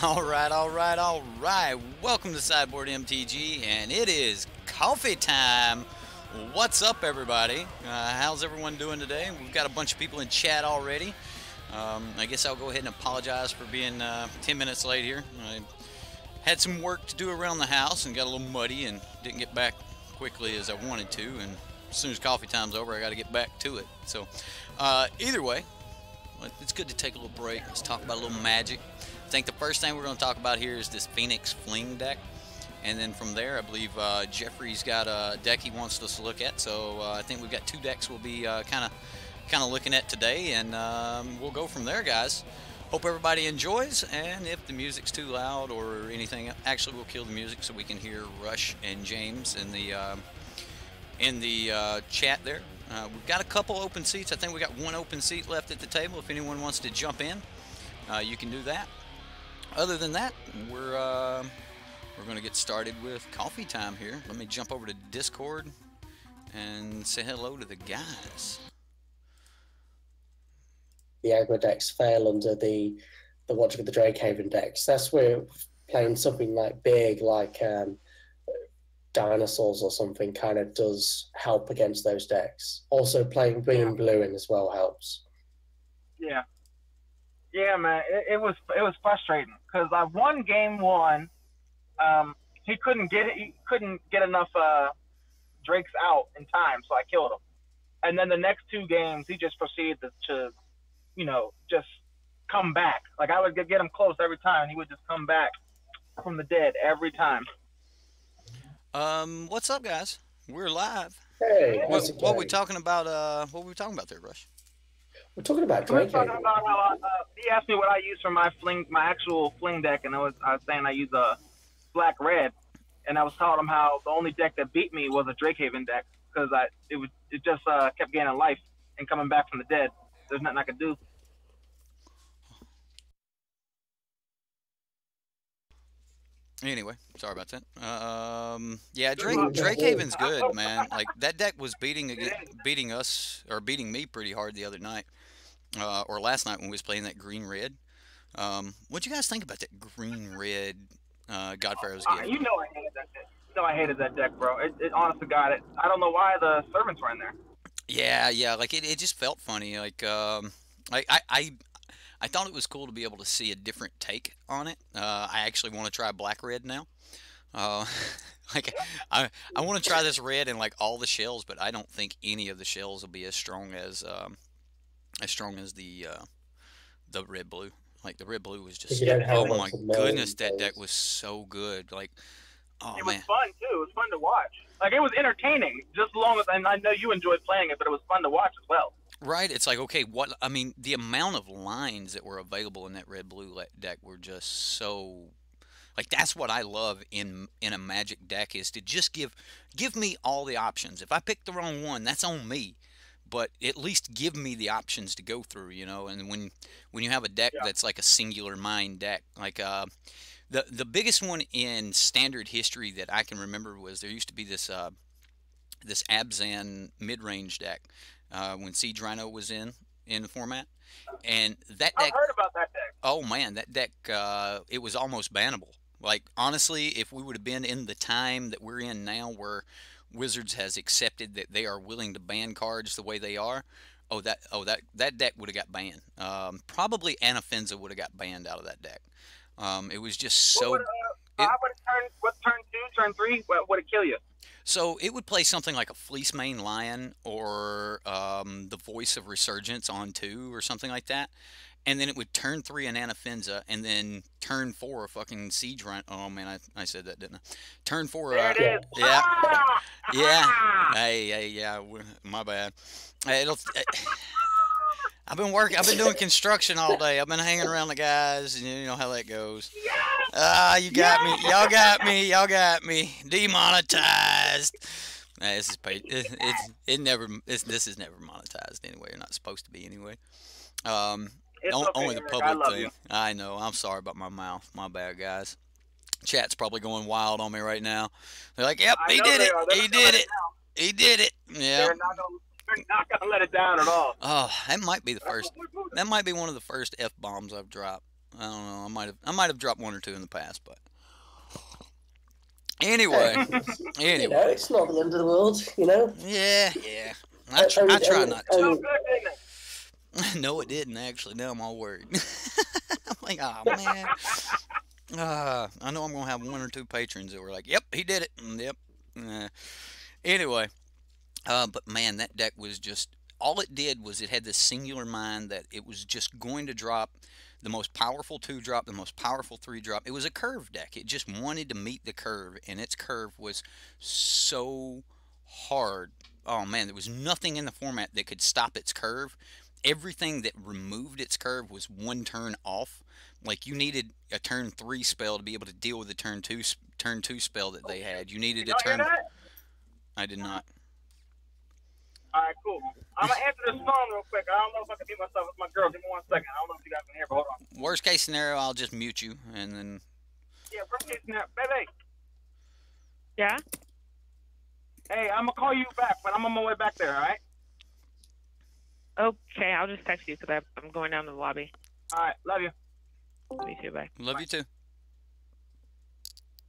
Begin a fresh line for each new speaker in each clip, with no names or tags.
All right, all right, all right. Welcome to Sideboard MTG, and it is coffee time. What's up, everybody? How's everyone doing today? We've got a bunch of people in chat already. I guess I'll go ahead and apologize for being 10 minutes late here. I had some work to do around the house and got a little muddy and didn't get back quickly as I wanted to. And as soon as coffee time's over, I got to get back to it. So either way, it's good to take a little break. Let's talk about a little Magic. I think the first thing we're going to talk about here is this Phoenix Fling deck. And then from there, I believe Jeffrey's got a deck he wants us to look at. So I think we've got two decks we'll be kind of looking at today. And we'll go from there, guys. Hope everybody enjoys. And if the music's too loud or anything, actually we'll kill the music so we can hear Rush and James in the chat there. We've got a couple open seats. I think we got one open seat left at the table. If anyone wants to jump in, you can do that. Other than that, we're going to get started with coffee time here. Let me jump over to Discord and say hello to the guys.
The aggro decks fail under the Watching of the Drakehaven decks. That's where playing something like big, like dinosaurs or something, kind of does help against those decks. Also, bringing blue in as well helps.
Yeah, man, it was frustrating because I won game one. He couldn't get it. He couldn't get enough Drakes out in time, so I killed him. And then the next two games, he just proceeded to just come back. Like I would get him close every time, and he would just come back from the dead every time.
What's up, guys? We're live.
Hey,
what we talking about? What were we talking about there, Rush?
We're talking about
We're
Drakehaven.
talking about how he asked me what I use for my actual fling deck, and I was saying I use a black red, and I was telling him how the only deck that beat me was a Drakehaven deck because it just kept gaining life and coming back from the dead. There's nothing I could do.
Anyway, sorry about that. Yeah, Drakehaven's good, man. Like that deck was beating us or beating me pretty hard the other night, or last night when we was playing that green red. What'd you guys think about that green red Godpharaoh's gift?
You know I hated that deck. You know I hated that deck, bro. It honest to God, I don't know why the servants were in there.
Yeah, like it just felt funny. Like I thought it was cool to be able to see a different take on it. I actually want to try black red now. Like I want to try this red in like all the shells, but I don't think any of the shells will be as strong as the red blue. Like the red blue was just, oh my goodness, that deck was so good. Like, oh
it
man,
was fun too. It was fun to watch. Like it was entertaining, just as long as, and I know you enjoyed playing it, but it was fun to watch as well.
right? It's like, okay, I mean, the amount of lines that were available in that red blue deck were just so, like, that's what I love in a Magic deck, is to just give me all the options. If I pick the wrong one, that's on me, but at least give me the options to go through, you know. And when you have a deck that's like a singular mind deck, like the biggest one in Standard history that I can remember was there used to be this this Abzan mid-range deck when Siege Rhino was in the format, and that deck,
I've heard about that deck.
oh man, that deck, it was almost bannable. Like honestly, if we would have been in the time that we're in now, where Wizards has accepted that they are willing to ban cards the way they are, that deck would have got banned. Probably Anafenza would have got banned out of that deck. It was just so.
What's turn 2, turn 3? What would it kill you?
So it would play something like a Fleece Mane Lion or the Voice of Resurgence on 2 or something like that. And then it would turn 3 an Anafenza, and then turn 4 a fucking Siege Rhino. Oh man, I said that, didn't I? Turn 4.
There it is.
Yeah.
Ah!
Yeah. Hey, yeah. My bad. I've been doing construction all day. I've been hanging around the guys, and you know how that goes. You got me. Y'all got me. Demonetized. This is paid. This is never monetized anyway. You're not supposed to be anyway. Only the public thing. I know. I'm sorry about my mouth. My bad, guys. Chat's probably going wild on me right now. They're like, "Yep, he did it. He did it. He did it." Yeah.
They're not gonna let it down at all.
Oh, that might be the first. That might be one of the first F-bombs I've dropped. I don't know. I might have dropped one or two in the past, but anyway,
You know, it's not the end of the world. You know.
yeah. I try not to.
So good, didn't it?
No, it didn't actually. Now I'm all worried. I'm like, oh man. I know I'm gonna have one or two patrons that were like, "Yep, he did it." Yep. Anyway, but man, that deck was just all it did was it had this singular mind that it was just going to drop the most powerful 2-drop, the most powerful 3-drop. It was a curve deck. It just wanted to meet the curve, and its curve was so hard. Oh man, there was nothing in the format that could stop its curve. Everything that removed its curve was one turn off. Like you needed a turn 3 spell to be able to deal with the turn 2 spell that they had. You needed a turn. I did not.
All right, cool. I'm gonna answer this phone real quick. I don't know if I can mute myself with my girl. Give me 1 second. I don't know if you guys can hear, but hold on.
Worst case scenario, I'll just mute you and then.
Yeah, worst case scenario, baby.
Yeah?
Hey, I'm gonna call you back, but I'm on my way back there. All right.
Okay, I'll just text you because I'm going down to the lobby.
All right, love you.
You too, bye.
Love you too.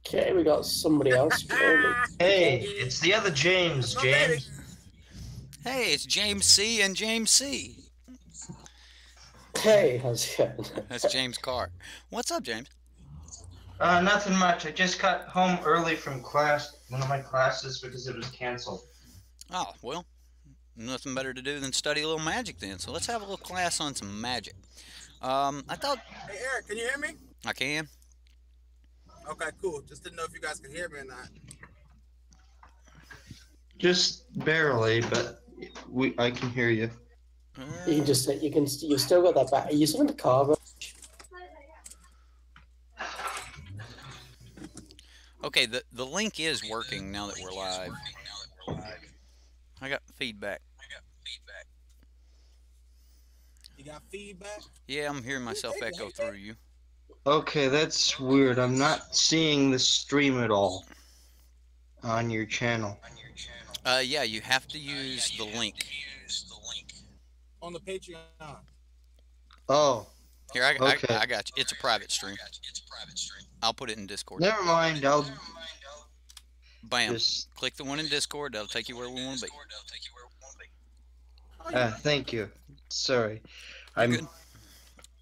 Okay, we got somebody else.
Hey, it's the other James. James.
Hey, it's James C and James C.
Hey, how's it going?
That's James Carr. What's up, James?
Nothing much. I just got home early from class, one of my classes, because it was canceled.
Oh, well, nothing better to do than study a little magic then. So let's have a little class on some magic. I thought.
Hey, Eric, can you hear me?
I can.
Okay, cool. Just didn't know if you guys can hear me or not.
Just barely, but I can hear you.
You can just you still got that back. Are you still in the car?
Okay, the link is working now that we're live. I got feedback.
You got feedback?
Yeah, I'm hearing myself echo through you.
Okay, that's weird. I'm not seeing the stream at all on your channel.
Yeah, you have to use the link.
On the Patreon.
Oh.
Here, I
Okay.
got you. It's a private stream. I'll put it in Discord.
Never mind. I'll
Bam.
just.
Click the one in Discord. That'll take you where we want to be.
Thank you. Sorry.
Good.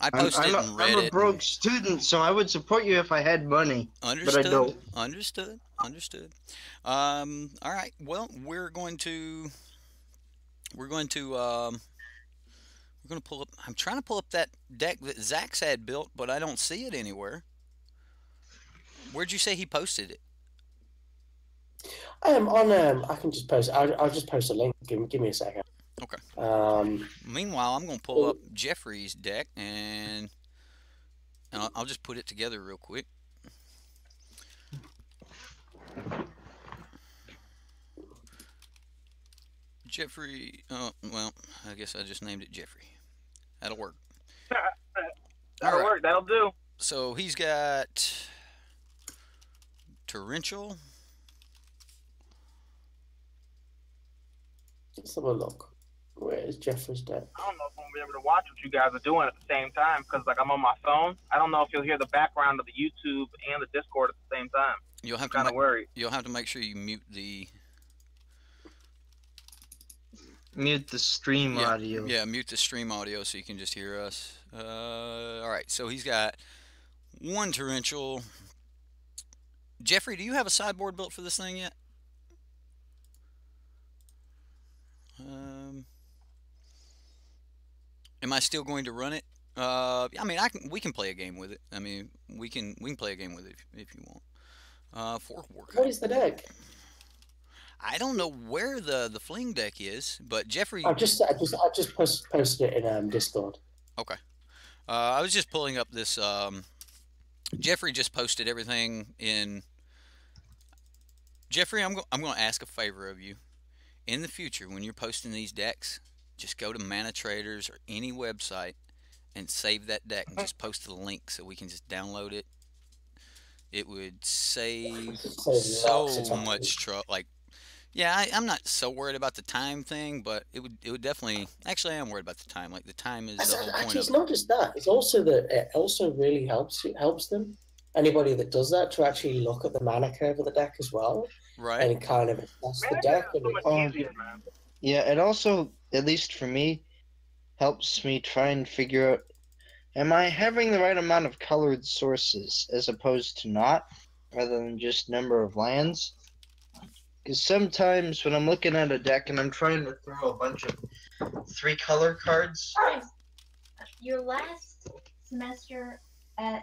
I posted it in Reddit.
I'm a broke student, so I would support you if I had money.
Understood.
But I don't.
Understood. All right. Well, we're going to pull up. I'm trying to pull up that deck that Zach's had built, but I don't see it anywhere. Where'd you say he posted it?
I can just post. I'll just post a link. Give me a second.
Okay. Meanwhile, I'm going to pull up Jeffrey's deck and I'll just put it together real quick. Jeffrey. Oh, well, I guess I just named it Jeffrey. That'll work.
That'll work. That'll do.
So he's got torrential.
Let's have a look. Where is Jeffrey's deck?
I don't know if I'm gonna be able to watch what you guys are doing at the same time because, like, I'm on my phone. I don't know if you'll hear the background of the YouTube and the Discord at the same time.
You'll have
I'm kind of worried.
You'll have to make sure you mute the
stream audio.
Yeah, mute the stream audio so you can just hear us. All right, so he's got one torrential. Jeffrey, do you have a sideboard built for this thing yet? Am I still going to run it? I mean, we can play a game with it. I mean, we can play a game with it if you want. For work.
What is the deck?
I don't know where the fling deck is, but Jeffrey.
I just posted it in Discord.
Okay. I was just pulling up this. Jeffrey just posted everything in. Jeffrey, I'm going to ask a favor of you. In the future, when you're posting these decks, just go to manatraders or any website and save that deck and just post the link so we can just download it. It would save so much trouble. Like, Yeah, I'm not so worried about the time thing, but it would definitely. Actually, I am worried about the time. Like the time is the whole point
Actually,
of
it's
it.
not just that. It's also that it also really helps them. Anybody that does that to actually look at the mana curve of the deck as well,
Right.
and kind of assess the
Man,
deck.
it's
And
so much
Oh,
easier, man.
yeah, it also, at least for me, helps me try and figure out, am I having the right amount of colored sources as opposed to not, rather than just number of lands? Because sometimes when I'm looking at a deck and I'm trying to throw a bunch of 3-color cards,
Your last semester at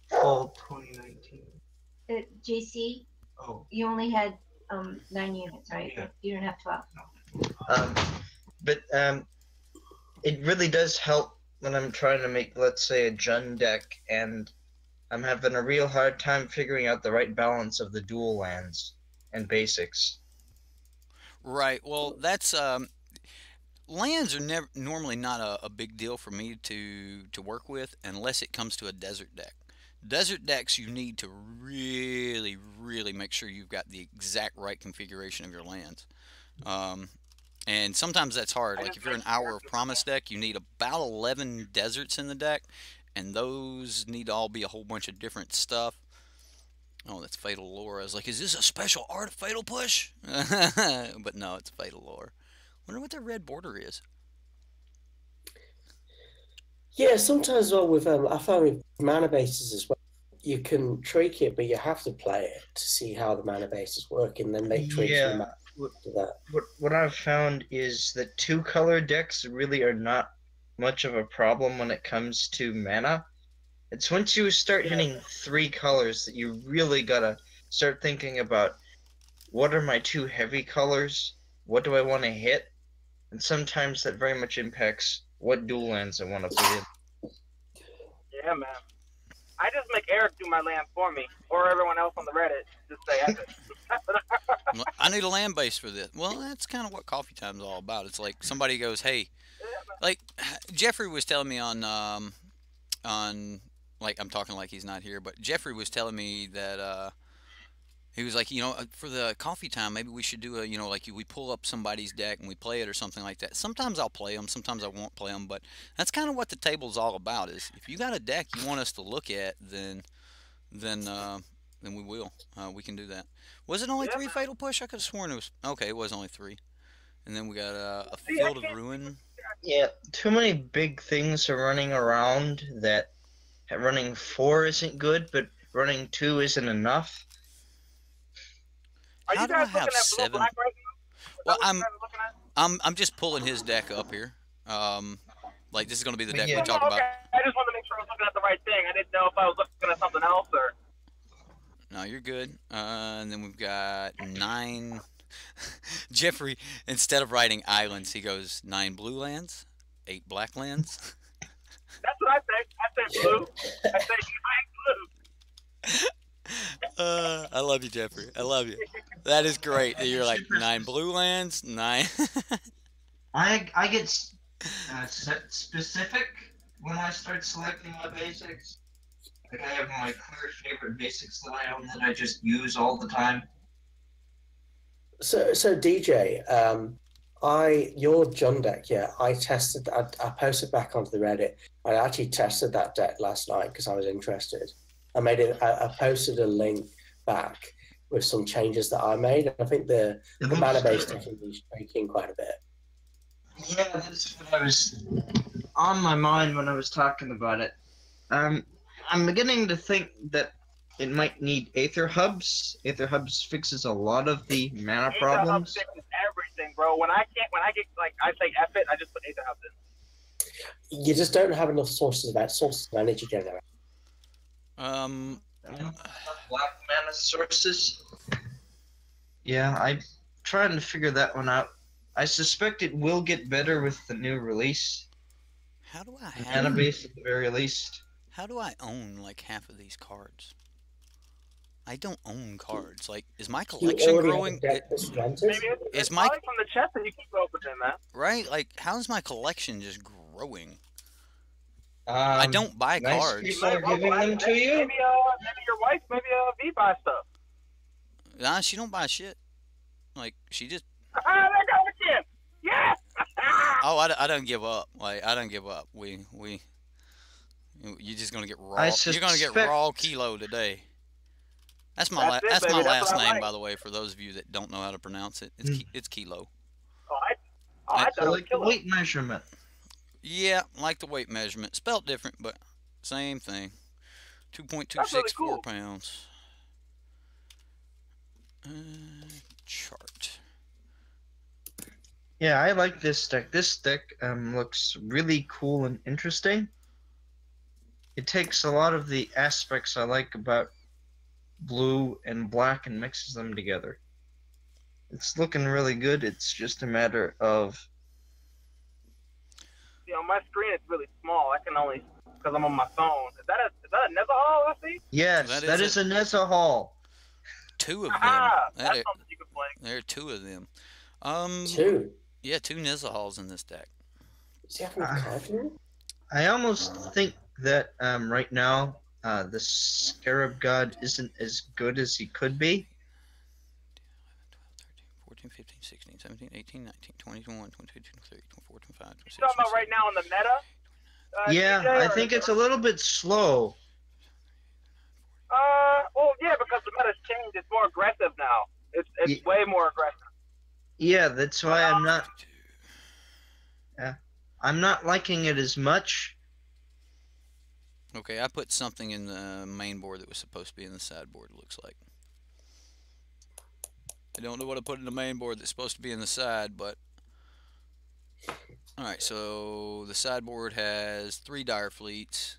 fall 2019.
JC,
Oh,
you only had 9 units, right?
Yeah.
You don't have 12.
But it really does help when I'm trying to make, let's say, a Jund deck, and I'm having a real hard time figuring out the right balance of the dual lands and basics.
Right. Well, that's lands are never normally not a big deal for me to work with unless it comes to a desert deck. Desert decks, you need to really, really make sure you've got the exact right configuration of your lands. Um, and sometimes that's hard. Like if you're an Hour of Promise deck, you need about 11 deserts in the deck, and those need to all be a whole bunch of different stuff. Oh, that's Fatal Lore. I was like, is this a special art of Fatal Push? But no, it's Fatal Lore. Wonder what that red border is.
yeah, sometimes well with I find with mana bases as well, you can tweak it, but you have to play it to see how the mana bases work, and then make tweaks in the
Yeah,
mana to that.
what I've found is that 2-color decks really are not much of a problem when it comes to mana. It's once you start hitting 3 colors that you really gotta start thinking about, what are my 2 heavy colors? What do I want to hit? And sometimes that very much impacts what dual lands I want to put in.
Yeah, man. I just make Eric do my land for me, or everyone else on the Reddit. Just say F it.
I need a land base for this. Well, that's kind of what Coffee Time's all about. It's like somebody goes, "Hey," like Jeffrey was telling me on like I'm talking like he's not here, but Jeffrey was telling me that he was like, for the Coffee Time, maybe we should do a, like we pull up somebody's deck and we play it or something like that. Sometimes I'll play them, sometimes I won't play them, but that's kind of what the table's all about. Is if you got a deck you want us to look at, then we will. We can do that. Was it only 3 Fatal Push? I could have sworn it was. Okay, it was only 3. And then we got a Field of Ruin.
Yeah, too many big things are running around that running 4 isn't good, but running 2 isn't enough.
Are
How
you
do I
guys
have
looking at
7?
Blue Black right now?
Well,
Is that what you guys are looking at?
I'm just pulling his deck up here. Like this is going to be the deck
Yeah.
we talk about.
Okay. I just wanted to make sure I was looking at the right thing. I didn't know if I was looking at something else or.
No, you're good. And then we've got 9. Jeffrey, instead of writing islands, he goes 9 blue lands, 8 black lands.
That's what I say. I say blue. I say blue.
I love you, Jeffrey. I love you. That is great. You're like 9 blue lands, 9.
I get specific when I start selecting my basics. Like I have my clear favorite basics that I own that I just use all the time.
So DJ, your Jund deck, yeah, I tested. I posted back onto the Reddit. I actually tested that deck last night because I was interested. I made it. I posted a link back with some changes that I made. And I think the mana base deck is breaking quite a bit.
Yeah, that's what I was on my mind when I was talking about it. I'm beginning to think that it might need Aether Hubs. Aether Hubs fixes a lot of the mana
Aether
problems.
Hubs fixes everything, bro. When I get like I say F it, I just put Aether Hubs in.
You just don't have enough sources of energy generation.
Black mana sources. Yeah, I'm trying to figure that one out. I suspect it will get better with the new release.
How do I
Mana
have?
base at the very least.
How do I own like half of these cards? I don't own cards. Like, is my
You
collection
already
growing?
have a deck that's rented.
Maybe it's
Is my
probably from the chest that you keep opening, man.
right? Like, how is my collection just growing? I don't buy
nice
cards.
people are giving them to you.
Maybe your wife, maybe V buy stuff.
Nah, she don't buy shit. Like, She just.
Ah, there goes again. Yes.
Oh, I don't give up. Like I don't give up. You're just gonna get raw.
I
You're gonna get
suspect-
raw kilo today. That's my
That's it,
that's
baby.
my
That's
last
what I
name,
like.
by the way. For those of you that don't know how to pronounce it, it's Kilo.
I
I
thought it was
like the
kilo.
weight measurement.
Yeah, like the weight measurement, spelled different, but same thing. 2.264
That's really cool.
pounds. Chart.
Yeah, I like this deck. This deck looks really cool and interesting. It takes a lot of the aspects I like about blue and black and mixes them together. It's looking really good. It's just a matter of...
See, on my screen it's really small. I can only because I'm on my phone. Is that a Nezahal I see?
Yes, that is a Neza Hall.
Two of them.
Ah, that's
There
something you can play.
are two of them.
2.
Yeah, 2 Nizahals in this deck.
Does he have any card in it?
I almost think that right now the Scarab God isn't as good as he could be.
14, 15, 16, 17, 18, 19, 20, 21, 22, 23, 24, 25, 26,
You talking about right now in the meta?
Yeah,
TJ,
I
or-
think it's a little bit slow.
Well, yeah, because the meta's changed. It's more aggressive now. It's
Ye-
way more aggressive.
Yeah, that's why I'm not liking it as much.
Okay, I put something in the main board that was supposed to be in the sideboard, it looks like. I don't know what I put in the main board that's supposed to be in the side, but... Alright, so the sideboard has 3 Dire Fleets,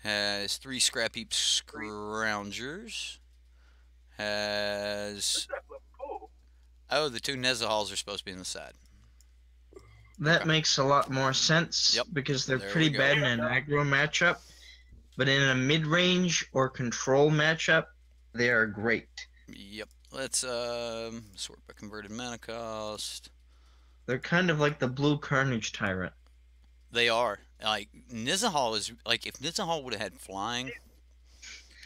has 3 Scrap Heap Scroungers, has...
This deck looks cool.
Oh, the 2 Nezahals are supposed to be in the side.
That
Okay.
makes a lot more sense
Yep.
because they're
There
pretty
we go.
bad in an aggro matchup. But in a mid-range or control matchup, they are great.
Yep. Let's sort by converted mana cost.
They're kind of like the blue Carnage Tyrant.
They are. Like Nizahal is like if Nizahal would have had flying.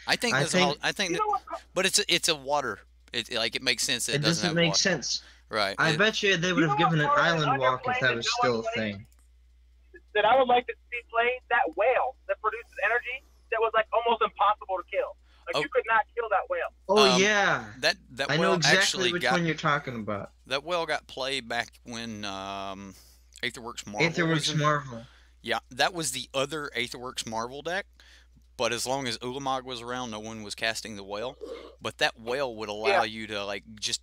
I think Nizahal. I think,
You know what?
but it's a water. It makes sense that
It doesn't
have
make
water.
sense.
Right.
I bet you they would have
know
given an
what card
island walk if that
underplayed
was
and
still a
no one
thing.
That I would like to see played, that whale that produces energy that was like almost impossible to kill. Like
Oh.
you could not kill that whale.
Oh
Um,
yeah,
that
I
whale
know exactly
actually
which
got
one you're talking about.
that whale got played back when Aetherworks Marvel. was
Aetherworks
in-
Marvel.
Yeah, that was the other Aetherworks Marvel deck. But as long as Ulamog was around, no one was casting the whale. But that whale would allow you to like just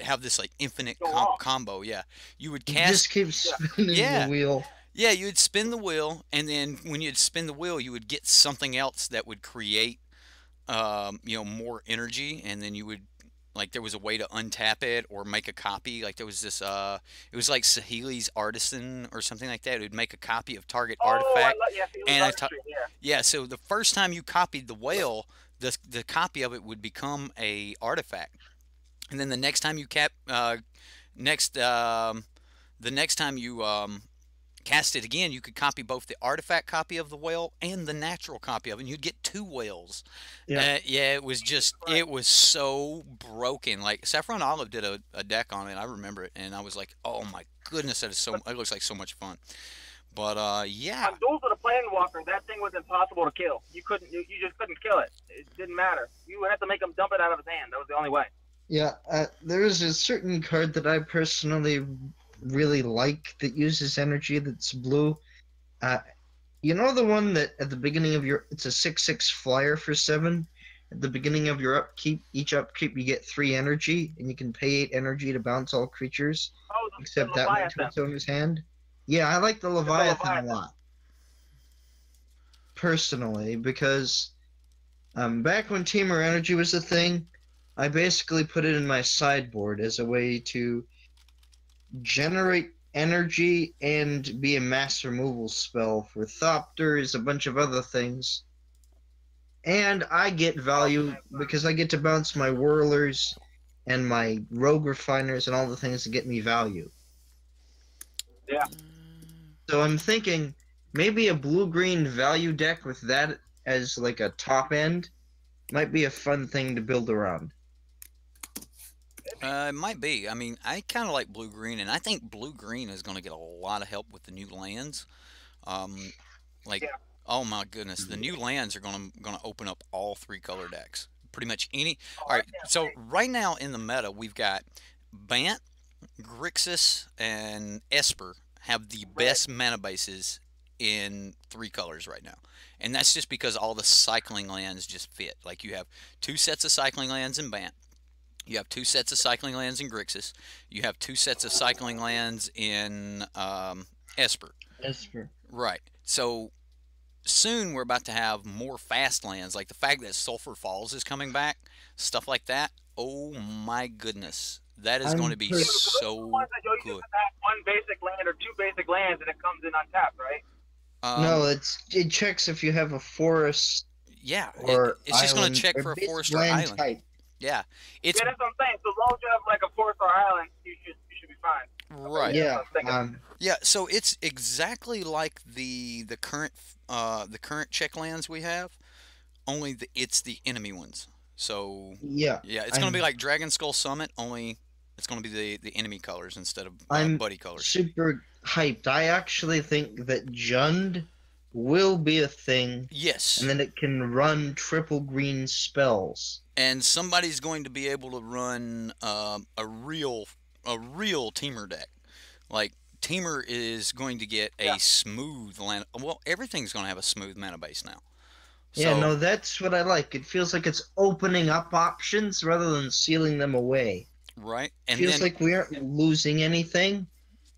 have this like infinite
Go off.
combo. Yeah, you would
You
cast.
just keep spinning
Yeah.
the wheel.
Yeah, you would spin the wheel, and then when you'd spin the wheel, you would get something else that would create, more energy, and then you would, like, there was a way to untap it or make a copy. Like there was this, it was like Sahili's Artisan or something like that. It would make a copy of target artifact.
Yeah, it was
and
on
I
the
ta-
stream, yeah.
Yeah, so the first time you copied the whale, the copy of it would become a artifact, and then the next time you the next time you cast it again, you could copy both the artifact copy of the whale and the natural copy of it, and you'd get 2 whales.
Yeah.
Yeah, it was just, it was so broken. Like, Saffron Olive did a deck on it, I remember it, and I was like, oh my goodness, it looks like so much fun. But, yeah.
On Duels of the Planewalker, that thing was impossible to kill. You just couldn't kill it. It didn't matter. You would have to make him dump it out of his hand. That was the only way.
Yeah, there is a certain card that I personally really like that uses energy that's blue. You know the one that at the beginning of it's a 6/6 flyer for 7. At the beginning of your upkeep, each upkeep you get 3 energy, and you can pay 8 energy to bounce all creatures,
Oh,
except
the
that one to
Leviathan.
its owner's hand. Yeah, I like the Leviathan
Leviathan.
a lot. Personally, because back when Teamer Energy was a thing, I basically put it in my sideboard as a way to generate energy and be a mass removal spell for Thopters, a bunch of other things. And I get value because I get to bounce my Whirlers and my Rogue Refiners and all the things that get me value.
Yeah.
So I'm thinking maybe a blue-green value deck with that as like a top end might be a fun thing to build around.
It might be. I mean, I kind of like blue-green, and I think blue-green is going to get a lot of help with the new lands. Um, like,
Yeah.
oh my goodness, the new lands are gonna open up all three color decks. Pretty much any.
Oh,
All
I
right,
can't
so
wait.
right now in the meta, we've got Bant, Grixis, and Esper have the best mana bases in three colors right now. And that's just because all the cycling lands just fit. Like you have two sets of cycling lands in Bant. You have two sets of cycling lands in Grixis. You have two sets of cycling lands in Esper.
Esper.
Right. So soon we're about to have more fast lands, like the fact that Sulphur Falls is coming back, stuff like that. Oh my goodness, that is going to be
pretty-
Those are the
so
ones that you
good.
just have one basic land or two basic lands, and it comes in untapped, right?
No, it checks if you have a forest
Yeah,
or
it's just going to
island,
check
or
for a
basic
forest or
land
island.
type.
Yeah, it's
Yeah, that's what I'm saying. So as long as you have like a forest or island, you should be fine.
right.
Yeah.
Yeah, so it's exactly like the current check lands we have, only it's the enemy ones. So
Yeah.
yeah, it's going to be like Dragon Skull Summit, only it's going to be the enemy colors instead of
I'm
buddy colors.
super hyped. I actually think that Jund will be a thing,
Yes,
and then it can run triple green spells.
and somebody's going to be able to run a real teamer deck. Like teamer is going to get a smooth land. Well, everything's going to have a smooth mana base now.
Yeah,
So,
no, that's what I like. It feels like it's opening up options rather than sealing them away.
right,
It
and
feels
then
like we aren't losing anything,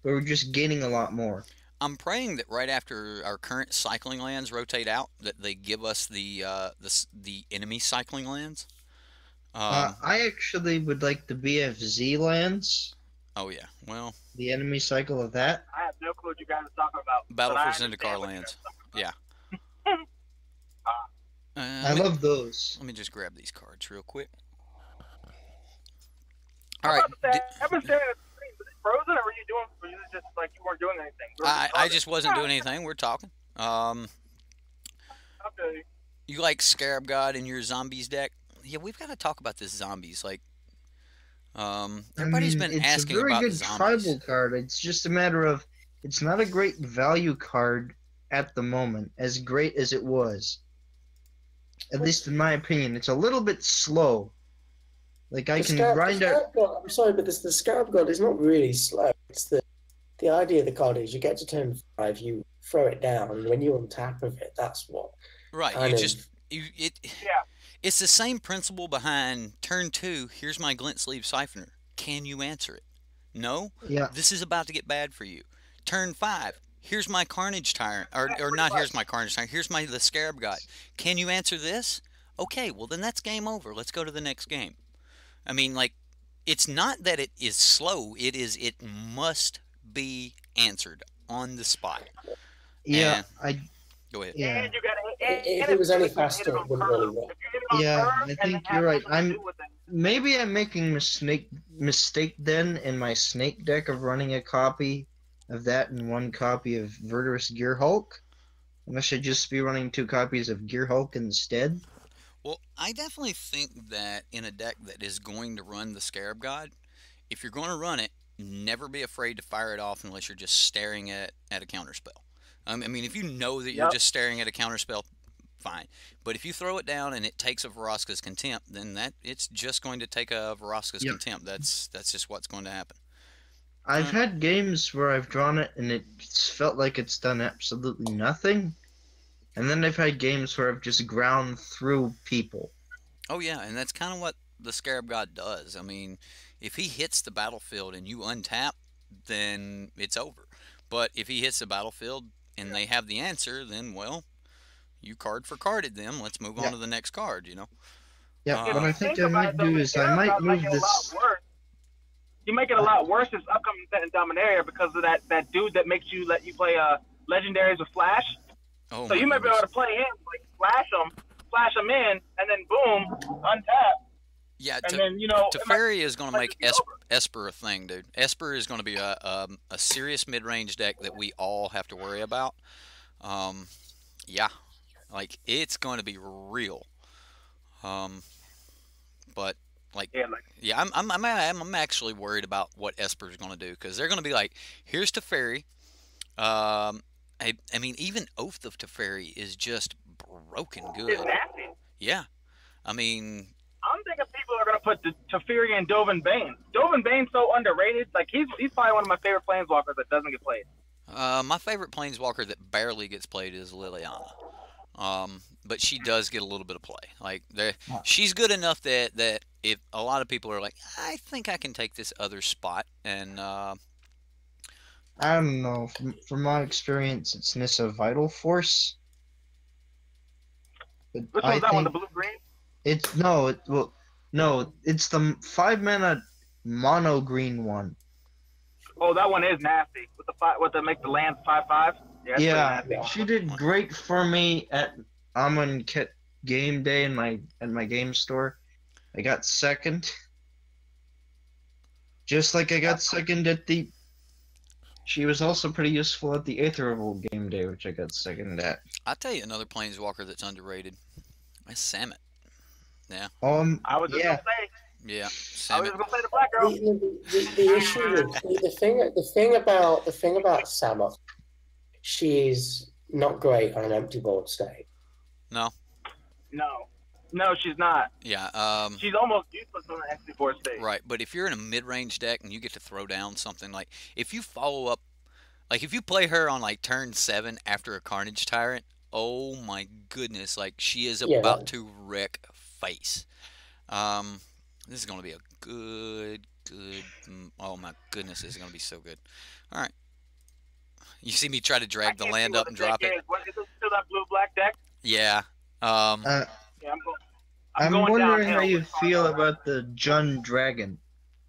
but we're just gaining a lot more.
I'm praying that right after our current cycling lands rotate out, that they give us the enemy cycling lands.
I actually would like the BFZ lands,
Oh yeah, well,
the enemy cycle of that.
I have no clue what you guys are talking about.
Battle
but I
for
understand
Zendikar
what you
lands.
guys are talking
Yeah.
I love those.
Let me just grab these cards real quick.
about.
All right.
I've been staring at the screen. Was it frozen, or were you just like you weren't doing anything? You were
I just wasn't doing anything. We're talking.
Okay.
You like Scarab God in your zombies deck? Yeah, we've got to talk about this zombies. Like, everybody's been
it's
asking
a very
about
good
zombies.
tribal card. It's just a matter of it's not a great value card at the moment, as great as it was. At least in my opinion, it's a little bit slow. Like I can grind out.
I'm sorry, but the Scarab God is not really slow. It's the idea of the card is you get to turn 5, you throw it down, and when you're on top of it, that's what.
Right.
kind
You
of-
just
Yeah.
It's the same principle behind turn 2. Here's my glint sleeve siphoner. Can you answer it? No.
Yeah.
This is about to get bad for you. Turn 5. Here's my Carnage Tyrant, or not. Here's my Carnage Tyrant. Here's the Scarab God. Can you answer this? Okay. Well, then that's game over. Let's go to the next game. I mean, like, it's not that it is slow. It must be answered on the spot.
Yeah.
Go ahead.
Yeah.
And you got
If it was any faster, it wouldn't really work.
Yeah, I think you're right. Maybe I'm making mistake then in my snake deck of running a copy of that and one copy of Verdurous Gear Hulk. And I should just be running 2 copies of Gear Hulk instead.
Well, I definitely think that in a deck that is going to run the Scarab God, if you're going to run it, never be afraid to fire it off unless you're just staring at a counterspell. I mean, if you know that you're just staring at a counterspell, fine. But if you throw it down and it takes a Vraska's Contempt, then it's just going to take a Vraska's Contempt. That's just what's going to happen.
I've had games where I've drawn it and it's felt like it's done absolutely nothing. And then I've had games where I've just ground through people.
Oh yeah, and that's kind of what the Scarab God does. I mean, if he hits the battlefield and you untap, then it's over. But if he hits the battlefield and they have the answer, then, well, you card for carded them. Let's move on to the next card, you know?
Yeah,
If
what
you
I think I might do is I might move this.
You make it a lot worse this upcoming set in Dominaria because of that dude that makes you let you play legendaries with flash.
Oh,
So you might be able to play him, like flash him in, and then boom, untap.
Yeah,
And then, you know,
Teferi is going to make
it's over.
Esper a thing, dude. Esper is going to be a serious mid-range deck that we all have to worry about. Yeah, like, it's going to be real. But Like,
Yeah, like
yeah, I'm actually worried about what Esper's going to do because they're going to be like, here's Teferi. I mean, even Oath of Teferi is just broken
it's
good.
nasty.
Yeah, I mean,
I'm thinking people are gonna put the Teferi and Dovin Bane. Dovin Bane's so underrated. Like he's probably one of my favorite planeswalkers that doesn't get played.
my favorite planeswalker that barely gets played is Liliana. But she does get a little bit of play. Like she's good enough that if a lot of people are like, I think I can take this other spot, and
I don't know. From my experience, it's Nissa Vital Force. But
Which
I
one's that one? The
think
blue green?
it's no, it's the 5-mana mono green one.
Oh, that one is nasty. With the make the land 5/5. Yeah,
Yeah,
pretty nasty.
she did great for me at Amon Kit game day in my game store. I got second. Just like I got second at the. She was also pretty useful at the Aetherable game day, which I got second at.
I'll tell you another planeswalker that's underrated. That's Samet. Yeah.
I was just
Yeah.
gonna say.
Yeah,
I was
Samet.
just gonna say the black girl.
The issue with the thing about Samot, she's not great on an empty board state.
No.
No, she's not.
Yeah.
She's almost useless on an XD4 state.
Right, but if you're in a mid-range deck and you get to throw down something like, if you follow up, like if you play her on like turn 7 after a Carnage Tyrant, oh my goodness, like she is about to wreck face. This is going to be a good, oh my goodness, this is going to be so good. All right. You see me try to drag the land up and drop it?
Is it still that blue-black deck?
Yeah.
Yeah,
I'm
going
wondering how
downhill
you
with
feel
Colorado.
about the Jun Dragon,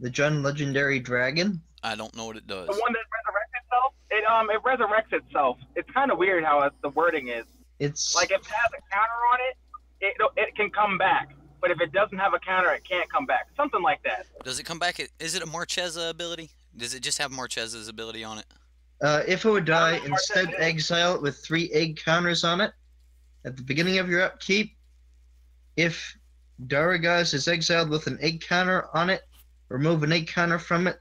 the Jun Legendary Dragon.
I don't know what it does.
The one that resurrects itself? It resurrects itself. It's kind of weird how the wording is.
It's
Like if it has a counter on it, it can come back. But if it doesn't have a counter, it can't come back. Something like that.
Does it come back? Is it a Marchesa ability? Does it just have Marchesa's ability on it?
if it would die,
Marchesa
instead
is.
exile it with 3 egg counters on it at the beginning of your upkeep. If Daragaz is exiled with an egg counter on it, remove an egg counter from it.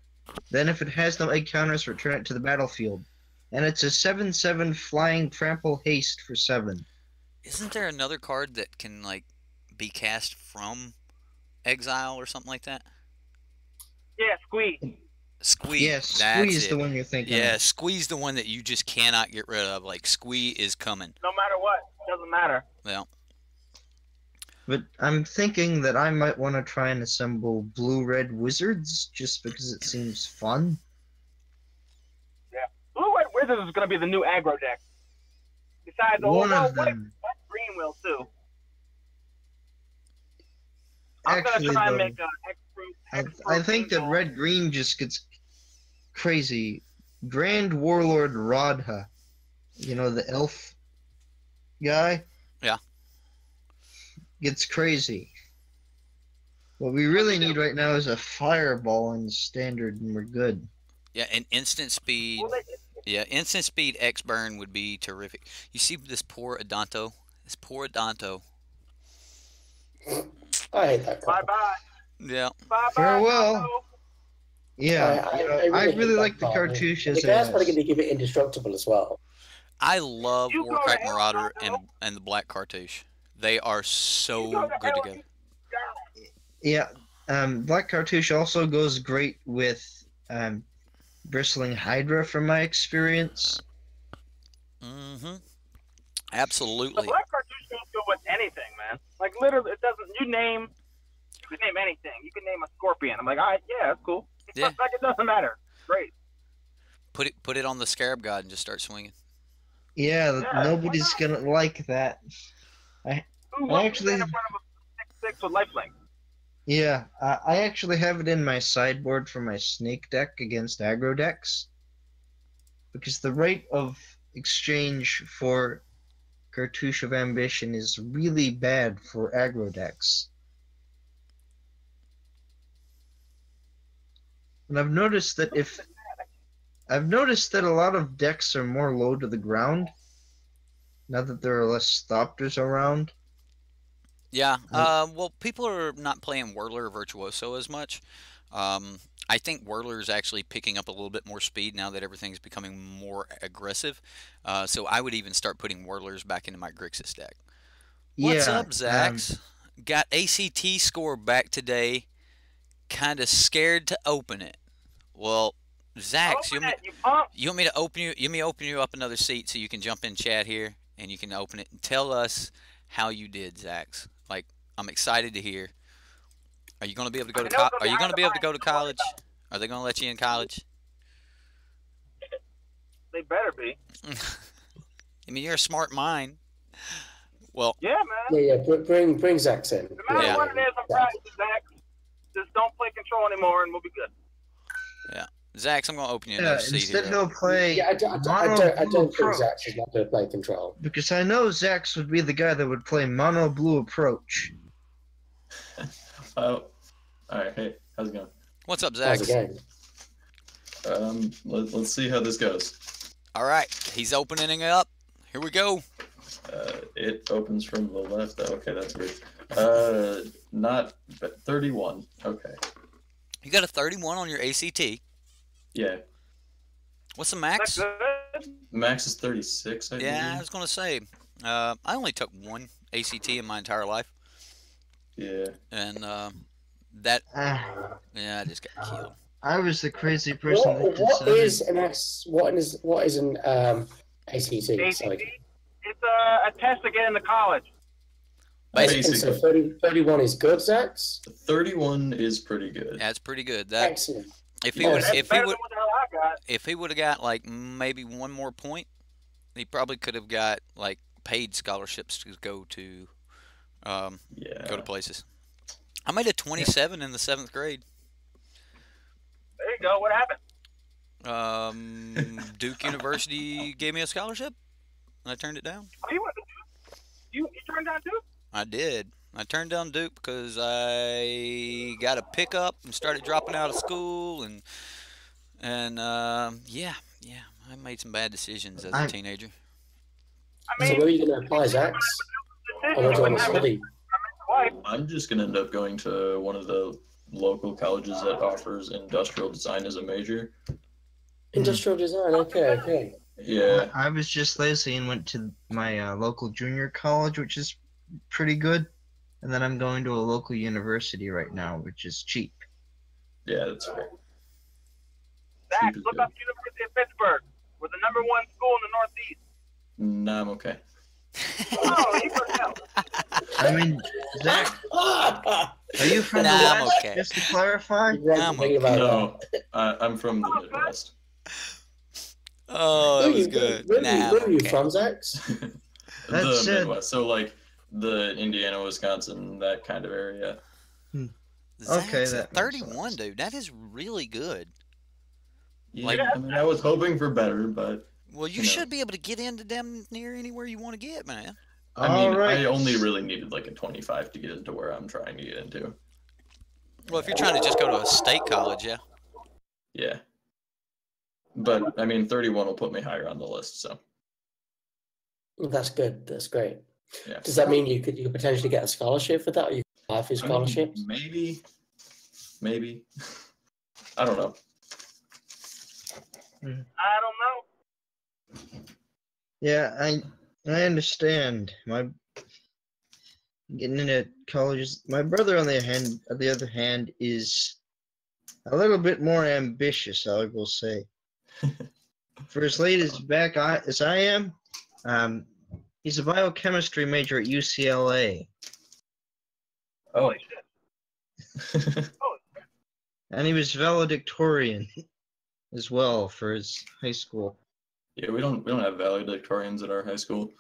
Then if it has no egg counters, return it to the battlefield. And it's a 7/7 flying trample haste for 7.
Isn't there another card that can like be cast from exile or something like that?
Yeah, squeeze.
Squeeze.
Yes,
That's
Squeeze
it.
the one you're thinking
Yeah,
of.
Squeeze the one that you just cannot get rid of. Like Squee is coming.
No matter what, doesn't matter.
Well,
But I'm thinking that I might want to try and assemble blue-red wizards just because it seems fun.
Blue-White Wizards is going to be the new aggro deck. Besides,
One of
White
them.
Green will too. I'm going
Actually,
to try and
though,
make a
I think that red-green just gets crazy. Grand Warlord Radha, you know, the elf guy?
Yeah.
Gets crazy. What we really need right now is a fireball in standard, and we're good.
yeah, and instant speed. Yeah, instant speed X burn would be terrific. You see this poor Adanto? This poor Adanto.
I hate that card.
Bye-bye.
Yeah.
Bye-bye.
Farewell.
Taco.
Yeah, I really
hate
like
that
the
card.
cartouche
The
as
guy's
a
probably going to give it indestructible as well.
I love
You go
Warkite
to hell,
Marauder
Taco.
and the Black Cartouche. They are so
You go to
good
hell,
together.
Yeah, Black Cartouche also goes great with Bristling Hydra from my experience.
Mm-hmm.
The
Absolutely.
black cartouche goes good with anything, man. Like literally, it doesn't. You can name anything. You can name a scorpion. I'm like, all right, yeah, that's cool.
Yeah.
Like it doesn't matter. Great.
Put it on the Scarab God and just start swinging.
Yeah,
Yeah,
nobody's
why
gonna like that.
Who wants
actually-
to stand in front of a 6/6 with lifelink?
Yeah, I actually have it in my sideboard for my snake deck against aggro decks. Because the rate of exchange for Cartouche of Ambition is really bad for aggro decks. And I've noticed that a lot of decks are more low to the ground now that there are less Thopters around.
Yeah. Well, people are not playing Whirler or Virtuoso as much. I think Whirler is actually picking up a little bit more speed now that everything's becoming more aggressive. So I would even start putting Whirlers back into my Grixis deck. What's
Yeah.
up, Zax? Got ACT score back today. Kind of scared to open it. Well, Zax,
Open it, you punk.
you want me to open you? You want me to open you up another seat so you can jump in chat here and you can open it and tell us how you did, Zax. Like, I'm excited to hear. Are you going to be able to go to Are you going to be able to go to college? Are they going to let you in college?
They better be.
I mean, you're a smart mind. Well,
Yeah, man.
Yeah, bring Zax in.
No matter
Yeah.
what it is, I'm practicing, Zach. Just don't play control anymore, and we'll be good.
Zax, I'm going to open you
Yeah,
another seat
instead
here.
he'll play
Yeah, I don't
mono
think
blue
Zax
approach.
is not going to play control.
Because I know Zax would be the guy that would play mono blue approach.
Oh, all right. Hey, how's it going?
What's up,
How's the
Zax?
game?
Let's see how this goes.
All right, he's opening it up. Here we go.
It opens from the left. Okay, that's weird. Not 31. Okay.
You got a 31 on your ACT.
Yeah.
What's the
That's
max?
good.
Max is 36. I
Yeah, I
believe.
was going to say. I only took one ACT in my entire life.
Yeah.
And that,
Ah,
yeah, I just got killed.
I was the crazy person that
What
decided.
is an S? What is an ACT?
ACT,
Sorry.
it's a test to get into college.
Basically,
And so
Basically,
31 is good, Zax?
31 is pretty good.
that's pretty good. That
Excellent.
if he
Yeah,
would
That's
if he
better
would
than what the hell I got.
if he would have got like maybe one more point, he probably could have got like paid scholarships to go to
Yeah.
places. I made a 27 in the 7th grade.
There you go. What happened?
Duke University gave me a scholarship, and I turned it down.
Oh, you went to Duke? You turned down Duke?
I did. I turned down Duke because I got a pickup and started dropping out of school, and yeah, I made some bad decisions as a teenager.
I
So
mean,
where are you going to apply, Zax? Or what do you want to study?
wife.
I'm just gonna end up going to one of the local colleges that offers industrial design as a major.
Industrial design, okay.
Yeah.
I was just lazy and went to my local junior college, which is pretty good. And then I'm going to a local university right now, which is cheap.
Yeah, that's fair.
Zach,
Cheap is
look
good.
up University of Pittsburgh. We're the #1 school in the Northeast.
Nah, I'm okay.
Oh, you could tell.
I mean, Zach, are you from
Nah,
the
I'm
West?
okay.
Just to clarify?
I'm okay.
No, I'm from the Midwest.
Oh, that was good.
Where
Nah,
are
I'm
you
okay.
from, Zax?
The
That's it.
Midwest. So like the Indiana, Wisconsin, that kind of area.
Okay,
Zax,
that makes
31,
sense.
dude. That is really good.
Yeah,
Like-
I mean, I was hoping for better, but
Well, you
You know.
should be able to get into damn near anywhere you want to get, man.
I mean,
Alright.
I only really needed like a 25 to get into where I'm trying to get into.
Well, if you're trying to just go to a state college, yeah.
Yeah. But I mean, 31 will put me higher on the list. So
That's good. That's great.
yeah.
Does that mean you could potentially get a scholarship for that? Or you could apply for
I mean,
scholarships?
maybe. I don't know.
I don't know.
Yeah, I understand. Getting into colleges. My brother, on the other hand, is a little bit more ambitious, I will say. For as late as back as I am, he's a biochemistry major at UCLA,
Oh,
Holy shit.
and he was valedictorian as well for his high school.
yeah, we don't have valedictorians at our high school.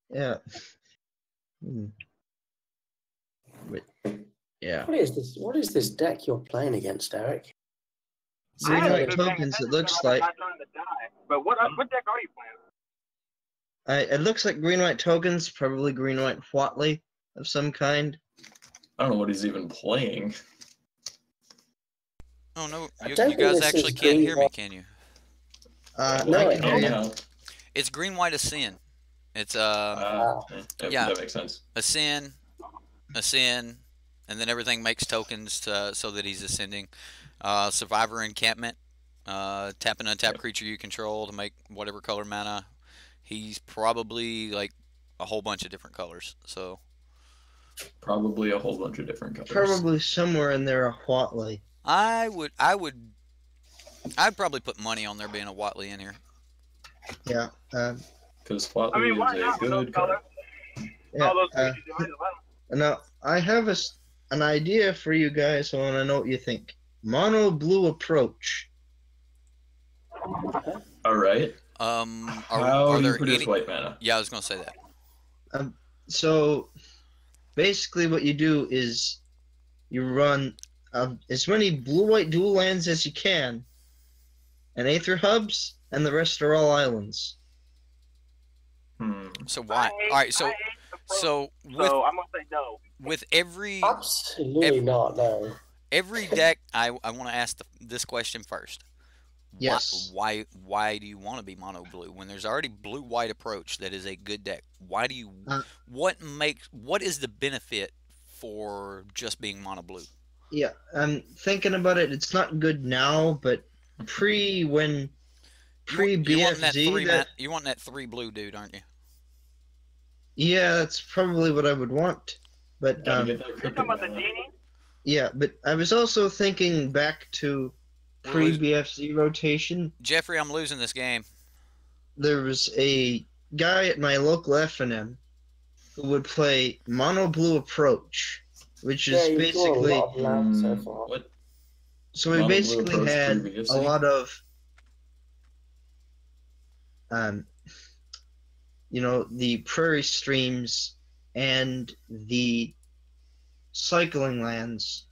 Yeah. But, yeah.
What is this deck you're playing against, Eric?
Green
I haven't
white
been paying
tokens, it
attention
looks
because I'm
like.
not trying to die. But what deck are you playing?
It looks like green white tokens, probably green white Whatley of some kind.
I don't know what he's even playing.
Oh, no.
I
You
don't think
guys
this is
actually can't
green
hear me,
white.
can you?
No,
No,
I can
Oh,
hear you.
no.
It's green, white, as sin. It's
Yeah, that makes sense.
ascend, and then everything makes tokens so that he's ascending. Survivor encampment, tap an untapped creature you control to make whatever color mana. He's probably like a whole bunch of different colors. So
Probably a whole bunch of different colors.
Probably somewhere in there a Whatley.
I'd probably put money on there being a Whatley in here.
Yeah.
Because Whatley
why
is
not
a
with those
good
colors?
card.
Yeah,
All those creatures do it as well.
now, I have an idea for you guys. I want to know what you think. Mono blue approach.
All right. How do you
there
produce
any?
white mana?
Yeah, I was gonna say that.
So, basically, what you do is you run as many blue-white dual lands as you can, and Aether hubs, and the rest are all islands.
So why? All right. So
I'm gonna say no.
with every
Absolutely not. No.
every deck, I want to ask this question first.
Yes.
Why do you want to be mono blue when there's already blue white approach that is a good deck? Why do you what is the benefit for just being mono blue?
Yeah, I'm thinking about it. It's not good now, but pre BFZ,
you want that 3 blue dude, aren't you?
Yeah, that's probably what I would want. But
You're talking about the genie?
yeah, but I was also thinking back to pre BFZ rotation.
Jeffrey, I'm losing this game.
There was a guy at my local FNM who would play mono blue approach, which is basically
What?
so we
Mono blue
basically
approach
had
previously?
a lot of the prairie streams and the cycling lands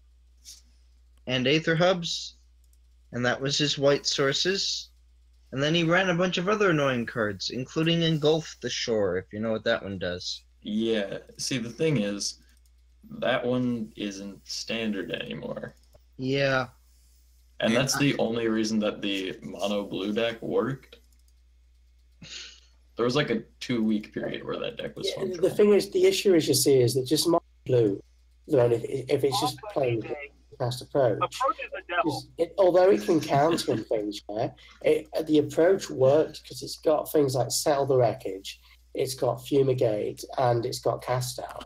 and Aether hubs, and that was his white sources. And then he ran a bunch of other annoying cards, including Engulf the Shore, if you know what that one does.
Yeah. See, the thing is, that one isn't standard anymore.
Yeah.
And that's the only reason that the mono blue deck worked. There was like a 2-week period where that deck was functional.
The thing is, the issue is, you see, is that just mono blue, if it's just playing fast approach,
is the devil.
Although it can counter and things, the approach works because it's got things like Settle the Wreckage, it's got Fumigate, and it's got Cast Out.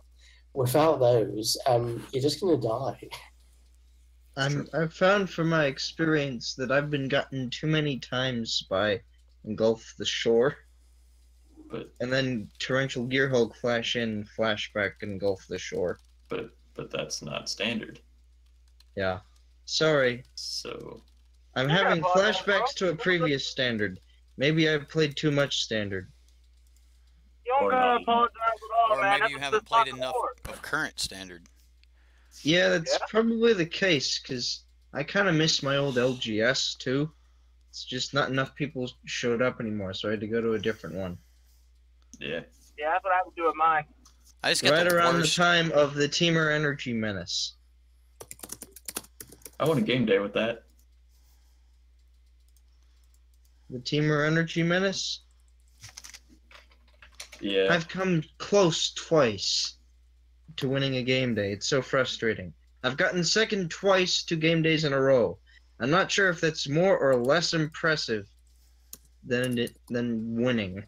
Without those, you're just going to die.
I've found from my experience that I've been gotten too many times by Engulf the Shore. And then Torrential Gearhulk flash in, flashback, and Engulf the Shore.
But that's not standard.
Yeah. Sorry.
So
I'm having flashbacks to a previous standard. Maybe I've played too much standard.
You don't gotta apologize at all,
Or
man.
maybe you haven't played enough of current standard.
Yeah, that's probably the case, because I kind of miss my old LGS, too. It's just not enough people showed up anymore, so I had to go to a different one.
Yeah.
Yeah, that's what I would do with mine.
I just got
Right around
worst.
the time of the Teamer Energy Menace.
I want a game day with that.
The Teamer Energy Menace?
Yeah.
I've come close twice to winning a game day. It's so frustrating. I've gotten second twice 2 game days in a row. I'm not sure if that's more or less impressive than winning.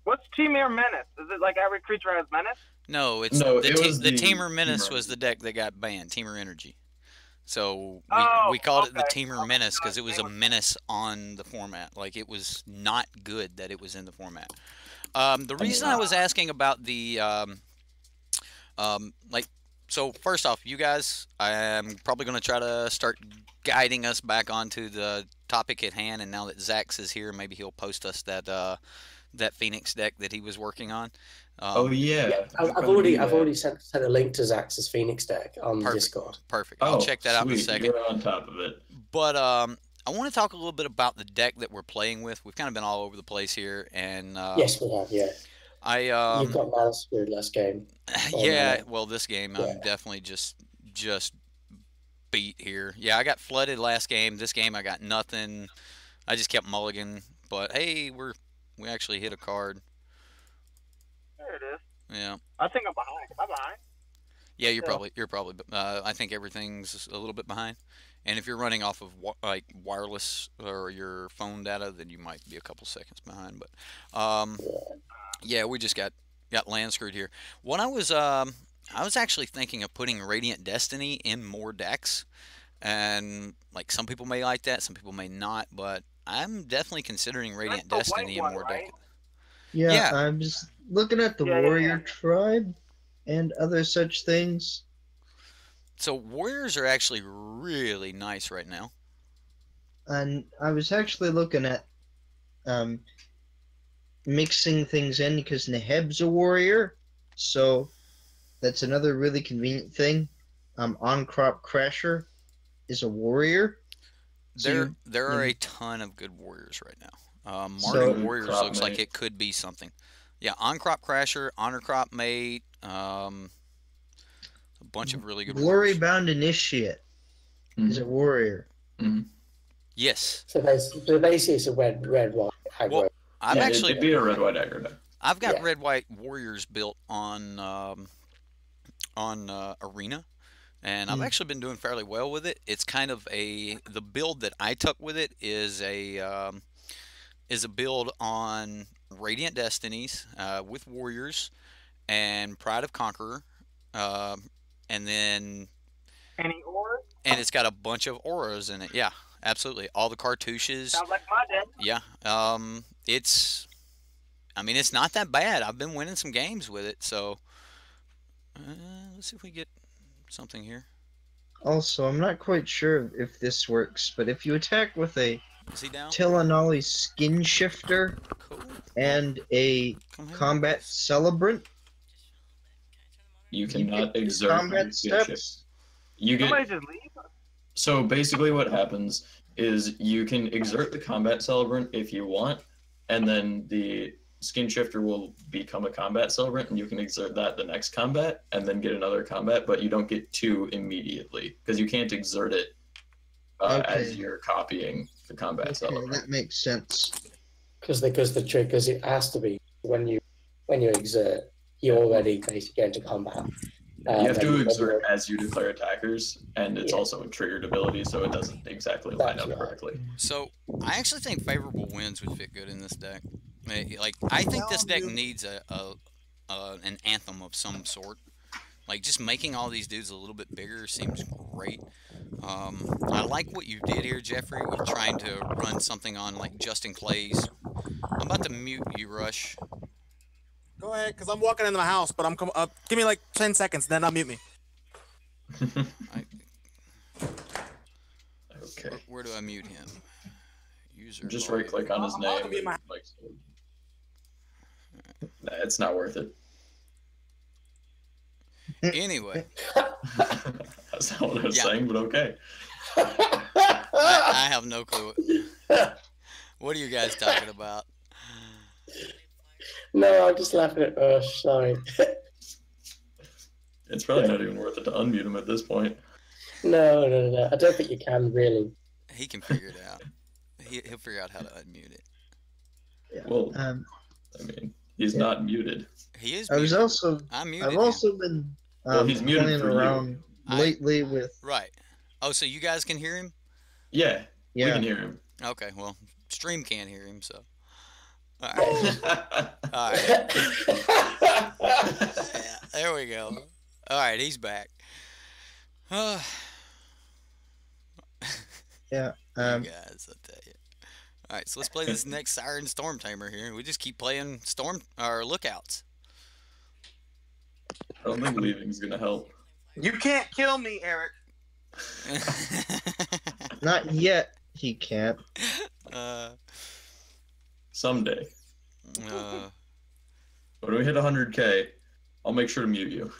What's Teamer Menace? Is it like every creature has Menace?
No, it's
No,
the
it was the
Teamer Menace
Teamer.
was the deck that got banned, Teamer Energy. So
Oh,
we called it the
okay.
Teamer Menace because it was a menace on the format. Like, it was not good that it was in the format. The reason I was asking about the so first off, you guys, I am probably going to try to start guiding us back onto the topic at hand. And now that Zax is here, maybe he'll post us that Phoenix deck that he was working on.
Oh yeah.
I've already sent a link to Zax's Phoenix deck on Discord.
Perfect. I'll check that out in a
sweet.
second.
You're on top of it.
But I want to talk a little bit about the deck that we're playing with. We've kind of been all over the place here, and
Yes, we have. Yeah.
you
got mana screwed last game.
Yeah, well, this game I'm definitely just beat here. Yeah, I got flooded last game. This game I got nothing. I just kept mulligan. But hey, we actually hit a card.
There it is.
Yeah.
I think I'm behind. Am I behind?
Yeah, you're
Yeah.
probably. I think everything's a little bit behind. And if you're running off of like wireless or your phone data, then you might be a couple seconds behind. But yeah, we just got land screwed here. What I was actually thinking of putting Radiant Destiny in more decks, and like some people may like that, some people may not, but I'm definitely considering Radiant
That's the
Destiny in
white
more
one,
decks.
right?
Yeah,
Yeah.
I'm just looking at the
Yeah, yeah,
warrior
yeah.
tribe and other such things.
So warriors are actually really nice right now.
And I was actually looking at mixing things in because Neheb's a warrior, so that's another really convenient thing. On-Crop Crasher is a warrior. So
There are a ton of good warriors right now.
So-
Martyr Warriors
Crop
looks like
mate.
it could be something. Yeah, On-Crop Crasher, Honor Crop Mate, a bunch of really good warriors.
Glory-Bound Initiate is a warrior.
Yes.
So basically, it's a red white aggro.
Well, I've
Yeah,
actually
it'd be a red white aggro deck.
I've got
Yeah.
red white warriors built on Arena, and I've actually been doing fairly well with it. It's kind of the build that I took with it is a build on Radiant Destinies with warriors and Pride of Conqueror, and then
Any ores?
it's got a bunch of auras in it. Yeah, absolutely, all the cartouches.
Sounds like my deck.
Yeah, it's not that bad. I've been winning some games with it, so let's see if we get something here.
Also, I'm not quite sure if this works, but if you attack with a
Is he down?
Tillanolly Skin Shifter
Cool.
and a
Come here.
Combat Celebrant,
You
get
cannot
two
exert
combat
your skill
steps.
shift. You get
Somebody just leave.
So basically what happens is you can exert the combat celebrant if you want, and then the skin shifter will become a combat celebrant, and you can exert that the next combat and then get another combat, but you don't get two immediately because you can't exert it as
Okay.
you're copying the combat
Okay,
celebrant.
that makes sense.
Because it has to be when you exert, you already basically get into combat.
You have to
when
exert as you declare attackers, and it's
Yeah.
also a triggered ability, so it doesn't exactly line
That's
up
right.
correctly.
So I actually think favorable winds would fit good in this deck. Like I think this deck needs an anthem of some sort. Like just making all these dudes a little bit bigger seems great. I like what you did here, Jeffrey, with trying to run something on like Justin Clay's. I'm about to mute you, Rush.
Go ahead, because I'm walking into my house, but I'm coming up. Give me like 10 seconds, then unmute me.
Okay.
Where do I mute him? User.
Just
volume.
right click on his
I'm about to
name.
be in my-
and, like, nah, it's not worth it.
Anyway,
That's not what I was
Yeah.
saying, but okay.
I have no clue. What are you guys talking about?
No, I'm just laughing at Rush. Sorry.
It's probably not even worth it to unmute him at this point.
No. I don't think you can really.
He can figure it out. He'll figure out how to unmute it.
Well,
Um,
I mean, he's
Yeah.
not muted.
He is.
I was
muted.
also
I'm muted.
I've
him.
also been
Well, he's muted
playing
for you.
around lately with
Right. Oh, so you guys can hear him?
Yeah, we
yeah.
can hear him.
Okay. Well, stream can't hear him, so. All right. All right. Yeah, there we go. All right, he's back.
Yeah.
You guys, I tell you. All right, so let's play this next Siren Storm Tamer here. We just keep playing Lookouts.
I don't think leaving's gonna help.
You can't kill me, Eric.
Not yet. He can't.
Someday.
uh,
When we hit 100K, I'll make sure to mute you.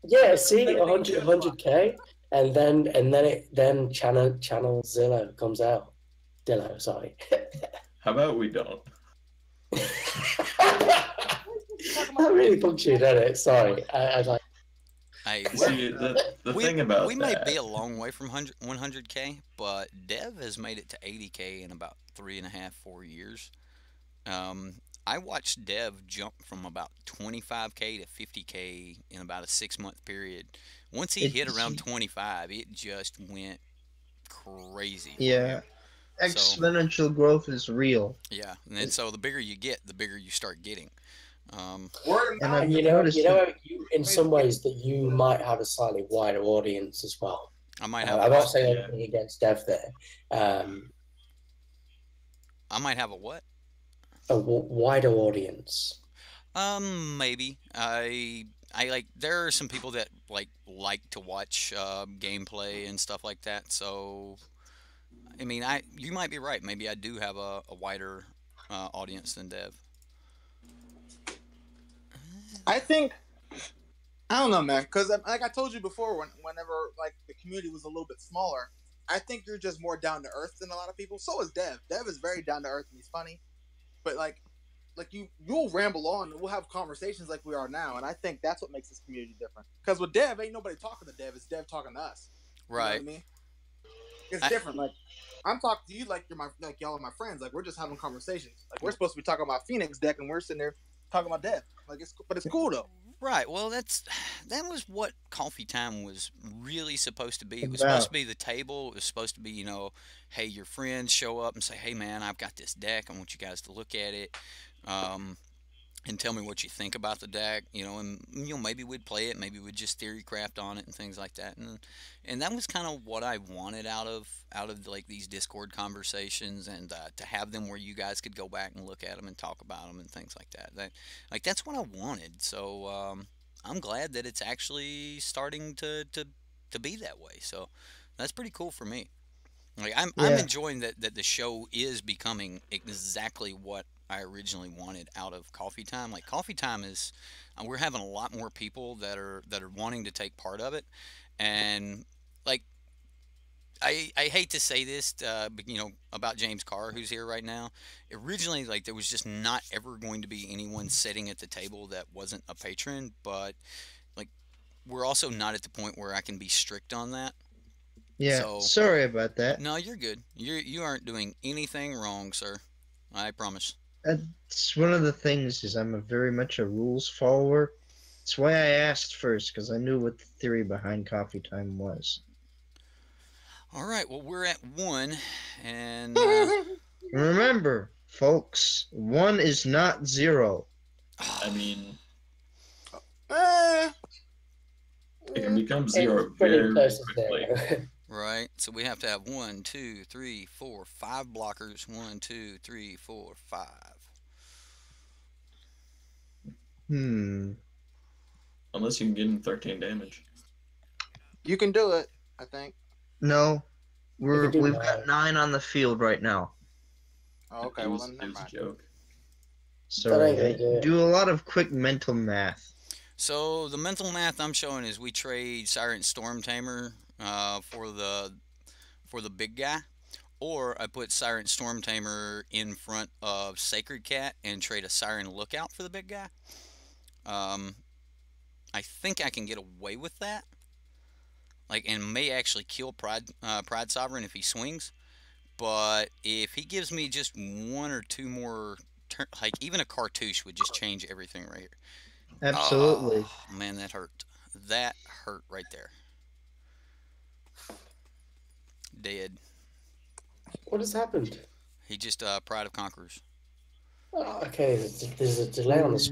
Yeah, see, 100K, and then Channel Zillow comes out. Dillo, sorry.
How about we don't?
That really bugs you, doesn't it? Sorry. I like.
hey,
See, the thing about
we
that,
may be a long way from 100K, but Dev has made it to 80K in about 3.5, 4 years. I watched Dev jump from about 25K to 50K in about a 6-month period. Once he hit around 25, it just went crazy.
Yeah. Exponential growth is real.
Yeah, and then so the bigger you get, the bigger you start getting.
And you know, in some ways that you might have a slightly wider audience as well.
I might have.
I'm not saying anything against Dev there.
I might have a what?
A wider audience.
Maybe. I like. There are some people that like to watch gameplay and stuff like that. So, I mean, you might be right. Maybe I do have a wider audience than Dev.
I think, I don't know, man, because like I told you before, whenever like the community was a little bit smaller, I think you're just more down to earth than a lot of people. So is Dev. Dev is very down to earth and he's funny, but like you'll ramble on and we'll have conversations like we are now, and I think that's what makes this community different. Because with Dev, ain't nobody talking to Dev; it's Dev talking to us.
Right.
You know what I mean? It's different. Like I'm talking to you like you're y'all are my friends. Like we're just having conversations. Like we're supposed to be talking about Phoenix deck, and we're sitting there talking about Dev. Like but it's cool though.
Right. Well, that was what Coffee Time was really supposed to be. It was supposed to be the table. It was supposed to be, you know, hey, your friends show up and say, hey, man, I've got this deck. I want you guys to look at it. And tell me what you think about the deck, you know, and maybe we'd play it, maybe we'd just theory craft on it and things like that, and that was kind of what I wanted out of like these Discord conversations, and to have them where you guys could go back and look at them and talk about them and things like that. That's what I wanted. So I'm glad that it's actually starting to be that way. So that's pretty cool for me. Like I'm enjoying that the show is becoming exactly what I originally wanted out of Coffee Time. Like Coffee Time is, we're having a lot more people that are wanting to take part of it, and like I hate to say this, but, you know, about James Carr, who's here right now. Originally, like there was just not ever going to be anyone sitting at the table that wasn't a patron, but like we're also not at the point where I can be strict on that.
Yeah, so, sorry about that.
No, you're good. You aren't doing anything wrong, sir. I promise.
That's one of the things, is I'm very much a rules follower. That's why I asked first, because I knew what the theory behind Coffee Time was.
All right, well, we're at 1, and
remember, folks, 1 is not 0.
I mean, it can become 0 very quickly.
Right, so we have to have 1, 2, 3, 4, 5 blockers. 1, 2, 3, 4, 5.
Unless you can get him 13 damage.
You can do it, I think.
No, we've got 9 on the field right now.
Oh, okay, well then
it was a joke.
So do a lot of quick mental math.
So the mental math I'm showing is we trade Siren Storm Tamer for the big guy, or I put Siren Storm Tamer in front of Sacred Cat and trade a Siren Lookout for the big guy. I think I can get away with that, like, and may actually kill Pride Sovereign if he swings. But if he gives me just 1 or 2 more like even a cartouche would just change everything right here.
Absolutely.
Oh, man, that hurt. That hurt right there. Dead.
What has happened?
He just Pride of Conquerors.
Oh, okay, there's a delay on this.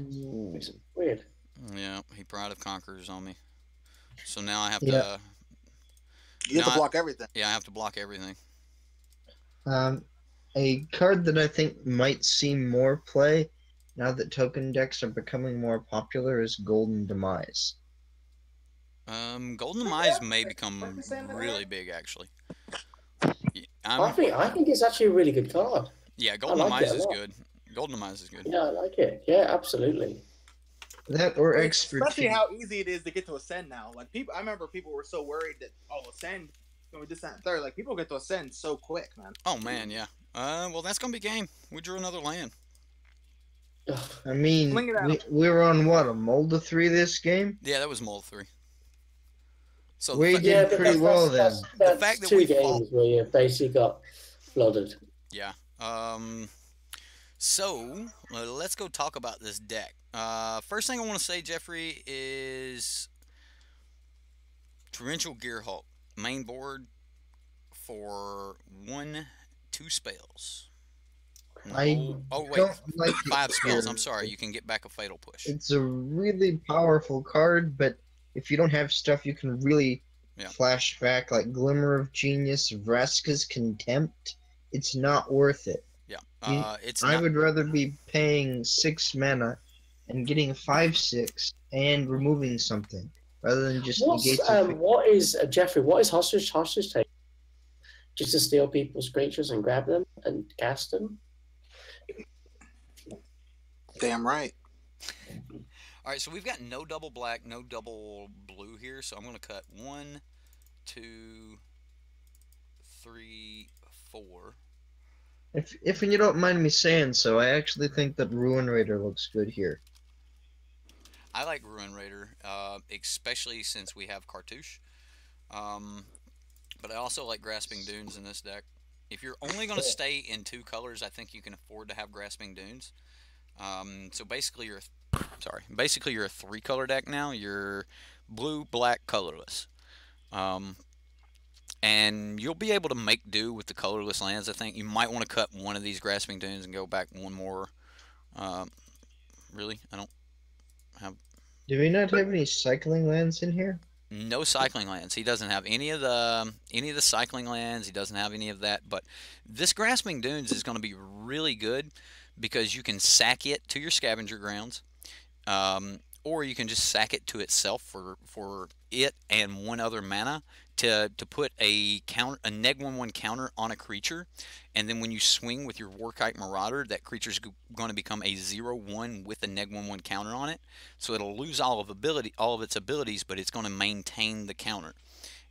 It's weird.
Yeah, he Pride of Conquerors on me. So now I have to.
You have to block everything.
Yeah, I have to block everything.
A card that I think might see more play now that token decks are becoming more popular is Golden Demise.
Golden Demise may become really big, actually.
I think it's actually a really good card.
Yeah, Golden Demise is good. Golden Demise is good.
Yeah, I like it. Yeah, absolutely.
That or expertise.
Especially how easy it is to get to Ascend now. Like I remember people were so worried that Ascend, we just that third. Like people get to Ascend so quick, man.
Oh man, yeah. Well, that's gonna be game. We drew another land.
I mean, we were on what, a Molda 3 this game?
Yeah, that was Molda 3. So
we did pretty well then.
The fact that 2 games where you basically got flooded.
Yeah. So let's go talk about this deck. First thing I want to say, Jeffrey, is Torrential Gearhulk main board for 1-2 spells.
I
Oh wait,
don't like
5
it
spells.
here.
I'm sorry, you can get back a Fatal Push.
It's a really powerful card, but if you don't have stuff you can really flash back, like Glimmer of Genius, Vraska's Contempt, it's not worth it.
Yeah,
I would rather be paying 6 mana and getting a 5/6 and removing something rather than just negates
what is Jeffrey? What is hostage take? Just to steal people's creatures and grab them and cast them?
Damn right.
All right, so we've got no double black, no double blue here, so I'm going to cut 1, 2, 3, 4.
If you don't mind me saying so, I actually think that Ruin Raider looks good here.
I like Ruin Raider, especially since we have Cartouche. But I also like Grasping Dunes in this deck. If you're only going to stay in 2 colors, I think you can afford to have Grasping Dunes. So basically you're a 3-color deck now. You're blue, black, colorless. And you'll be able to make do with the colorless lands, I think. You might want to cut one of these Grasping Dunes and go back one more. Really? I don't have...
Do we not have any cycling lands in here?
No cycling lands. He doesn't have any of the cycling lands. He doesn't have any of that. But this Grasping Dunes is going to be really good because you can sack it to your scavenger grounds, or you can just sack it to itself for it and 1 other mana to put a neg-1/1 counter on a creature, and then when you swing with your Warkite Marauder, that creature's going to become a 0/1 with a neg-1/1 counter on it. So it'll lose all of its abilities, but it's going to maintain the counter.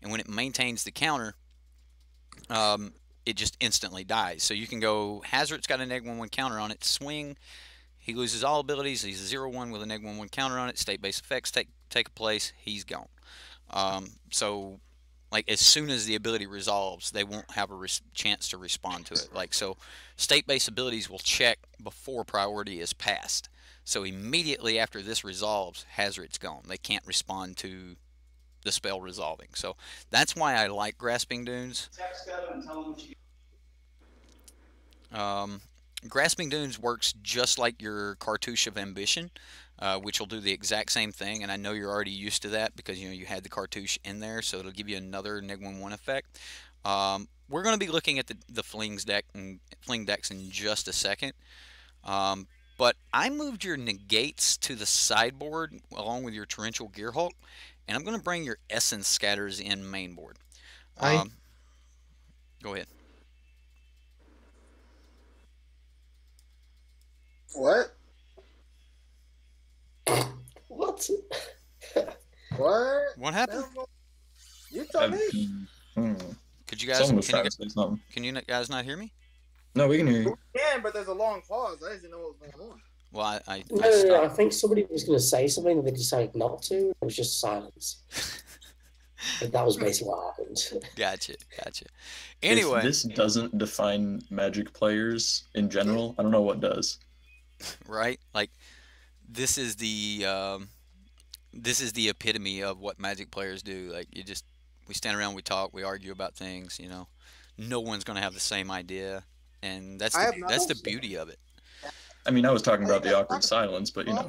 And when it maintains the counter, it just instantly dies. So you can go, Hazard's got a neg-1/1 counter on it, swing, he loses all abilities, he's a 0/1 with a neg-1/1 counter on it, state-based effects take place, he's gone. So like as soon as the ability resolves, they won't have a chance to respond to it. Like, so state-based abilities will check before priority is passed. So immediately after this resolves, Hazard's gone. They can't respond to the spell resolving. So that's why I like Grasping Dunes. Grasping Dunes works just like your Cartouche of Ambition, which will do the exact same thing, and I know you're already used to that because you had the Cartouche in there, so it'll give you another neg-1/1 effect. We're going to be looking at the Fling decks in just a second, but I moved your negates to the sideboard along with your Torrential Gearhulk, and I'm going to bring your Essence Scatters in main board. Go ahead.
What?
What?
What?
What happened?
You tell me.
Could you guys?
Someone was trying to say something.
Can you guys not hear me?
No, we can hear you.
We can, but there's a long pause. I didn't know what was going on.
Well,
No, I think somebody was going to say something and they decided not to. It was just silence. And that was basically what happened.
Gotcha. Anyway,
if this doesn't define Magic players in general, I don't know what does.
Right? Like, this is the epitome of what Magic players do. Like, we stand around, we talk, we argue about things. No one's going to have the same idea, and that's the beauty of it.
I mean, I was talking about the awkward silence, but
Yeah,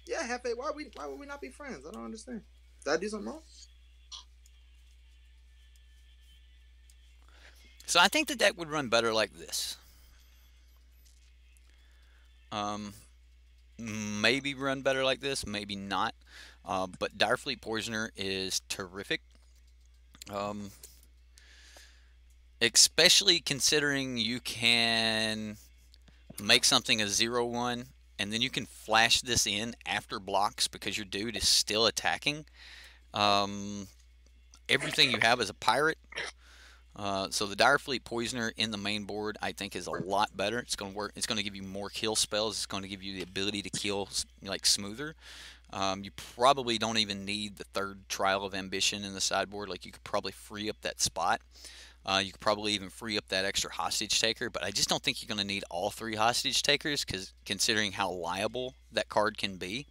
Hefe, why would we not be friends? I don't understand. Did I do something wrong?
So I think the deck would run better like this. Maybe run better like this, maybe not. But Direfleet Poisoner is terrific. Especially considering you can make something a 0/1 and then you can flash this in after blocks because your dude is still attacking. Everything you have is a pirate. So the Direfleet Poisoner in the main board, I think, is a lot better. It's going to work. It's going to give you more kill spells. It's going to give you the ability to kill like smoother. You probably don't even need the third Trial of Ambition in the sideboard. Like, you could probably free up that spot. You could probably even free up that extra hostage taker, but I just don't think you're going to need all 3 hostage takers, because considering how liable that card can be.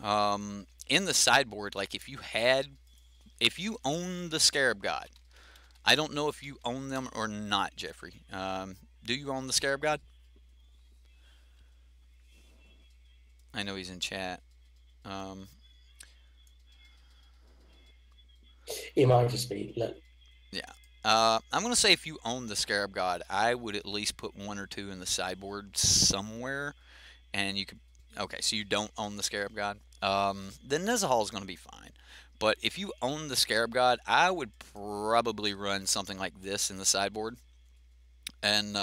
In the sideboard, like, if you own the Scarab God, I don't know if you own them or not, Jeffrey. Do you own the Scarab God? I know he's in chat.
He might just be. Look.
Yeah. I'm going to say if you own the Scarab God, I would at least put 1 or 2 in the sideboard somewhere. And you could... Okay, so you don't own the Scarab God. Then Nezahal is going to be fine. But if you own the Scarab God, I would probably run something like this in the sideboard. And,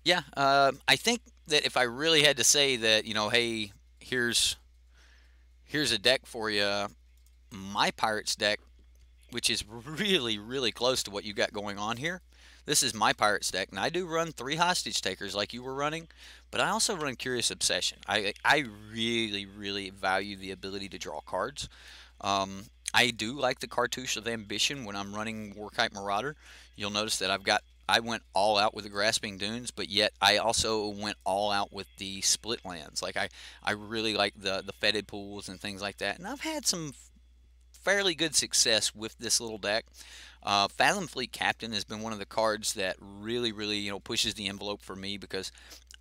yeah, I think that if I really had to say that, you know, hey, here's a deck for you, my Pirates deck, which is really, really close to what you got going on here. This is my Pirates deck, and I do run 3 hostage takers like you were running, but I also run Curious Obsession. I really, really value the ability to draw cards. I do like the Cartouche of Ambition when I'm running Warkite Marauder. You'll notice that I went all out with the Grasping Dunes, but yet I also went all out with the split lands. Like, I really like the Fetid Pools and things like that, and I've had some fairly good success with this little deck. Fathom Fleet Captain has been one of the cards that really, really, you know, pushes the envelope for me, because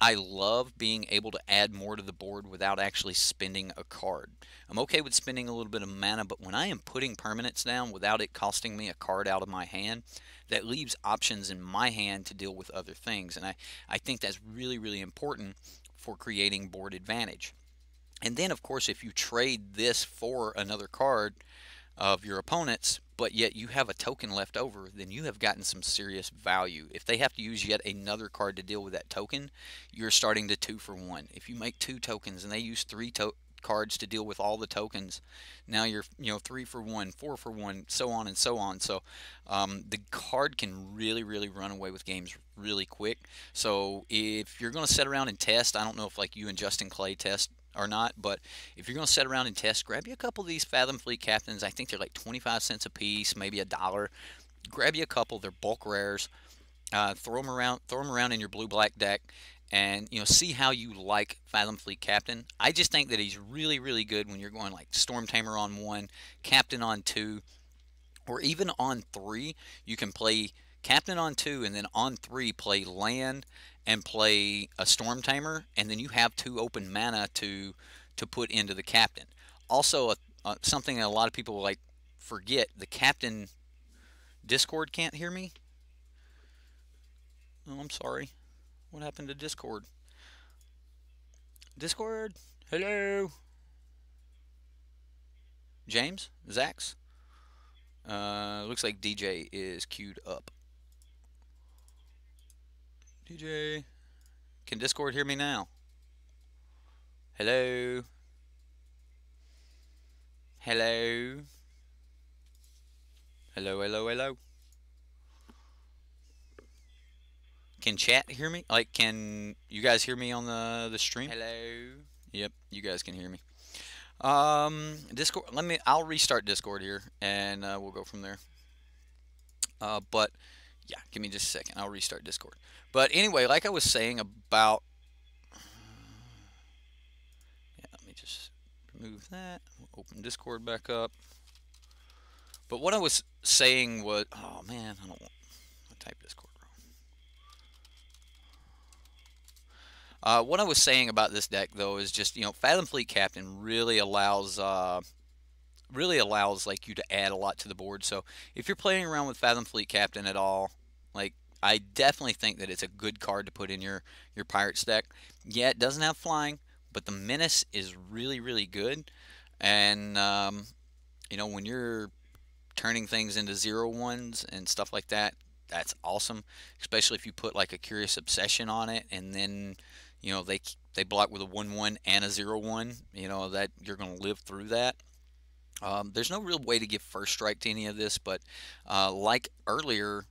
I love being able to add more to the board without actually spending a card. I'm okay with spending a little bit of mana, but when I am putting permanents down without it costing me a card out of my hand, that leaves options in my hand to deal with other things. And I think that's really, really important for creating board advantage. And then, of course, if you trade this for another card of your opponent's, but yet you have a token left over, then you have gotten some serious value. If they have to use yet another card to deal with that token, you're starting to 2 for 1. If you make 2 tokens and they use 3 cards to deal with all the tokens, now you're 3 for 1, 4 for 1, so on and so on. So the card can really, really run away with games really quick. So if you're going to sit around and test, I don't know if like you and Justin Clay test or not, but if you're going to sit around and test, grab you a couple of these Fathom Fleet Captains. I think they're like 25 cents a piece, maybe $1. Grab you a couple. They're bulk rares. Throw them around in your blue-black deck, and see how you like Fathom Fleet Captain. I just think that he's really, really good when you're going like Storm Tamer on 1, Captain on 2, or even on 3. You can play Captain on 2, and then on 3 play land and play a Storm Tamer, and then you have 2 open mana to put into the Captain. Also, something that a lot of people like forget, the Captain... Discord can't hear me? Oh, I'm sorry. What happened to Discord? Discord? Hello? James? Zax? Looks like DJ is queued up. DJ, can Discord hear me now? Hello? Hello? Hello, hello, hello? Can chat hear me? Like, can you guys hear me on the stream? Hello? Yep, you guys can hear me. Discord, I'll restart Discord here, and we'll go from there. But yeah, give me just a second. I'll restart Discord. But anyway, like I was saying about... yeah, let me just remove that. Open Discord back up. But what I was saying was... oh, man, I don't want... I typed Discord wrong. What I was saying about this deck, though, is just, Fathom Fleet Captain really allows... like you to add a lot to the board. So if you're playing around with Fathom Fleet Captain at all, like, I definitely think that it's a good card to put in your Pirates deck. Yeah, it doesn't have flying, but the menace is really, really good. And when you're turning things into 0/1s and stuff like that, that's awesome. Especially if you put like a Curious Obsession on it, and then they block with a 1/1 and a 0/1. That you're going to live through that. There's no real way to give first strike to any of this, but like earlier,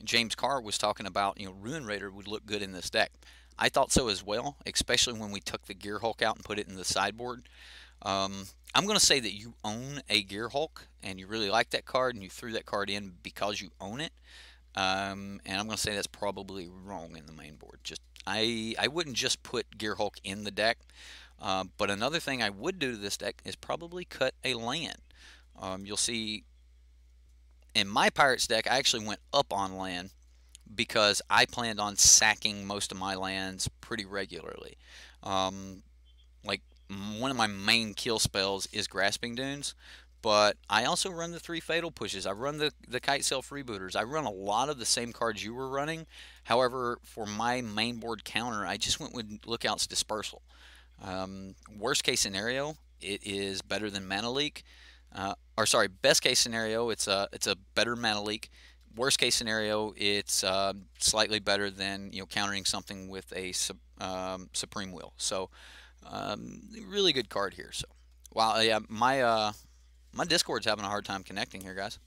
James Carr was talking about, Ruin Raider would look good in this deck. I thought so as well, especially when we took the Gear Hulk out and put it in the sideboard. I'm going to say that you own a Gear Hulk and you really like that card and you threw that card in because you own it. And I'm going to say that's probably wrong in the main board. I wouldn't just put Gear Hulk in the deck. But another thing I would do to this deck is probably cut a land. You'll see in my Pirates deck, I actually went up on land because I planned on sacking most of my lands pretty regularly. Like one of my main kill spells is Grasping Dunes, but I also run the 3 Fatal Pushes. I run the Kite Self Rebooters. I run a lot of the same cards you were running. However, for my main board counter, I just went with Lookout's Dispersal. Worst case scenario, it is better than Mana Leak. Or sorry, best case scenario, it's a better Mana Leak. Worst case scenario, it's slightly better than countering something with a Supreme Will. So really good card here. So wow, yeah, my Discord's having a hard time connecting here, guys.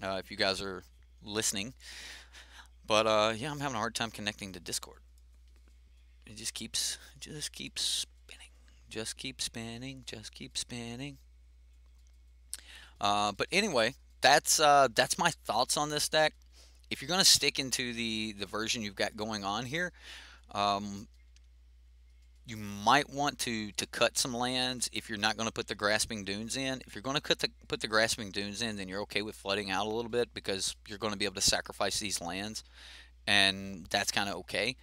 If you guys are listening, but yeah, I'm having a hard time connecting to Discord. It just keeps spinning, just keeps spinning. But anyway, that's my thoughts on this deck. If you're going to stick into the version you've got going on here, you might want to cut some lands if you're not going to put the Grasping Dunes in. If you're going to put the Grasping Dunes in, then you're okay with flooding out a little bit because you're going to be able to sacrifice these lands, and that's kind of okay.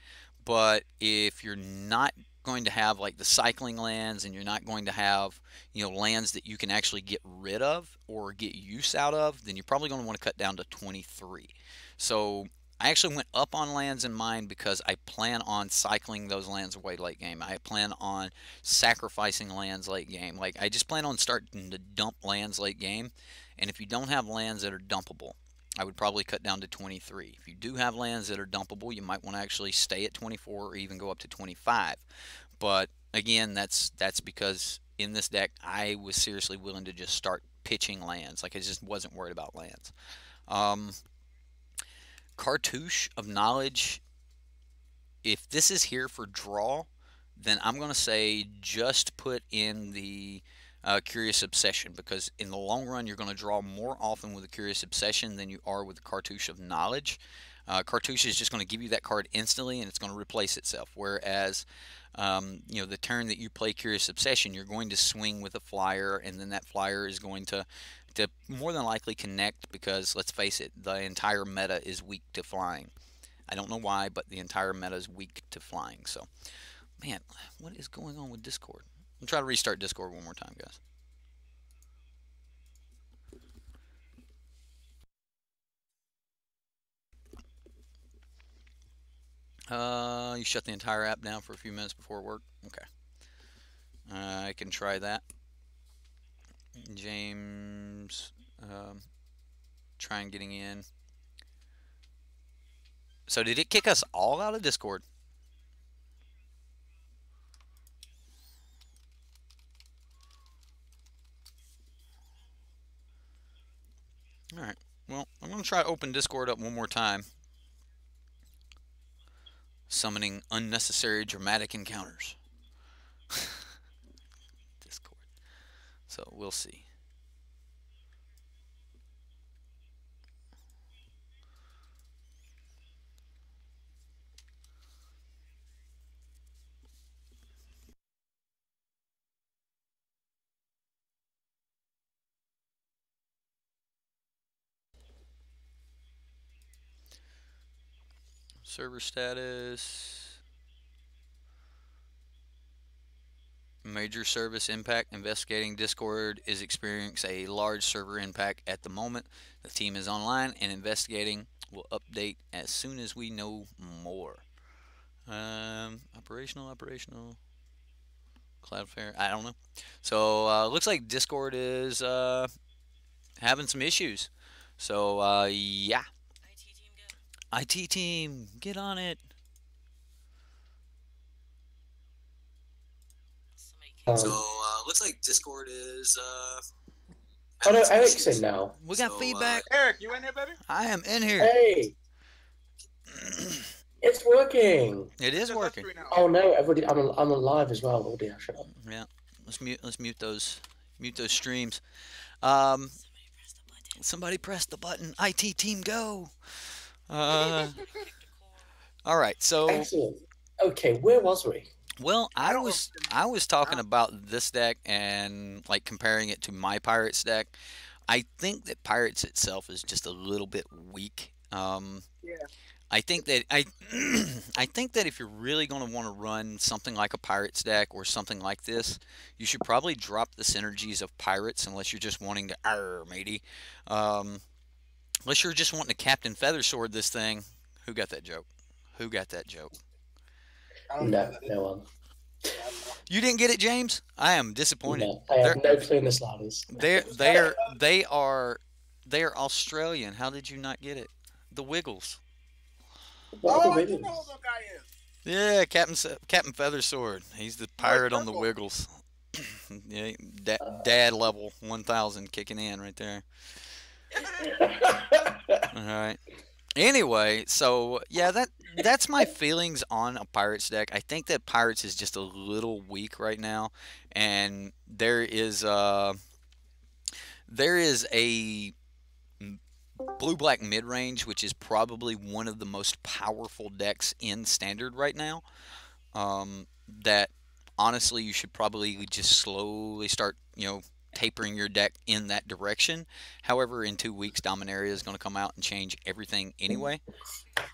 But if you're not going to have like the cycling lands and you're not going to have lands that you can actually get rid of or get use out of, then you're probably going to want to cut down to 23. So I actually went up on lands in mine because I plan on cycling those lands away late game. I plan on sacrificing lands late game. Like I just plan on starting to dump lands late game, and if you don't have lands that are dumpable, I would probably cut down to 23. If you do have lands that are dumpable, you might want to actually stay at 24 or even go up to 25. But again, that's because in this deck, I was seriously willing to just start pitching lands. Like I just wasn't worried about lands. Cartouche of Knowledge. If this is here for draw, then I'm going to say just put in the Curious Obsession, because in the long run you're going to draw more often with a Curious Obsession than you are with the Cartouche of Knowledge. Cartouche is just going to give you that card instantly and it's going to replace itself, whereas the turn that you play Curious Obsession, you're going to swing with a flyer, and then that flyer is going to more than likely connect, because let's face it, the entire meta is weak to flying. I don't know why, but the entire meta is weak to flying. So man, what is going on with Discord? I'm trying to restart Discord one more time, guys. You shut the entire app down for a few minutes before work? Okay. I can try that. James, trying getting in. So did it kick us all out of Discord? Alright, well, I'm going to try to open Discord up one more time. Summoning unnecessary dramatic encounters. Discord. So, we'll see. Server status. Major service impact. Investigating Discord is experiencing a large server impact at the moment. The team is online and investigating. We'll update as soon as we know more. Operational. Cloudflare. I don't know. So looks like Discord is having some issues. So yeah. IT team, get on it. So looks like Discord is
Oh no, Eric's in now.
We got feedback.
Eric, you in here, baby?
I am in here.
Hey. It's working.
It is
Just us
working.
three now.
Oh no, everybody! I'm alive as well. Oh dear, shut up.
Yeah. Let's mute those streams. Somebody press the button. IT team go. All right. So,
Excellent. Okay, where was we?
well, I
don't
was talking about this deck and like comparing it to my Pirates deck. I think that Pirates itself is just a little bit weak.
Yeah.
I think that I think that if you're really going to want to run something like a Pirates deck or something like this, you should probably drop the synergies of Pirates unless you're just wanting to matey. Unless you're just wanting to Captain Feathersword this thing. Who got that joke? Who got that joke?
I don't know.
No, no one.
You didn't get it, James? I am disappointed.
No, I have no clue in the slightest.
They are Australian. How did you not get it? The Wiggles.
What
Oh,
are
I
the
do know
Wiggles?
who the guy is.
Yeah, Captain Feathersword. He's the pirate on the
purple.
Wiggles. Yeah, dad level 1000 kicking in right there. All right. Anyway, so yeah, that's my feelings on a Pirates deck. I think that Pirates is just a little weak right now, and there is a blue-black mid-range, which is probably one of the most powerful decks in Standard right now. That honestly, you should probably just slowly start, tapering your deck in that direction. However, in 2 weeks, Dominaria is going to come out and change everything anyway.
It's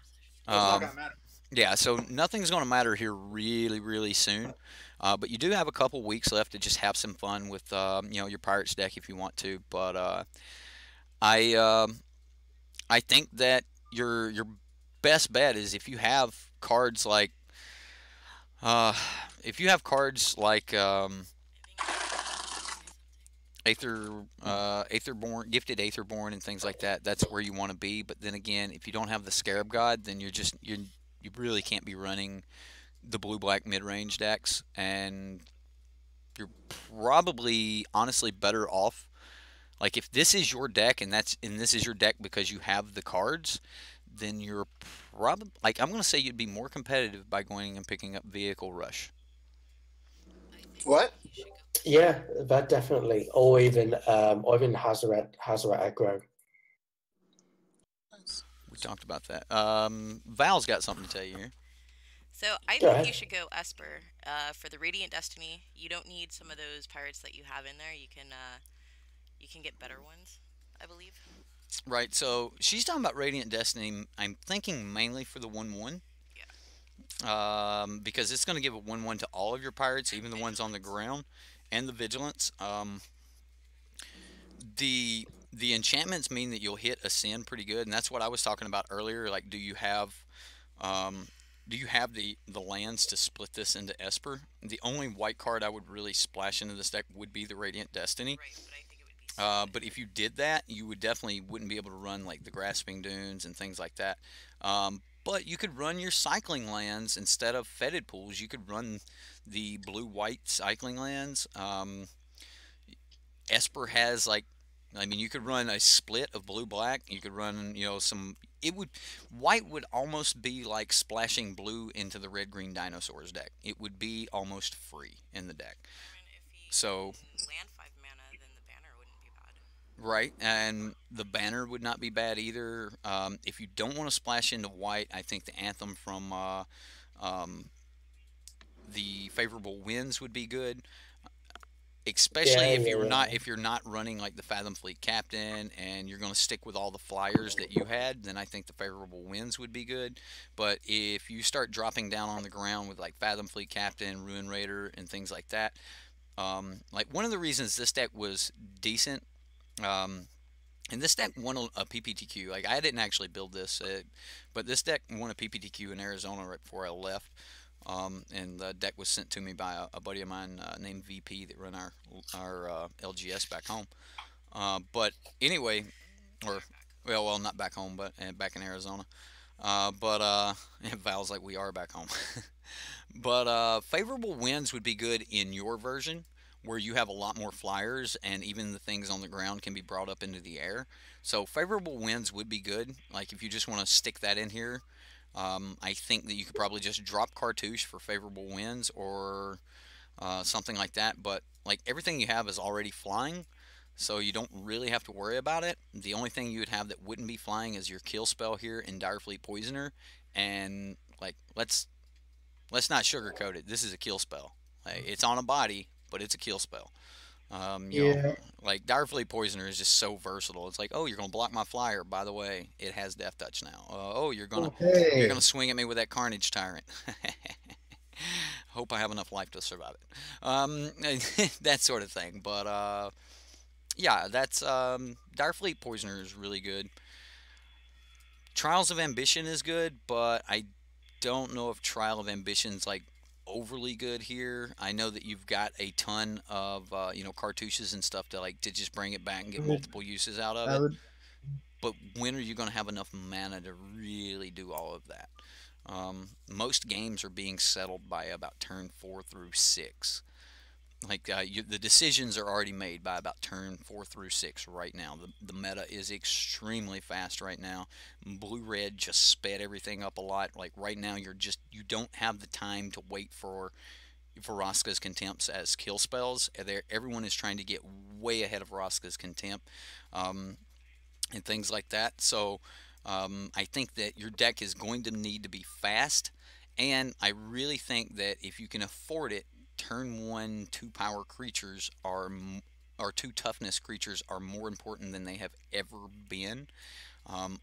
not gonna matter.
Yeah, so nothing's going to matter here really, really soon. But you do have a couple weeks left to just have some fun with, your Pirates deck if you want to. But I think that your best bet is if you have cards like Aetherborn, Gifted Aetherborn, and things like that. That's where you want to be. But then again, if you don't have the Scarab God, then you really can't be running the blue-black mid-range decks, and you're probably honestly better off. Like if this is your deck and this is your deck because you have the cards, then you're probably I'm going to say you'd be more competitive by going and picking up Vehicle Rush.
What?
Yeah, that definitely. Or even Hazoret aggro.
We talked about that. Val's got something to tell you here.
So I
Go
think
ahead.
you should go Esper for the Radiant Destiny. You don't need some of those pirates that you have in there. You can get better ones, I believe.
Right, so she's talking about Radiant Destiny. I'm thinking mainly for the 1/1.
Yeah.
Because it's going to give a 1/1 to all of your pirates, even the ones on the ground, and the Vigilance. The enchantments mean that you'll hit Ascend pretty good, and that's what I was talking about earlier. Like, do you have the lands to split this into Esper? The only white card I would really splash into this deck would be the Radiant Destiny.
Right, but I think it would be.
But if you did that, you would definitely wouldn't be able to run like the Grasping Dunes and things like that. But you could run your cycling lands instead of fetid pools. You could run the blue-white cycling lands. Esper has you could run a split of blue-black. You could run, some. White would almost be like splashing blue into the red-green dinosaurs deck. It would be almost free in the deck.
I mean, if he
So.
land 5 mana, then the banner wouldn't be bad.
Right, and the banner would not be bad either. If you don't want to splash into white, I think the Anthem from the Favorable Winds would be good. Especially if you're not running like the Fathom Fleet Captain and you're going to stick with all the flyers that you had, then I think the Favorable Winds would be good. But if you start dropping down on the ground with like Fathom Fleet Captain, Ruin Raider, and things like that, like one of the reasons this deck was decent. And this deck won a PPTQ. Like I didn't actually build this, but this deck won a PPTQ in Arizona right before I left. And the deck was sent to me by a buddy of mine named VP that run our LGS back home. But anyway, well, not back home, but back in Arizona. But Val's like, we are back home. But Favorable Winds would be good in your version, where you have a lot more flyers and even the things on the ground can be brought up into the air. So Favorable Winds would be good. Like if you just want to stick that in here, I think that you could probably just drop Cartouche for favorable wins or something like that. But like everything you have is already flying, so you don't really have to worry about it. The only thing you would have that wouldn't be flying is your kill spell here in Direfleet Poisoner. And like let's not sugarcoat it. This is a kill spell. Like, it's on a body, but it's a kill spell. You know,
Yeah.
like Direfleet Poisoner is just so versatile. It's like, oh, you're gonna block my flyer. By the way, it has Death Touch now. Oh, you're gonna
Hey.
swing at me with that Carnage Tyrant. Hope I have enough life to survive it. That sort of thing. But yeah, that's Direfleet Poisoner is really good. Trials of Ambition is good, but I don't know if Trial of Ambition's like overly good here. I know that you've got a ton of cartouches and stuff to just bring it back and get multiple uses out of
I
it.
would.
But when are you going to have enough mana to really do all of that? Most games are being settled by about turn 4 through 6. Like the decisions are already made by about turn 4 through 6 right now. The meta is extremely fast right now. Blue red just sped everything up a lot. Like right now, you don't have the time to wait for Vraska's Contempts as kill spells. Everyone is trying to get way ahead of Vraska's Contempt and things like that. So I think that your deck is going to need to be fast, and I really think that if you can afford it, turn 1 2 power creatures or 2 toughness creatures are more important than they have ever been.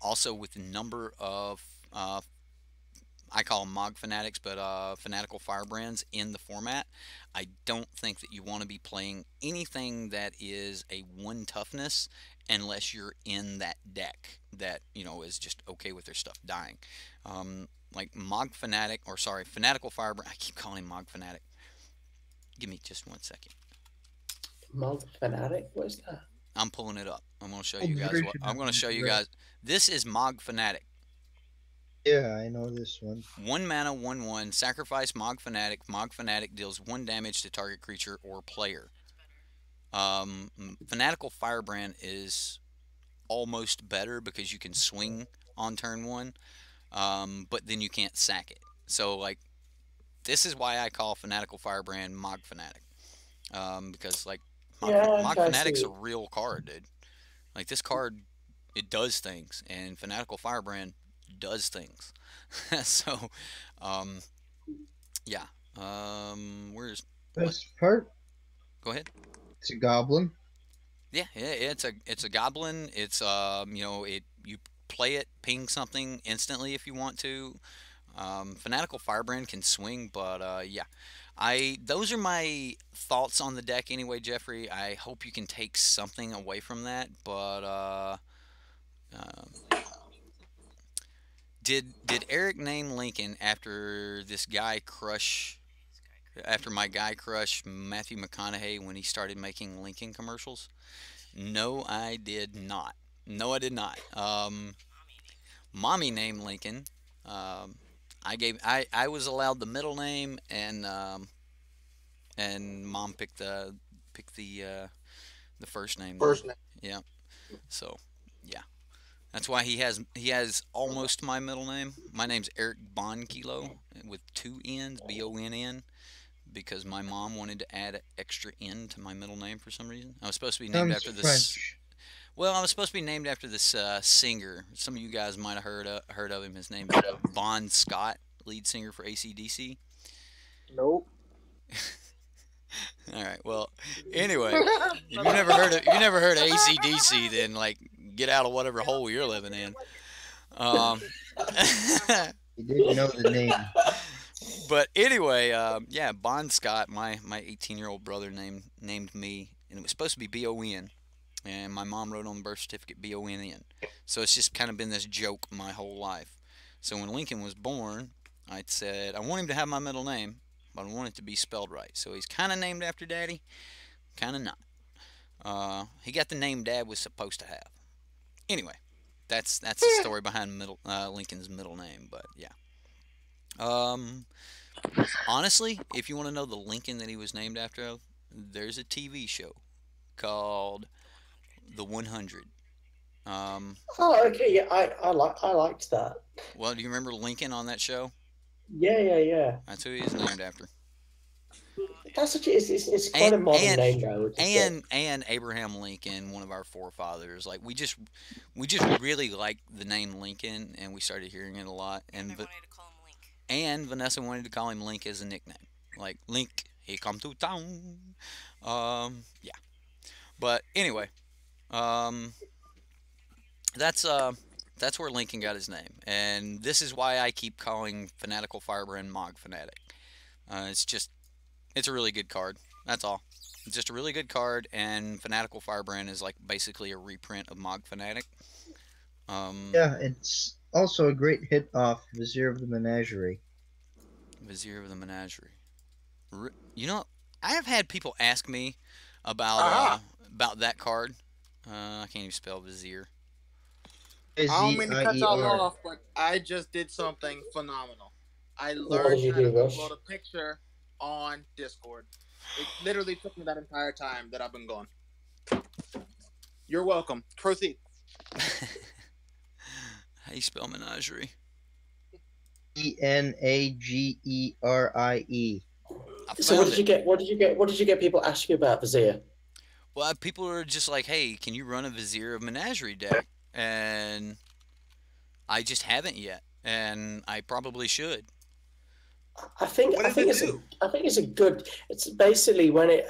Also, with the number of I call them Mog Fanatics, but Fanatical Firebrands in the format, I don't think that you want to be playing anything that is a 1 toughness unless you're in that deck that is just okay with their stuff dying. Like Fanatical Firebrand. I keep calling him Mog Fanatic. Give me just 1 second.
Mog Fanatic? What is that?
I'm pulling it up. I'm going to show you guys. I'm going to show you guys. This is Mog Fanatic.
Yeah, I know this one.
1 mana, 1/1. Sacrifice Mog Fanatic. Mog Fanatic deals 1 damage to target creature or player. Fanatical Firebrand is almost better because you can swing on turn 1, but then you can't sack it. So like, this is why I call Fanatical Firebrand Mog Fanatic, because like Mog Fanatic's a real card, dude. Like this card, it does things, and Fanatical Firebrand does things. So, yeah. Where's
Best part?
Go ahead.
It's a goblin.
Yeah, it's a goblin. It's you play it, ping something instantly if you want to. Fanatical Firebrand can swing, but yeah. Those are my thoughts on the deck anyway, Jeffrey. I hope you can take something away from that, but did Eric name Lincoln after my guy crush Matthew McConaughey when he started making Lincoln commercials? No, I did not. No, I did not. Mommy named Lincoln. I was allowed the middle name, and Mom picked the first name.
First name.
Yeah. So, yeah. That's why he has almost my middle name. My name's Eric Bonkilo with 2 N's, Bonn, because my mom wanted to add an extra N to my middle name for some reason. I was supposed to be named after this.
French.
Well, I was supposed to be named after this singer. Some of you guys might have heard of him. His name is Bon Scott, lead singer for AC/DC.
Nope.
All right. Well, anyway, if you never heard of AC/DC, then like get out of whatever hole you're living in.
You didn't know the name.
But anyway, yeah, Bon Scott, my 18-year-old brother named me, and it was supposed to be B-O-N, and my mom wrote on the birth certificate B-O-N-N. So it's just kind of been this joke my whole life. So when Lincoln was born, I said, I want him to have my middle name, but I want it to be spelled right. So he's kind of named after Daddy, kind of not. He got the name Dad was supposed to have. Anyway, that's the story behind Lincoln's middle name, but yeah. Honestly, if you want to know the Lincoln that he was named after, there's a TV show called The 100.
Oh, okay. Yeah, I liked that.
Well, do you remember Lincoln on that show?
Yeah.
That's who he is named after.
That's such. It's quite a modern name though.
And Abraham Lincoln, one of our forefathers. Like we just really liked the name Lincoln, and we started hearing it a lot. And
Everyone wanted to call him Link.
and Vanessa wanted to call him Link as a nickname, like Link, he come to town. Yeah. But anyway, um, that's where Lincoln got his name, and this is why I keep calling Fanatical Firebrand Mog Fanatic. It's a really good card. That's all. It's just a really good card, and Fanatical Firebrand is like basically a reprint of Mog Fanatic.
Yeah, it's also a great hit off Vizier of the Menagerie.
Vizier of the Menagerie. You know, I have had people ask me about that card. I can't even spell Vizier.
I don't mean to cut y'all
Vier.
off, but I just did something phenomenal. I
What
learned
did you
how to
do, Rush?
upload a picture on Discord. It literally took me that entire time that I've been gone. You're welcome. Proceed.
How you spell Menagerie?
Menagerie.
So what did you get? What did you get? People ask you about Vizier.
Well, people are just like, hey, can you run a Vizier of Menagerie deck? And I just haven't yet, and I probably should.
I think it's a good. It's basically when it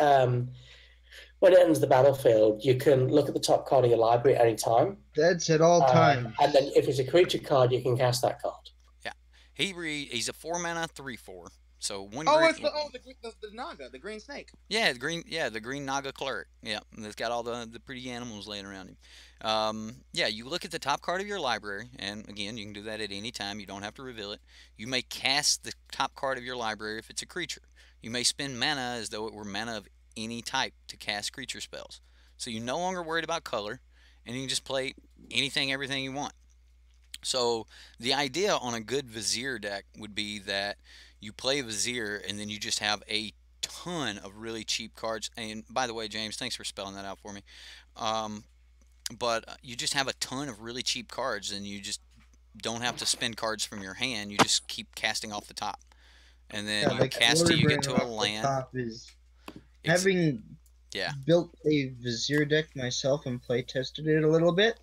enters the battlefield, you can look at the top card of your library at any time.
That's at all times.
And then if it's a creature card, you can cast that card.
Yeah, he's a 4-mana 3/4. So one.
It's the Naga, the green snake.
Yeah, the green Naga cleric. Yeah, it's got all the pretty animals laying around him. Yeah, you look at the top card of your library, and again, you can do that at any time. You don't have to reveal it. You may cast the top card of your library if it's a creature. You may spend mana as though it were mana of any type to cast creature spells. So you're no longer worried about color, and you can just play anything, everything you want. So the idea on a good Vizier deck would be that you play Vizier, and then you just have a ton of really cheap cards. And by the way, James, thanks for spelling that out for me. But you just have a ton of really cheap cards, and you just don't have to spend cards from your hand. You just keep casting off the top, and then you cast till you get to a land.
Having built a Vizier deck myself and play tested it a little bit,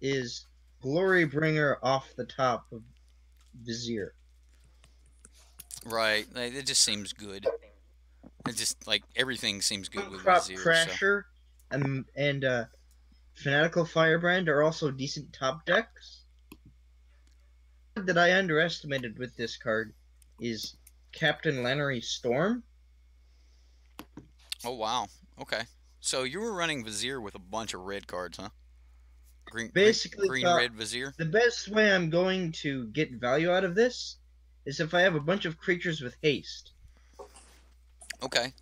is Glorybringer off the top of Vizier.
Right, it just seems good. It just like everything seems good with
Crop
Vizier.
Crasher and Fanatical Firebrand are also decent top decks. That I underestimated with this card is Captain Lannery Storm.
Oh wow, okay. So you were running Vizier with a bunch of red cards, huh? Green, red Vizier.
The best way I'm going to get value out of this is if I have a bunch of creatures with haste.
Okay.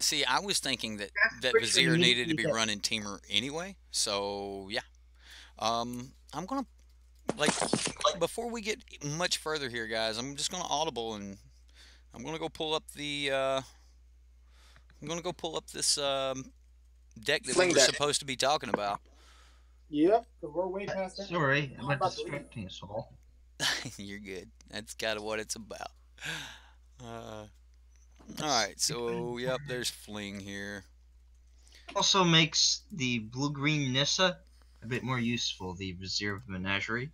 See, I was thinking that Vizier needed to be running Teamer anyway. So yeah. I'm gonna before we get much further here, guys. I'm just gonna audible and I'm gonna go pull up the. I'm gonna go pull up this deck that we were supposed to be talking about.
Yep, because we're way past that.
Sorry, I'm not distracting us all.
You're good. That's kind of what it's about. Alright, so, yep, there's Fling here.
Also makes the blue-green Nissa a bit more useful, the Vizier of the Menagerie.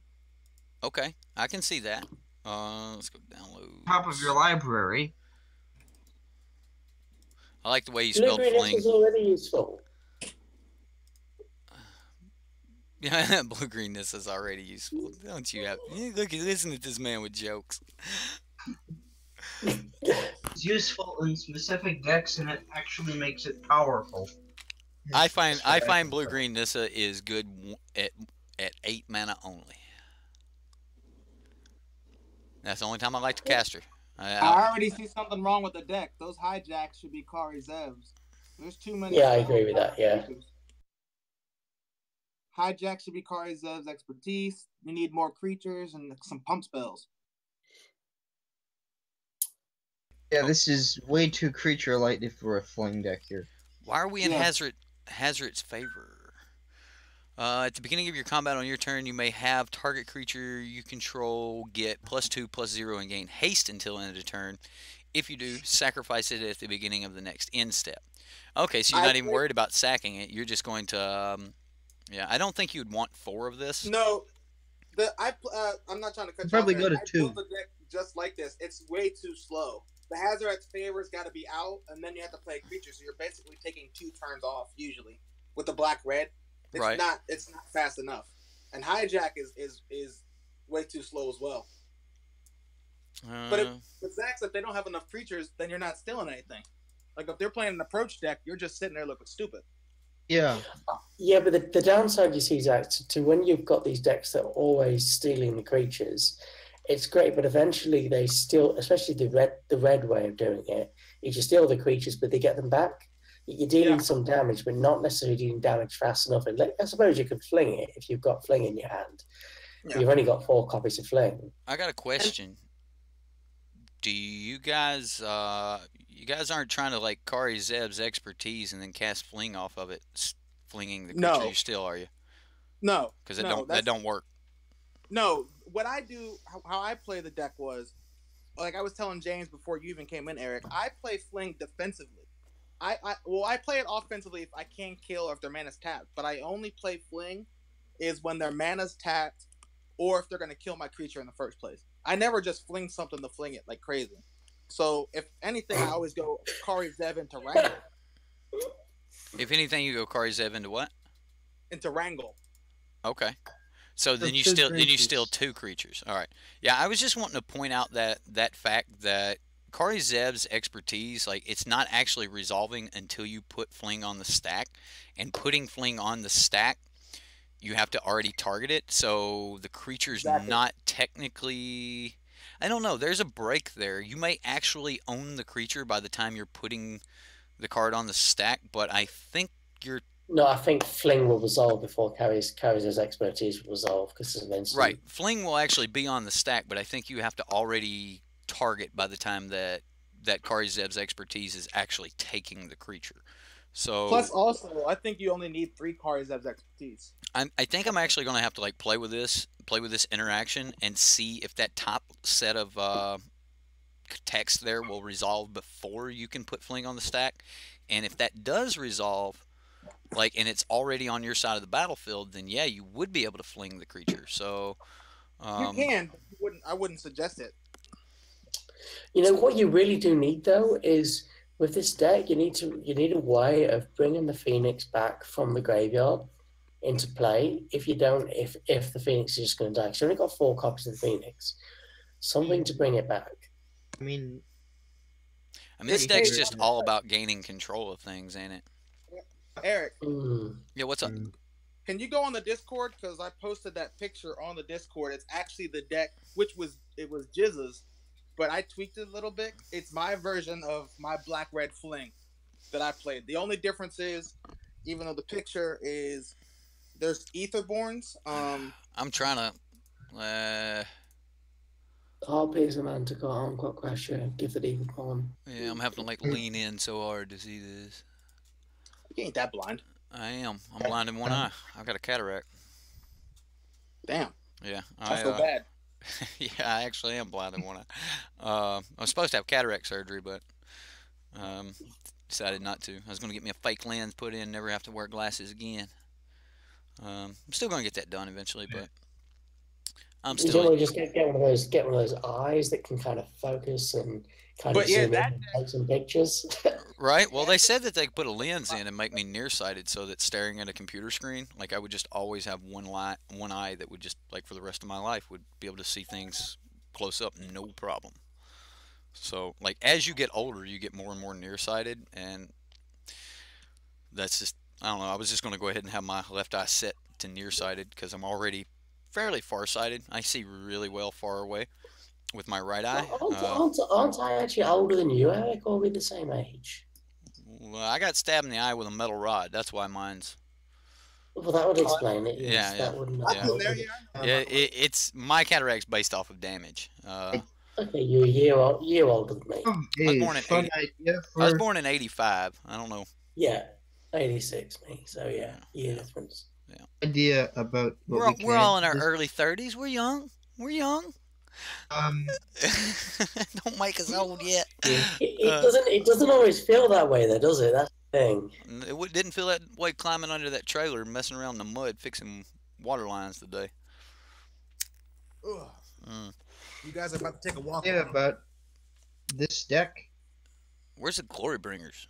Okay, I can see that. Let's go download.
Top of your library.
I like the way you spelled Fling.
Is already useful.
Yeah, blue-greenness is already useful. Don't you have... Look, listen to this man with jokes.
It's useful in specific decks, and it actually makes it powerful.
I find blue-green Nissa is good at 8 mana only. That's the only time I like to cast her.
I already see something wrong with the deck. Those hijacks should be Kari Zevs. There's too many.
Yeah, I agree with that. Yeah.
Hijack should be Kari Zev's expertise. You need more creatures and some pump spells.
Yeah, this is way too creature light if we're a fling deck here.
Why are we in Hazard Hazard's Favor. At the beginning of your combat on your turn, you may have target creature you control get +2/+0 and gain haste until end of turn. If you do, sacrifice it at the beginning of the next end step. Okay, so you're not even worried about sacking it. You're just going to, yeah. I don't think you'd want 4 of this.
No, I'm not trying to cut you
Probably
off.
go to
I
2.
built a deck just like this. It's way too slow. The Hazard's Favor's got to be out, and then you have to play a creature. So you're basically taking 2 turns off usually with the black-red. It's
Right.
It's not fast enough, and Hijack is way too slow as well. But with Zax, if they don't have enough creatures, then you're not stealing anything. Like if they're playing an approach deck, you're just sitting there looking stupid.
Yeah.
Yeah, but the downside you see, Zach, to when you've got these decks that are always stealing the creatures, it's great, but eventually they still, especially the red way of doing it, is you steal the creatures, but they get them back. You're dealing some damage, but not necessarily dealing damage fast enough. And I suppose you could fling it if you've got fling in your hand. Yeah. You've only got 4 copies of fling.
I got a question. Do you guys, you guys aren't trying to like Kari Zeb's expertise and then cast fling off of it, flinging the creature you steal, are you?
No,
because that don't work.
No, what I do, how I play the deck was, like I was telling James before you even came in, Eric. I play fling defensively. I play it offensively if I can kill or if their mana's tapped, but I only play fling is when their mana's tapped or if they're going to kill my creature in the first place. I never just fling something to fling it like crazy. So if anything, I always go Kari Zev into Wrangle.
If anything, you go Kari Zev into what?
Into Wrangle.
Okay. So then you steal 2 creatures. All right. Yeah, I was just wanting to point out that fact that Kari Zeb's expertise, like, it's not actually resolving until you put fling on the stack. And putting fling on the stack, you have to already target it. So the creature's not technically... I don't know. There's a break there. You may actually own the creature by the time you're putting the card on the stack, but I think you're...
No, I think fling will resolve before Kari's expertise will resolve because it's an instant.
Right. Fling will actually be on the stack, but I think you have to already target by the time that Kari Zeb's expertise is actually taking the creature. So
plus also, I think you only need 3 Kari Zeb's expertise.
I think I'm actually going to have to like play with this interaction and see if that top set of text there will resolve before you can put fling on the stack, and if that does resolve, like, and it's already on your side of the battlefield, then yeah, you would be able to fling the creature. So
you can, but I wouldn't suggest it.
You know what you really do need though is with this deck, you need a way of bringing the Phoenix back from the graveyard into play. If you don't, if the Phoenix is just going to die, because you only got 4 copies of the Phoenix, something to bring it back.
I mean,
this deck's just all about gaining control of things, ain't it?
Eric.
Yeah, what's up?
Can you go on the Discord? Because I posted that picture on the Discord. It's actually the deck, it was Jizza's, but I tweaked it a little bit. It's my version of my black-red fling that I played. The only difference is, even though the picture is, there's Etherborns.
I'm trying to...
Harpies and Manticore, Got Crasher, give it Etherborn.
Yeah, I'm having to like lean in so hard to see this.
You ain't that blind.
I am. I'm blind in one eye. I've got a cataract.
Damn.
Yeah.
That's so bad.
Yeah, I actually am blind in one eye. I'm supposed to have cataract surgery, but decided not to. I was going to get me a fake lens put in, never have to wear glasses again. I'm still going to get that done eventually, but I'm still...
You don't just get one of those eyes that can kind of focus and kind of zoom in and take some pictures.
Right. Well, they said that they could put a lens in and make me nearsighted, so that staring at a computer screen, like I would just always have one eye that would just, like for the rest of my life, would be able to see things close up, no problem. So, like, as you get older, you get more and more nearsighted, and that's just, I don't know. I was just going to go ahead and have my left eye set to nearsighted because I'm already fairly farsighted. I see really well far away with my right eye.
Aren't I actually older than you, Eric, or are we the same age?
Well, I got stabbed in the eye with a metal rod. That's why mine's...
Well, that would explain it.
Yes,
yeah,
yeah. It's my cataract's based off of damage.
Okay, you're a year older than me.
I was born in 85. I don't know.
Yeah. 86, me. So yeah, year difference.
Idea about what
We're all in our
this-
early 30s. We're young. We're young.
Um,
Don't make us old yet.
It doesn't always feel that way though, does it? That's the thing.
It didn't feel that way climbing under that trailer, messing around in the mud, fixing water lines today.
Ugh.
Mm.
You guys are about to take a walk.
yeah, about this deck.
Where's the Glory Bringers?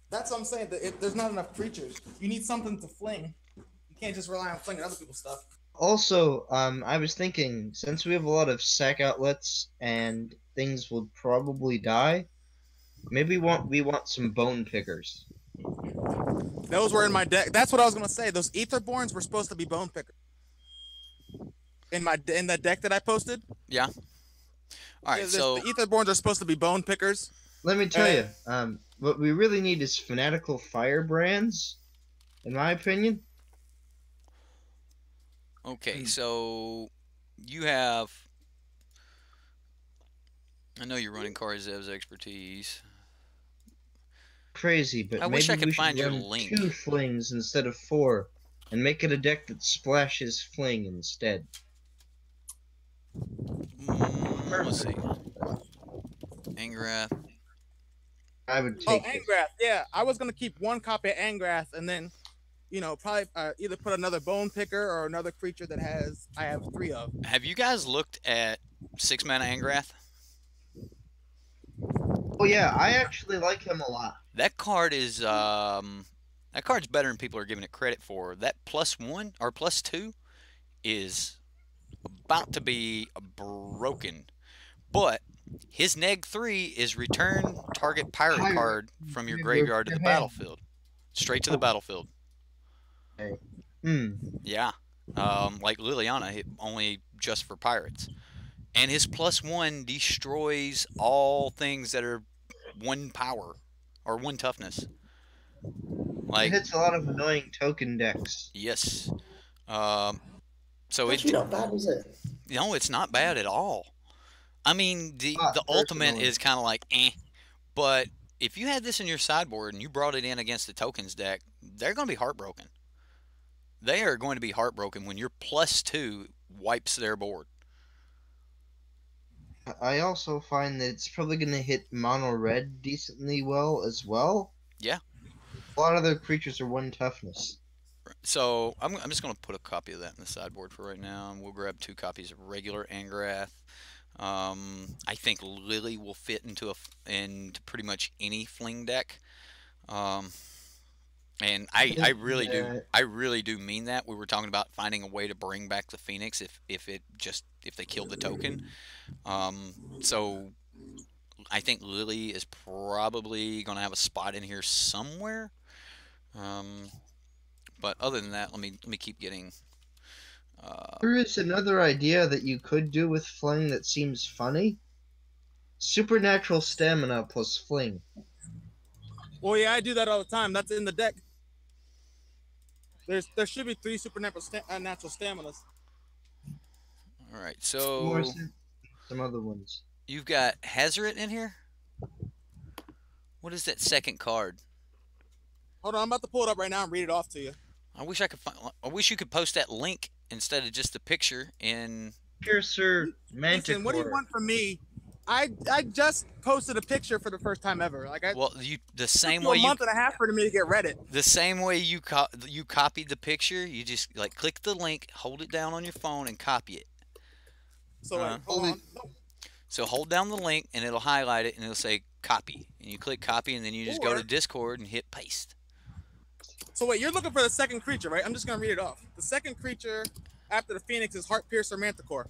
That's what I'm saying. There's not enough creatures. You need something to fling. You can't just rely on flinging other people's stuff.
Also, I was thinking, since we have a lot of sack outlets and things will probably die, maybe we want some bone pickers.
Those were in my deck. That's what I was gonna say. Those Etherborns were supposed to be bone pickers. In the deck that I posted.
Yeah. All right. So
the Etherborns are supposed to be bone pickers.
Let me tell you, what we really need is fanatical firebrands, in my opinion.
okay. So you have. I know you're running Karzev's expertise.
Crazy, but
I
maybe
wish I could
we should
find your
run
link.
2 flings instead of 4, and make it a deck that splashes fling instead.
Let's see. Angrath.
I would
Oh,
take this.
Angrath. Yeah, I was gonna keep 1 copy of Angrath, and then, probably either put another bone picker or another creature that I have 3 of.
Have you guys looked at 6-mana Angrath?
Oh yeah, I actually like him a lot.
That card is that card's better than people are giving it credit for. That +1 or +2 is about to be broken. But his neg 3 is return target pirate card from your graveyard to the battlefield. Straight to the battlefield.
Okay.
Yeah. Like Liliana, only just for pirates. And his +1 destroys all things that are 1 power or 1 toughness. Like,
It hits a lot of annoying token decks.
yes. So
Actually, not bad, is it?
No, it's not bad at all. I mean, the ultimate
personally.
is kind of like but if you had this in your sideboard and you brought it in against the tokens deck, they're going to be heartbroken. They are going to be heartbroken when your +2 wipes their board.
I also find that it's probably going to hit mono red decently well as well.
Yeah.
A lot of their creatures are 1 toughness.
So I'm just going to put a copy of that in the sideboard for right now, and we'll grab 2 copies of regular Angrath. I think Lily will fit into pretty much any fling deck. And I really do mean that. We were talking about finding a way to bring back the Phoenix if they killed the token. So I think Lily is probably going to have a spot in here somewhere. But other than that, let me keep getting.
There is another idea that you could do with fling that seems funny. Supernatural stamina plus fling.
Well, yeah, I do that all the time. That's in the deck. There should be 3 supernatural natural staminas.
All right,
Or
so
some other ones.
you've got Hazaret in here. What is that second card?
Hold on, I'm about to pull it up right now and read it off to you.
I wish you could post that link instead of just the picture in.
Piercer Manticore.
Listen, what do you want from me? I just posted a picture for the first time ever.
The same
took
way
a month and a half for me to get Reddit.
The same way you copied the picture, you just click the link, hold it down on your phone, and copy it.
So hold on. No.
So hold down the link, and it'll highlight it, and it'll say copy, and you click copy, and then you just go to Discord and hit paste.
So wait, you're looking for the second creature, right? I'm just gonna read it off. The second creature after the Phoenix is Heart Piercer Manticore.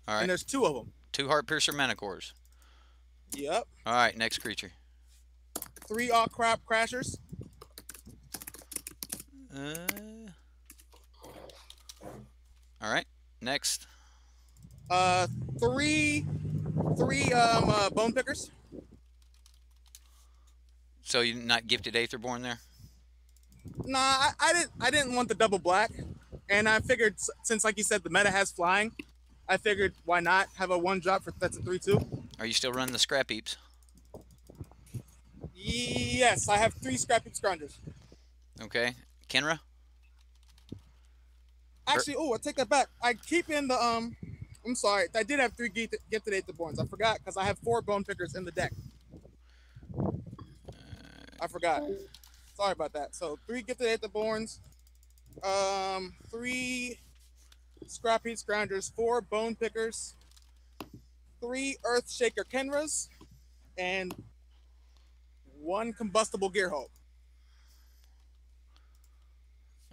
All right.
And there's 2 of them.
2 Heart Piercer Manticores.
Yep.
All right, next creature.
3 All Crop Crashers.
All right, next.
3 Bone Pickers.
So you're not gifted Aetherborn there?
Nah, I didn't want the double black, and I figured since, like you said, the meta has flying, I figured why not have a 1-drop that's a 3/2.
Are you still running the Scrap Heaps?
Yes, I have 3 scrap heap scroungers.
Okay. Kenra?
Actually, I take that back. I keep in the I'm sorry. I did have 3 gifted Aetherborns. I forgot because I have 4 bone pickers in the deck. I forgot. Sorry about that. So 3 gifted Aetherborns, 3 scrap heap scroungers, 4 bone pickers, 3 earth shaker Kenras, and 1 combustible gearhulk.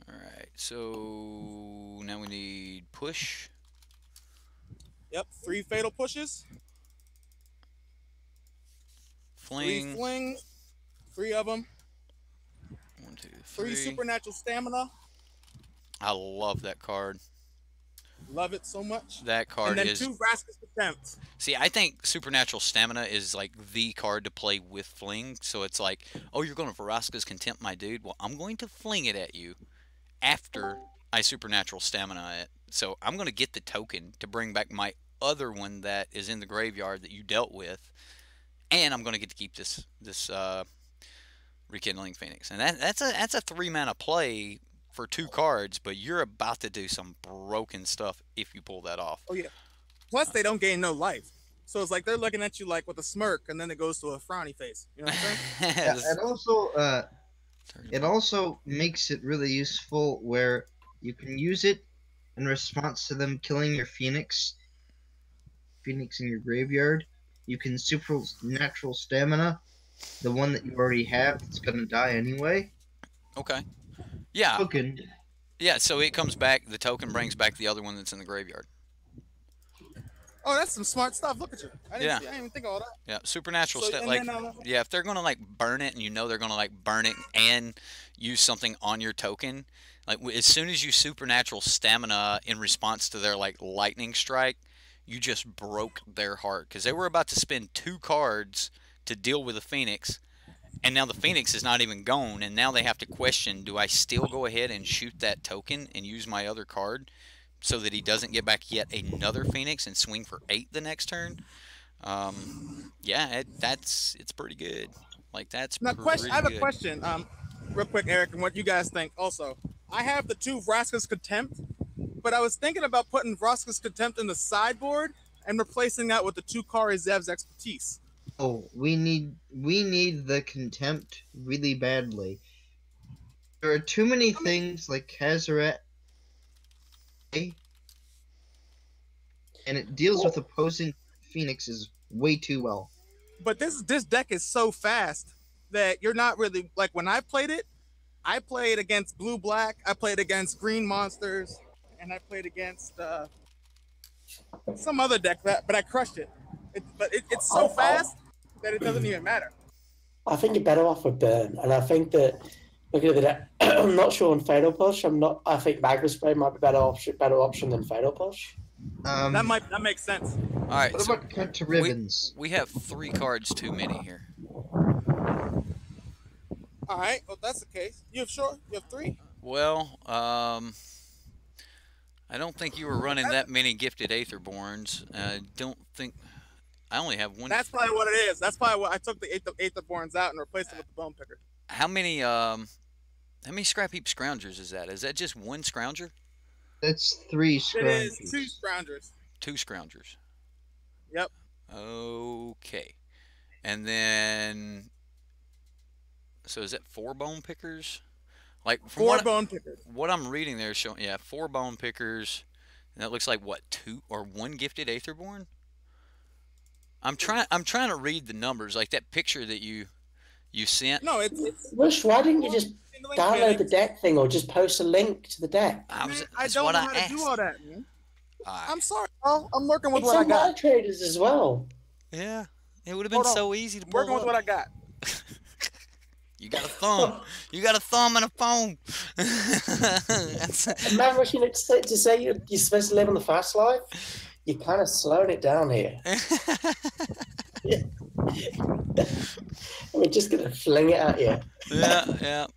Alright, so now we need push.
Yep, 3 fatal pushes.
Fling.
3 flings. 3 of them.
1, 2,
3
3.
supernatural stamina.
I love that card.
Love it so much.
That card
and then
is...
2 Vraska's Contempt.
See, I think Supernatural Stamina is like the card to play with Fling. So it's like, oh, you're going to Vraska's Contempt, my dude. Well, I'm going to fling it at you after I Supernatural Stamina it. So I'm going to get the token to bring back my other one that is in the graveyard that you dealt with. And I'm going to get to keep this Rekindling Phoenix. And that's a 3-mana play for 2 cards, but you're about to do some broken stuff if you pull that off.
Oh, yeah. Plus, they don't gain no life. So it's like they're looking at you like with a smirk, and then it goes to a frowny face. You know what I'm saying?
Yeah, and also makes it really useful where you can use it in response to them killing your Phoenix in your graveyard. You can Supernatural Stamina, the one that you already have that's gonna die anyway.
Okay. Yeah.
Token.
Yeah, so it comes back, the token brings back the other one that's in the graveyard.
Oh, that's some smart stuff. Look at you. I didn't even think of all that.
Yeah, Supernatural
So,
like,
then,
yeah, if they're going to, like, burn it and you know they're going to, like, burn it and use something on your token, like, as soon as you Supernatural Stamina in response to their, like, lightning strike, you just broke their heart. Because they were about to spend 2 cards to deal with the Phoenix, and now the Phoenix is not even gone, and now they have to question, do I still go ahead and shoot that token and use my other card so that he doesn't get back yet another Phoenix and swing for 8 the next turn? Yeah, it's pretty good. Like, that's
now,
pretty good.
I have a question, real quick, Eric, and what you guys think also. I have the 2 Vraska's Contempt, but I was thinking about putting Vraska's Contempt in the sideboard and replacing that with the 2 Kari Zev's Expertise.
Oh, we need the Contempt really badly. There are too many things like Hazaret, and it deals with opposing Phoenixes way too well.
But this deck is so fast that you're not really, like, when I played it, I played against blue-black, I played against green monsters, and I played against some other deck, but I crushed it. It's so fast that it doesn't even matter.
I think you're better off with Burn, and I think that looking at the deck, I'm not sure on Fatal Push. I think Magma Spray might be better option than Fatal Push.
That makes sense.
All right,
what about Cut to Ribbons?
We have 3 cards too many here.
All right, well, that's the case. You have 3?
Well, I don't think you were running that many gifted Aetherborns. I don't think... I only have 1.
That's probably what it is. That's probably what I took the Aetherborns out and replaced them with the Bone Picker.
How many Scrap Heap Scroungers is that? Is that just 1 Scrounger?
That's 3 Scroungers.
It is 2 Scroungers.
2 Scroungers.
Yep.
Okay. And then... So is that 4 Bone Pickers? Like, from
4 Bone Pickers.
What I'm reading there is showing, 4 Bone Pickers. And that looks like, what, 2 or 1 gifted Aetherborn? I'm trying to read the numbers, like that picture that you sent.
No, it's
Rush, why didn't you just download the deck thing or just post a link to the deck?
I don't know how to do all that, man. I'm sorry, Paul. I'm working with what I got.
It's on manatraders as well.
Yeah, it would have been so easy to pull
working with what I got.
You got a thumb. You got a thumb and a phone.
Man, Rush, to say you're supposed to live on the fast life, you're kind of slowing it down here. We're just going to fling it at you.
Yeah.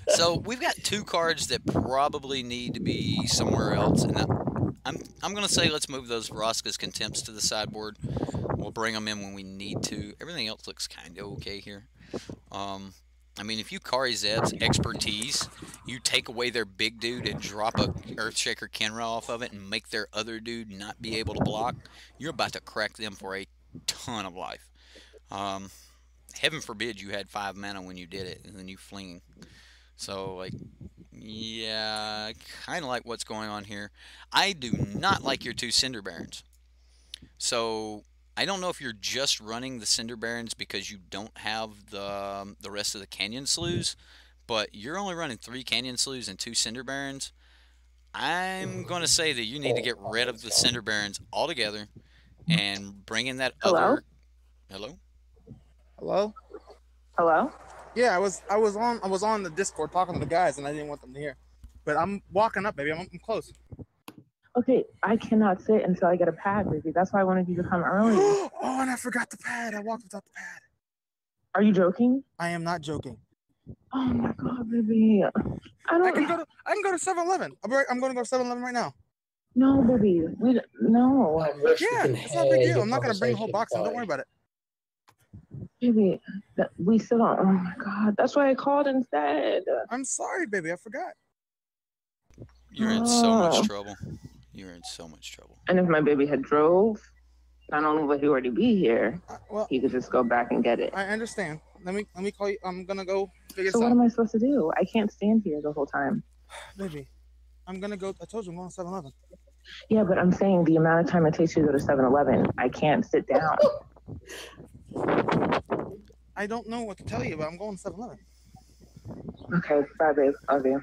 So we've got 2 cards that probably need to be somewhere else. And I'm gonna say let's move those Vraska's Contempts to the sideboard. We'll bring them in when we need to. Everything else looks kind of okay here. I mean, if you Kari Zeb's Expertise, you take away their big dude and drop a Earthshaker Kenra off of it and make their other dude not be able to block, you're about to crack them for a ton of life. Heaven forbid you had 5 mana when you did it, and then you fling. So, like, yeah, I kind of like what's going on here. I do not like your 2 Cinder Barons. So, I don't know if you're just running the Cinder Barons because you don't have the rest of the Canyon Sloughs, but you're only running 3 Canyon Sloughs and 2 Cinder Barons. I'm going to say that you need to get rid of the Cinder Barons altogether and bring in that other... Hello?
Hello?
Hello?
Yeah, I was on the Discord talking to the guys, and I didn't want them to hear. But I'm walking up, baby. I'm close.
Okay, I cannot sit until I get a pad, baby. That's why I wanted you to come early.
Oh, and I forgot the pad. I walked without the pad.
Are you joking?
I am not joking.
Oh my god, baby. I
can go to 7-Eleven. I'm going to go to 7-Eleven right now.
No, baby. No.
Yeah, it's not a big deal. I'm not going to bring the whole box in. Don't worry about it.
Baby, we still don't. Oh my god. That's why I called instead.
I'm sorry, baby. I forgot.
You're in so much trouble. You're in so much trouble.
And if my baby had drove, not only would he already be here,
well,
he could just go back and get it.
I understand. Let me call you. I'm gonna go figure
So
this out.
what am I supposed to do? I can't stand here the whole time.
Baby, I'm gonna go. I told you I'm going to 7-Eleven.
Yeah, but I'm saying the amount of time it takes you to go to 7-Eleven, I can't sit down.
I don't know what to tell you, but I'm going to 7-Eleven.
Okay, bye, babe. Love you.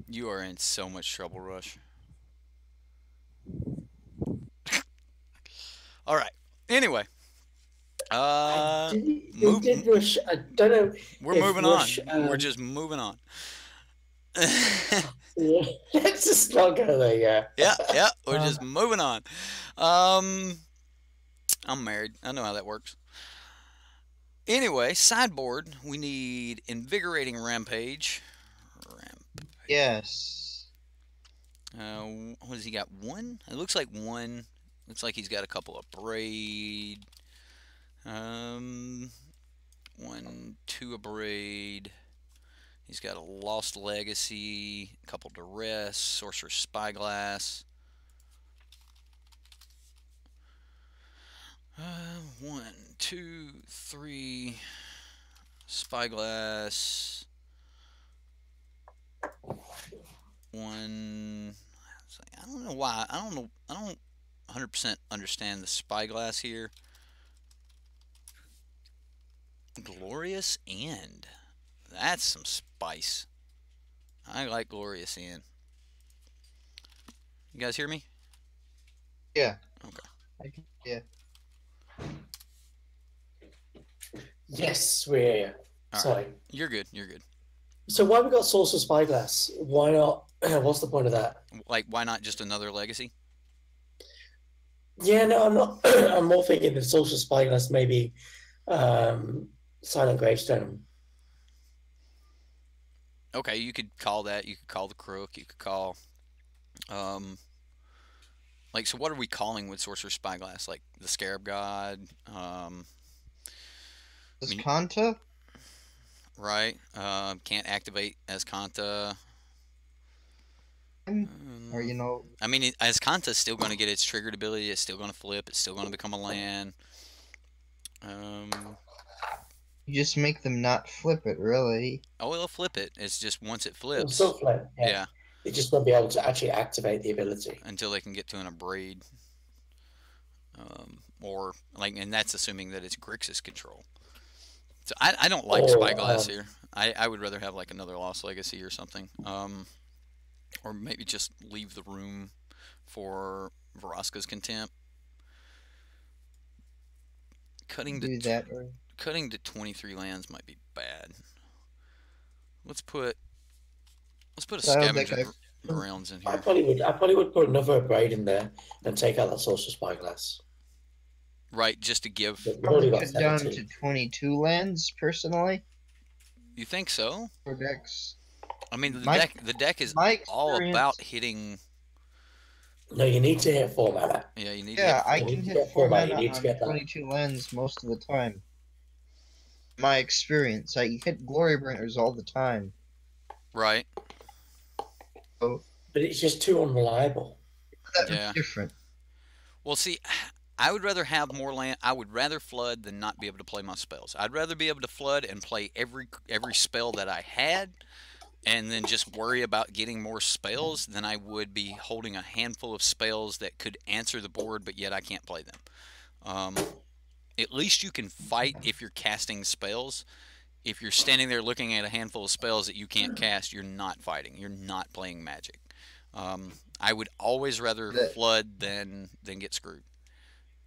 You are in so much trouble, Rush. All right. Anyway,
did Rush? I don't know.
We're moving
Rush,
on. We're just moving on.
Yeah, let's just not go there.
Yeah. We're just moving on. I'm married. I know how that works. Anyway, sideboard. We need Invigorating Rampage.
Yes.
What has he got? 1? It looks like 1. Looks like he's got a couple of Braid. 1, 2 of Braid. He's got a Lost Legacy, a couple Duress, Sorcerer's Spyglass. 1, 2, 3 Spyglass. 1. I don't know why. I don't 100% understand the Spyglass here. Glorious End. That's some spice. I like Glorious End. You guys hear me?
Yeah.
Okay.
Yeah.
Yes, we're here. Sorry.
Right. You're good. You're good.
So why we got Sorcerer's Spyglass? Why not? What's the point of that?
Like, why not just another Legacy?
Yeah, no, I'm not. I'm more thinking the Sorcerer's Spyglass maybe Silent Gravestone.
Okay, you could call that. You could call the Crook. You could call, like, so what are we calling with Sorcerer's Spyglass? Like the Scarab God.
Kanta?
Right. Can't activate as Kanta.
Or, you know...
I mean, as Kanta's still going to get its triggered ability. It's still going to flip. It's still going to become a land.
You just make them not flip it, really.
Oh, it'll flip it. It's just once it flips.
It'll still flip.
Yeah.
They just won't be able to actually activate the ability.
Until they can get to an Abrade. Or, like, and that's assuming that it's Grixis control. So I don't like Spyglass here. I would rather have, like, another Lost Legacy or something. Or maybe just leave the room for Vraska's Contempt. Cutting to 23 lands might be bad. Let's put a Scavenger Grounds in here.
I probably would put another Braid in there and take out that Sorcerer's Spyglass.
Right, just to give.
Probably cut down to 22 lands, personally.
You think so?
For decks.
I mean,
My-
the deck is
my
all
experience-
about hitting.
No, you need to hit 4 mana.
Yeah, you need to
Yeah,
hit
I
You
can
need to
hit
get
4
4 mana, you
mana
need to
on
get that.
22 lands most of the time. My experience, I hit Glory Burners all the time.
right.
So
But it's just too unreliable.
that's
Yeah.
different.
Well, see, I would rather have more land. I would rather flood than not be able to play my spells. I'd rather be able to flood and play every spell that I had, and then just worry about getting more spells than I would be holding a handful of spells that could answer the board, but yet I can't play them. At least you can fight if you're casting spells. If you're standing there looking at a handful of spells that you can't cast, you're not fighting. You're not playing Magic. I would always rather flood than get screwed.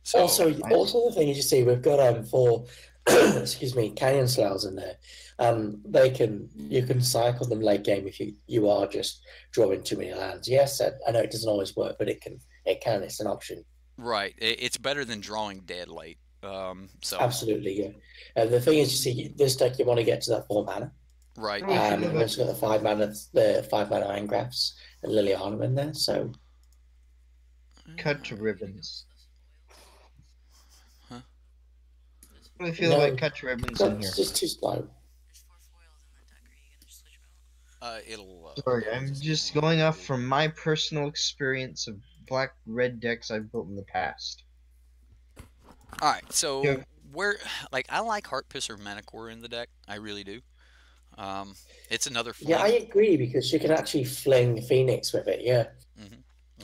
So,
Also, the thing is, you see, we've got 4, excuse me, Canyon Slayers in there. You can cycle them late game if you are just drawing too many lands. Yes, I know it doesn't always work, but it can. It's an option.
right, it's better than drawing dead late. So
Absolutely, yeah. The thing is, you see, this deck you want to get to that 4 mana.
right,
We've also got the 5 mana Engraphs and Liliana in there. So
Cut to ribbons.
Huh?
I feel
No,
like cut to ribbons in here.
it's just too slow.
it'll.
Sorry, I'm just going off from my personal experience of black-red decks I've built in the past.
All right, so
Yeah.
I like Heart Pisser Manicore in the deck. I really do. It's another fling.
Yeah, I agree because you can actually fling Phoenix with it. Yeah.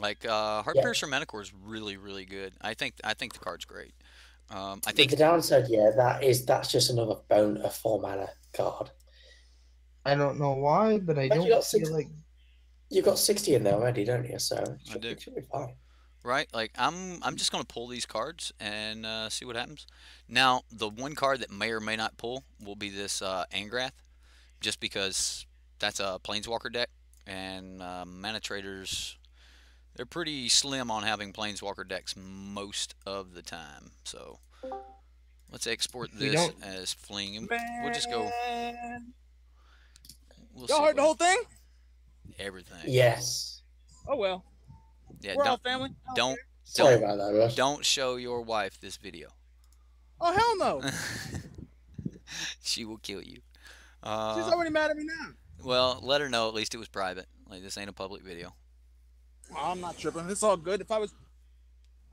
Heart
Yeah.
Piercer Manicore is really, really good. I think the card's great. I
But
think
the downside, that's just another a 4 mana card.
I don't know why, but I
But
don't
you got
feel like
You've got 60 in there already, don't you? So
I do.
it should be fine.
right. Like I'm just gonna pull these cards and see what happens. Now the one card that may or may not pull will be this Angrath, just because that's a Planeswalker deck, and manatraders, they're pretty slim on having Planeswalker decks most of the time. So let's export this as fling, and we'll just go. We'll see
Y'all heard the whole thing?
everything.
Yes.
Oh well.
Yeah,
We're all family. I
don't
care.
Sorry about that, Russ.
don't show your wife this video.
Oh hell no.
She will kill you.
She's already mad at me now.
Well, let her know at least it was private. Like, this ain't a public video.
Oh, I'm not tripping. It's all good.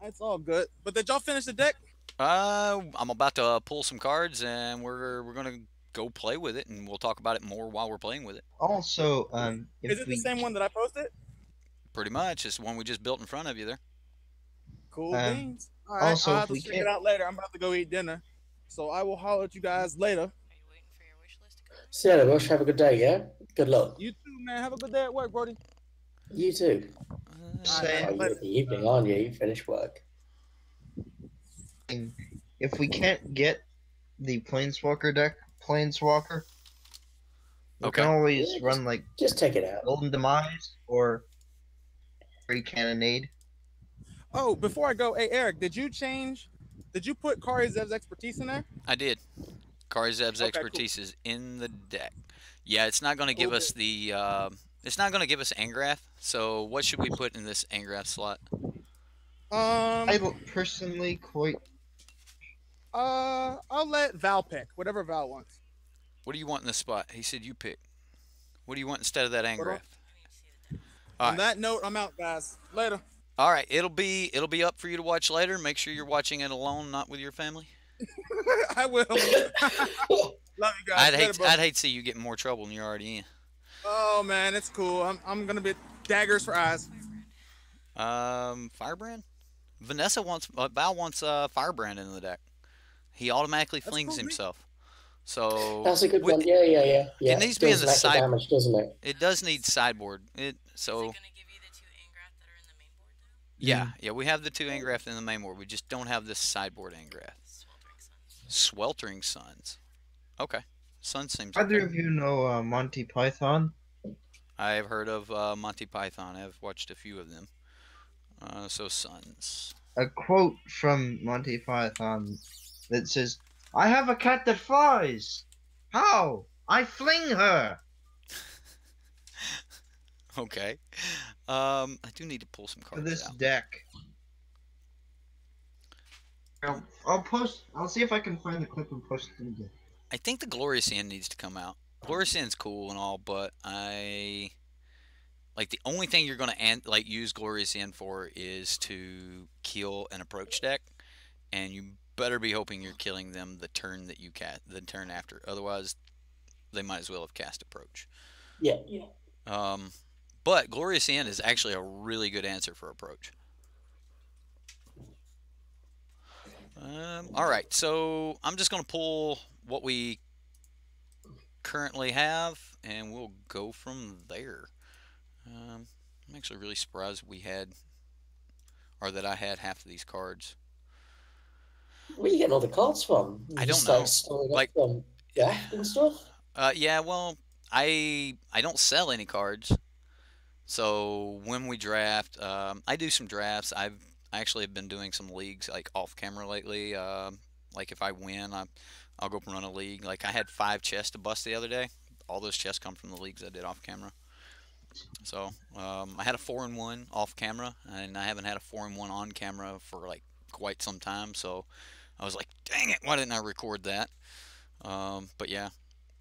It's all good. But did y'all finish the deck?
I'm about to pull some cards, and we're gonna go play with it, and we'll talk about it more while we're playing with it.
also,
Is it the same one that I posted?
Pretty much, it's the one we just built in front of you there.
Cool beans. All right,
also,
I'll
if
have to
we
check
can't-
it out later. I'm about to go eat dinner. So I will holler at you guys later.
See you later, Rush. Have a good day, yeah? Good luck.
You too, man. Have a good day at work, Brody.
You too.
Say-
Oh, you're in the evening, aren't you? You finished work.
if we can't get the Planeswalker deck, Planeswalker, we
Okay.
can always
Yeah,
run like
Just take it out.
Golden Demise or Free Cannonade.
Oh, before I go, hey Eric, did you put Kari Zev's expertise in there?
I did. Karizev's
Okay, cool.
expertise is in the deck. Yeah, it's not going to give
Cool.
us the. It's not going to give us Angrath. So what should we put in this Angrath slot?
I personally quite.
I'll let Val pick whatever Val wants.
What do you want in this spot? He said you pick. What do you want instead of that
What do I-
Angrath? All
On
right.
that note, I'm out, guys. Later.
All right, it'll be up for you to watch later. Make sure you're watching it alone, not with your family.
I will. Love you guys.
I'd hate to see you get in more trouble than you're already in.
Oh man, it's cool. I'm gonna be daggers for eyes.
Firebrand. Vanessa wants Val wants Firebrand in the deck. He automatically flings
cool, man.
himself. So
That's a good
with-
one. Yeah.
It needs to be in
Does
the
extra
side.
damage, doesn't it?
It does need sideboard. So yeah, we have the 2 Angrath in the main board. We just don't have this sideboard Angrath. Sweltering Suns. Okay, Sun seems.
Either
Okay.
of you know Monty Python?
I have heard of Monty Python. I've watched a few of them. So Suns.
A quote from Monty Python that says, "I have a cat that flies. How? I fling her.
Okay. I do need to pull some
For
cards
this
out.
deck. I'll post. I'll see if I can find the clip and post it again.
I think the Glorious End needs to come out. Glorious End's cool and all, but like the only thing you're gonna use Glorious End for is to kill an approach deck, and you better be hoping you're killing them the turn that you the turn after. Otherwise, they might as well have cast approach.
Yeah.
But Glorious End is actually a really good answer for approach. All right, so I'm just gonna pull what we currently have, and we'll go from there. I'm actually really surprised that I had half of these cards.
Where are you getting all the cards from?
I don't know.
Like from draft and stuff?
Yeah, well, I don't sell any cards. So when we draft, I do some drafts. I actually have been doing some leagues like off camera lately. Like if I win, I'll go run a league. Like I had 5 chests to bust the other day. All those chests come from the leagues I did off camera. So I had a 4-1 off camera, and I haven't had a 4-1 on camera for like quite some time. So I was like, dang it, why didn't I record that? But yeah,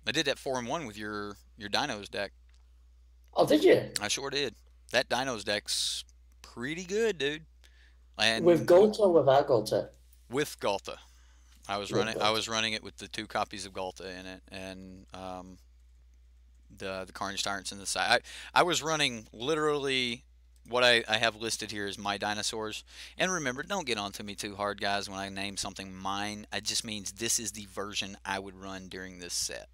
I did that 4-1 with your Dinos deck.
Oh, did you?
I sure did. That Dinos deck's pretty good, dude. And
with Galta or without Galta?
With Galta. I was running it with the 2 copies of Galta in it, and the Carnage Tyrants in the side. I was running literally what I have listed here is my dinosaurs. And remember, don't get on to me too hard, guys, when I name something mine. It just means this is the version I would run during this set.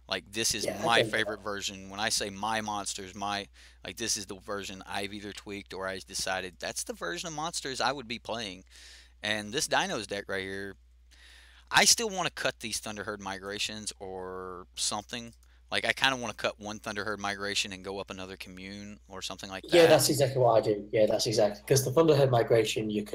Like, this is my favorite version. When I say my monsters, this is the version I've either tweaked or I decided that's the version of monsters I would be playing. And this Dinos deck right here, I still want to cut these Thunderherd migrations or something. Like, I kind of want to cut one Thunderherd migration and go up another commune or something like that.
Yeah, that's exactly what I do. Yeah, that's exactly. Because the Thunderherd migration, you're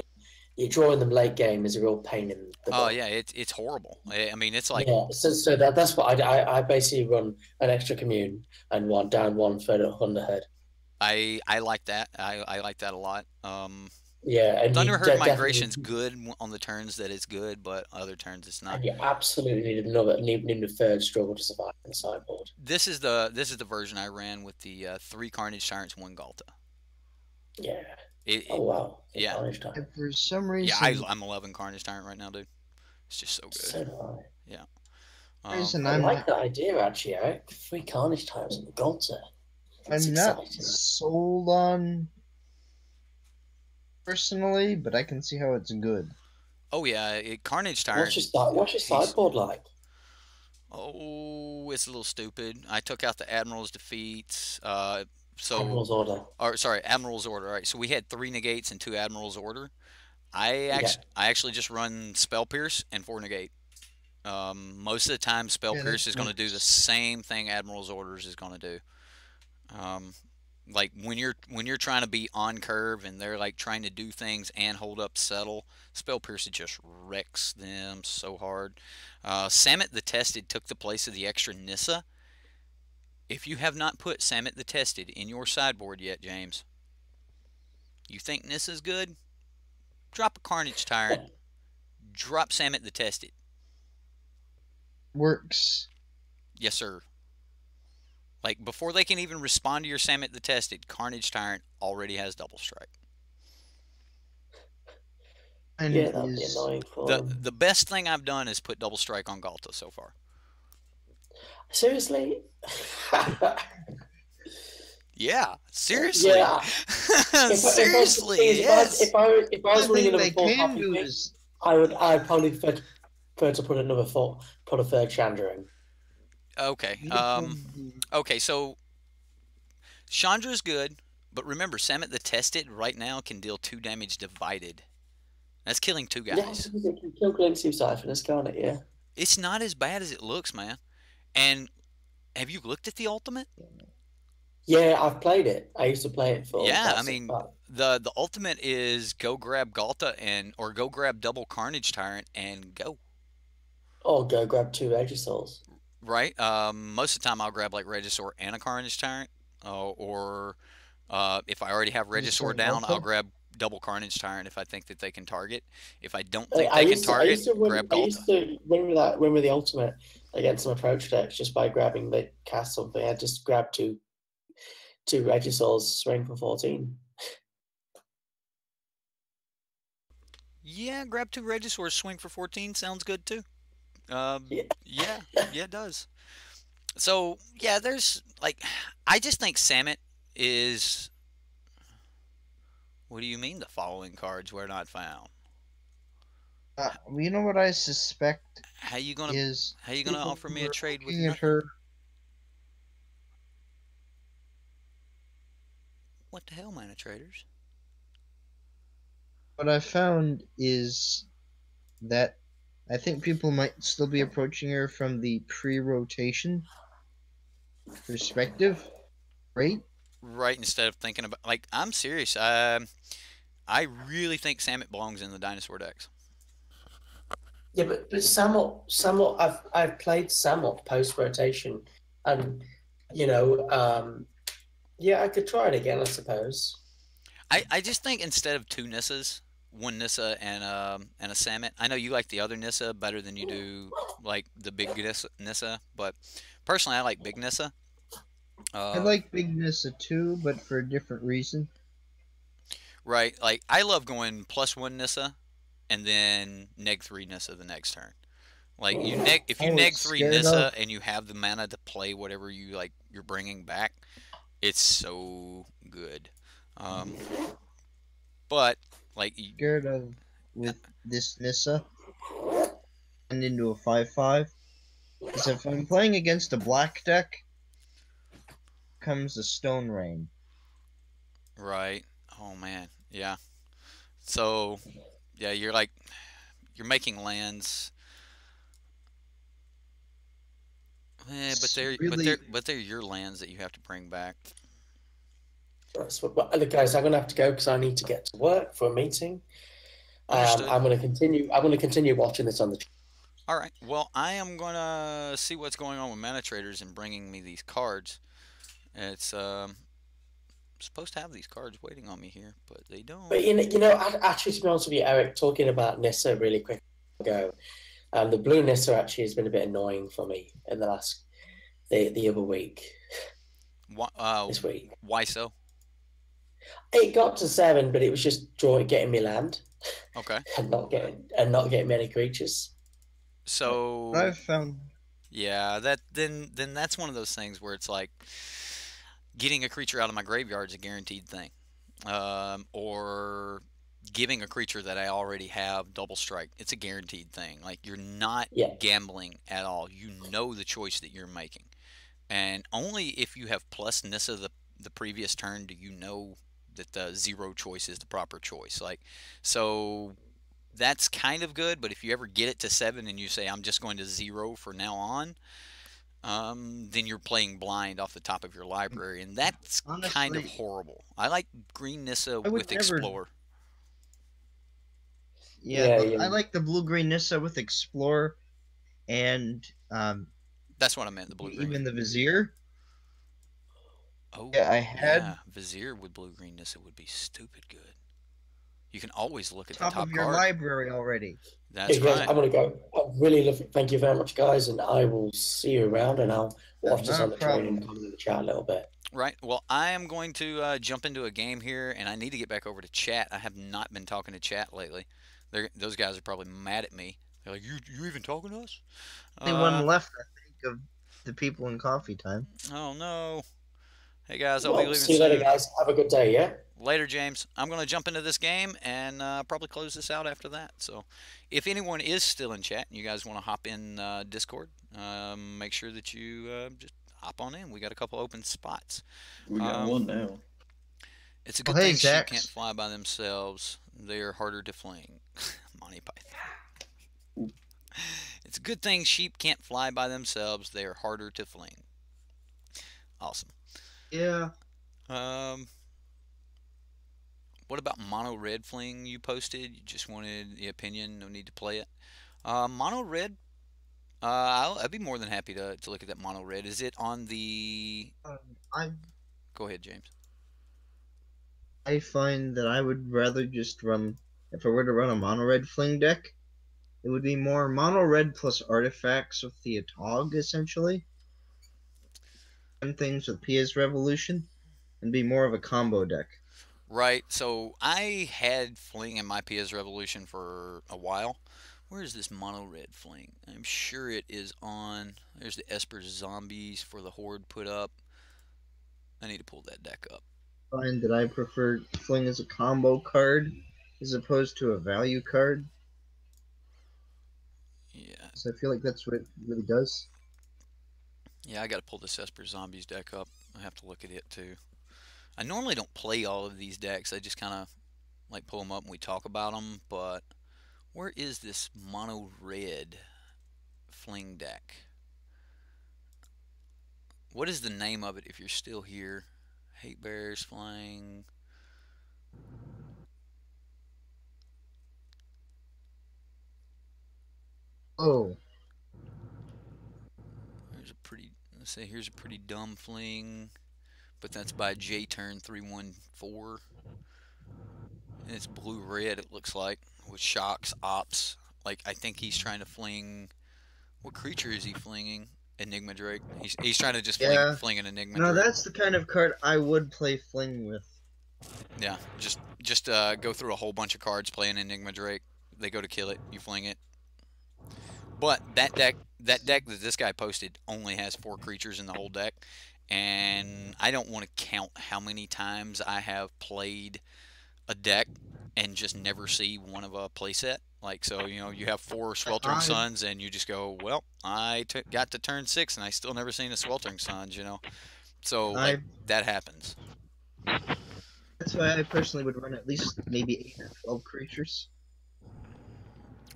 drawing them late game is a real pain in the butt.
Oh yeah, it's horrible. I mean, it's like
so that's what I basically run an extra commune and one for the Thunderherd.
I like that. I like that a lot.
Yeah, and
Thunderherd migration's good on the turns that it's good, but other turns it's not.
And you absolutely need a third struggle to survive on the sideboard.
This is the version I ran with the 3 Carnage Tyrants, 1 Galta.
Yeah. Oh wow!
Yeah.
For some reason,
yeah, I'm 11 Carnage Tyrant right now, dude. It's just so good.
So high.
Yeah.
I like that idea actually, Eric. 3 Carnage Tyrants and Galta.
I'm not sold on personally, but I can see how it's good.
Oh yeah, Carnage Tyrant.
What's your sideboard like?
Oh, it's a little stupid. I took out the Admiral's defeats.
Admiral's Order.
Admiral's Order. All right, so we had 3 negates and 2 Admiral's Order. I actually just run Spell Pierce and 4 negate. Most of the time, Spell Pierce is going to do the same thing Admiral's Orders is going to do. Like when you're trying to be on curve and they're like trying to do things and hold up settle, Spell Pierce just wrecks them so hard. Samit the Tested took the place of the extra Nissa. If you have not put Samit the Tested in your sideboard yet, James, you think Nissa's good? Drop a Carnage Tyrant. Drop Samit the Tested.
Works.
Yes, sir. Like, before they can even respond to your Samit the Tested, Carnage Tyrant already has Double Strike.
And yeah, that'd be annoying for
the best thing I've done is put Double Strike on Galta so far.
Seriously?
Yeah, seriously.
Yeah.
Seriously,
if I was running another 4 copies, I'd probably prefer to put a third Chandra in.
Okay. Okay, so Chandra's good, but remember, Samit the Tested right now can deal 2 damage divided. That's killing 2 guys.
Yeah, it can kill Glimpsy Siphonus, can't it? Yeah.
It's not as bad as it looks, man. And have you looked at the ultimate?
Yeah, I've played it. I used to play it for.
Yeah, I mean, the ultimate is go grab Galta or go grab double Carnage Tyrant and go.
Or go grab 2 Aegisouls.
Right. Most of the time I'll grab like Regisaur and a Carnage Tyrant, or if I already have Regisaur
Regisaur
down, I'll
Delta.
grab double Carnage Tyrant if I think that they can target. If I don't
I,
think
I
they can
used to, I
target,
used to win.
grab
I
Galta.
used to win with the ultimate against some approach decks just by grabbing the cast something. I just grabbed two Regisaurs, swing for 14.
Yeah, grab two Regisaurs, swing for 14 sounds good too.
Yeah.
Yeah, yeah, it does. So yeah, there's like, I just think Samet is. What do you mean the following cards were not found?
You know what I suspect
How you gonna
is
how you gonna
people
offer
who
me a
are
trade with
looking at
nothing?
her.
What the hell, mana traders?
What I found is that I think people might still be approaching her from the pre-rotation perspective, right?
Right, instead of thinking about, like, I'm serious. I really think Samet belongs in the dinosaur decks.
Yeah, but Samot, I've played Samot post rotation, and yeah, I could try it again, I suppose.
I just think instead of two Nissas, one Nissa and a Samet. I know you like the other Nissa better than you do like the big Nissa, but personally I like big Nissa.
I
Uh,
like Big Nissa too, but for a different reason.
right, like I love going +1 Nissa and then -3 Nissa the next turn. Like if you
I was
neg 3
scared of.
Nissa and you have the mana to play whatever you're bringing back, it's so good. Um, but like
Scared of with this Nissa and into a 5/5 is if I'm playing against a black deck, comes a Stone Rain.
right. Oh man, yeah. So yeah, you're making lands, but
It's
they're but
really
they're but they're your lands that you have to bring back.
But guys, I'm gonna have to go because I need to get to work for a meeting.
Understood.
I'm gonna continue. I'm gonna continue watching this on the.
All right. Well, I am gonna see what's going on with mana traders and bringing me these cards. It's supposed to have these cards waiting on me here, but they don't.
But actually, to be honest with you, Eric, talking about Nissa really quick ago, the blue Nissa actually has been a bit annoying for me in the other week. This week.
Why so?
It got to 7, but it was just getting me land.
Okay.
and not getting many creatures.
So
I've found.
Yeah, then that's one of those things where it's like getting a creature out of my graveyard is a guaranteed thing, or giving a creature that I already have double strike. It's a guaranteed thing. Like you're not gambling at all. You know the choice that you're making, and only if you have plus Nissa the previous turn do you know that the 0 choice is the proper choice. Like so. That's kind of good, but if you ever get it to 7 and you say I'm just going to 0 for now on, then you're playing blind off the top of your library, and that's
Honestly,
kind of horrible. I like green Nissa
I would
with
never.
Explore.
Yeah, I like the blue-green Nissa with Explore, and
That's what I meant. The blue-green.
even the Vizier.
Oh,
yeah, I had
yeah, Vizier with blue-green Nissa would be stupid good. You can always look at
top
the top
of your
card.
library already.
That's
guys,
right.
I'm gonna go. I really love it. Thank you very much, guys, and I will see you around. And I'll watch this on the train and come to the chat a little bit.
Right. Well, I am going to jump into a game here, and I need to get back over to chat. I have not been talking to chat lately. Those guys are probably mad at me. They're like, "You even talking to us?"
Only one left, I think, of the people in coffee time.
Oh no. Hey guys, I'll be leaving soon.
See you later, guys. Have a good day. Yeah.
Later, James. I'm going to jump into this game and probably close this out after that. So, if anyone is still in chat and you guys want to hop in Discord, make sure that you just hop on in. We got a couple open spots.
We got one now.
It's a good thing sheep can't fly by themselves. They are harder to fling. Monty Python. It's a good thing sheep can't fly by themselves. They are harder to fling. Awesome.
Yeah.
What about mono red fling you posted? You just wanted the opinion, no need to play it. Mono red I'd be more than happy to look at that mono red. Is it on the?
I
Go ahead, James.
I find that I would rather just run, if I were to run a mono red fling deck, it would be more mono red plus artifacts with the Atog, essentially. And things with Pia's Revolution, and be more of a combo deck.
Right. So I had fling in my Pia's Revolution for a while. Where is this mono red fling? I'm sure it is on. There's the Esper Zombies for the Horde put up. I need to pull that deck up.
Find that I prefer fling as a combo card as opposed to a value card.
Yeah.
So I feel like that's what it really does.
Yeah, I got to pull this Esper Zombies deck up. I have to look at it too. I normally don't play all of these decks. I just kind of like pull them up and we talk about them. But where is this mono red fling deck? What is the name of it if you're still here? Hate Bears flying.
Oh.
There's a pretty, let's say here's a pretty dumb fling, but that's by JTurn314. And it's blue-red, it looks like, with shocks, ops. Like, I think he's trying to fling, what creature is he flinging? Enigma Drake. He's trying to just fling an Enigma Drake.
No, that's the kind of card I would play fling with.
Yeah, just go through a whole bunch of cards, play an Enigma Drake. They go to kill it, you fling it. But that deck that this guy posted only has 4 creatures in the whole deck, and I don't want to count how many times I have played a deck and just never see one of a playset. Like, so, you know, you have 4 Sweltering Suns, and you just go, well, I got to turn 6, and I still never seen a Sweltering Suns, you know. So, like, that happens.
That's why I personally would run at least maybe 8 or 12 creatures.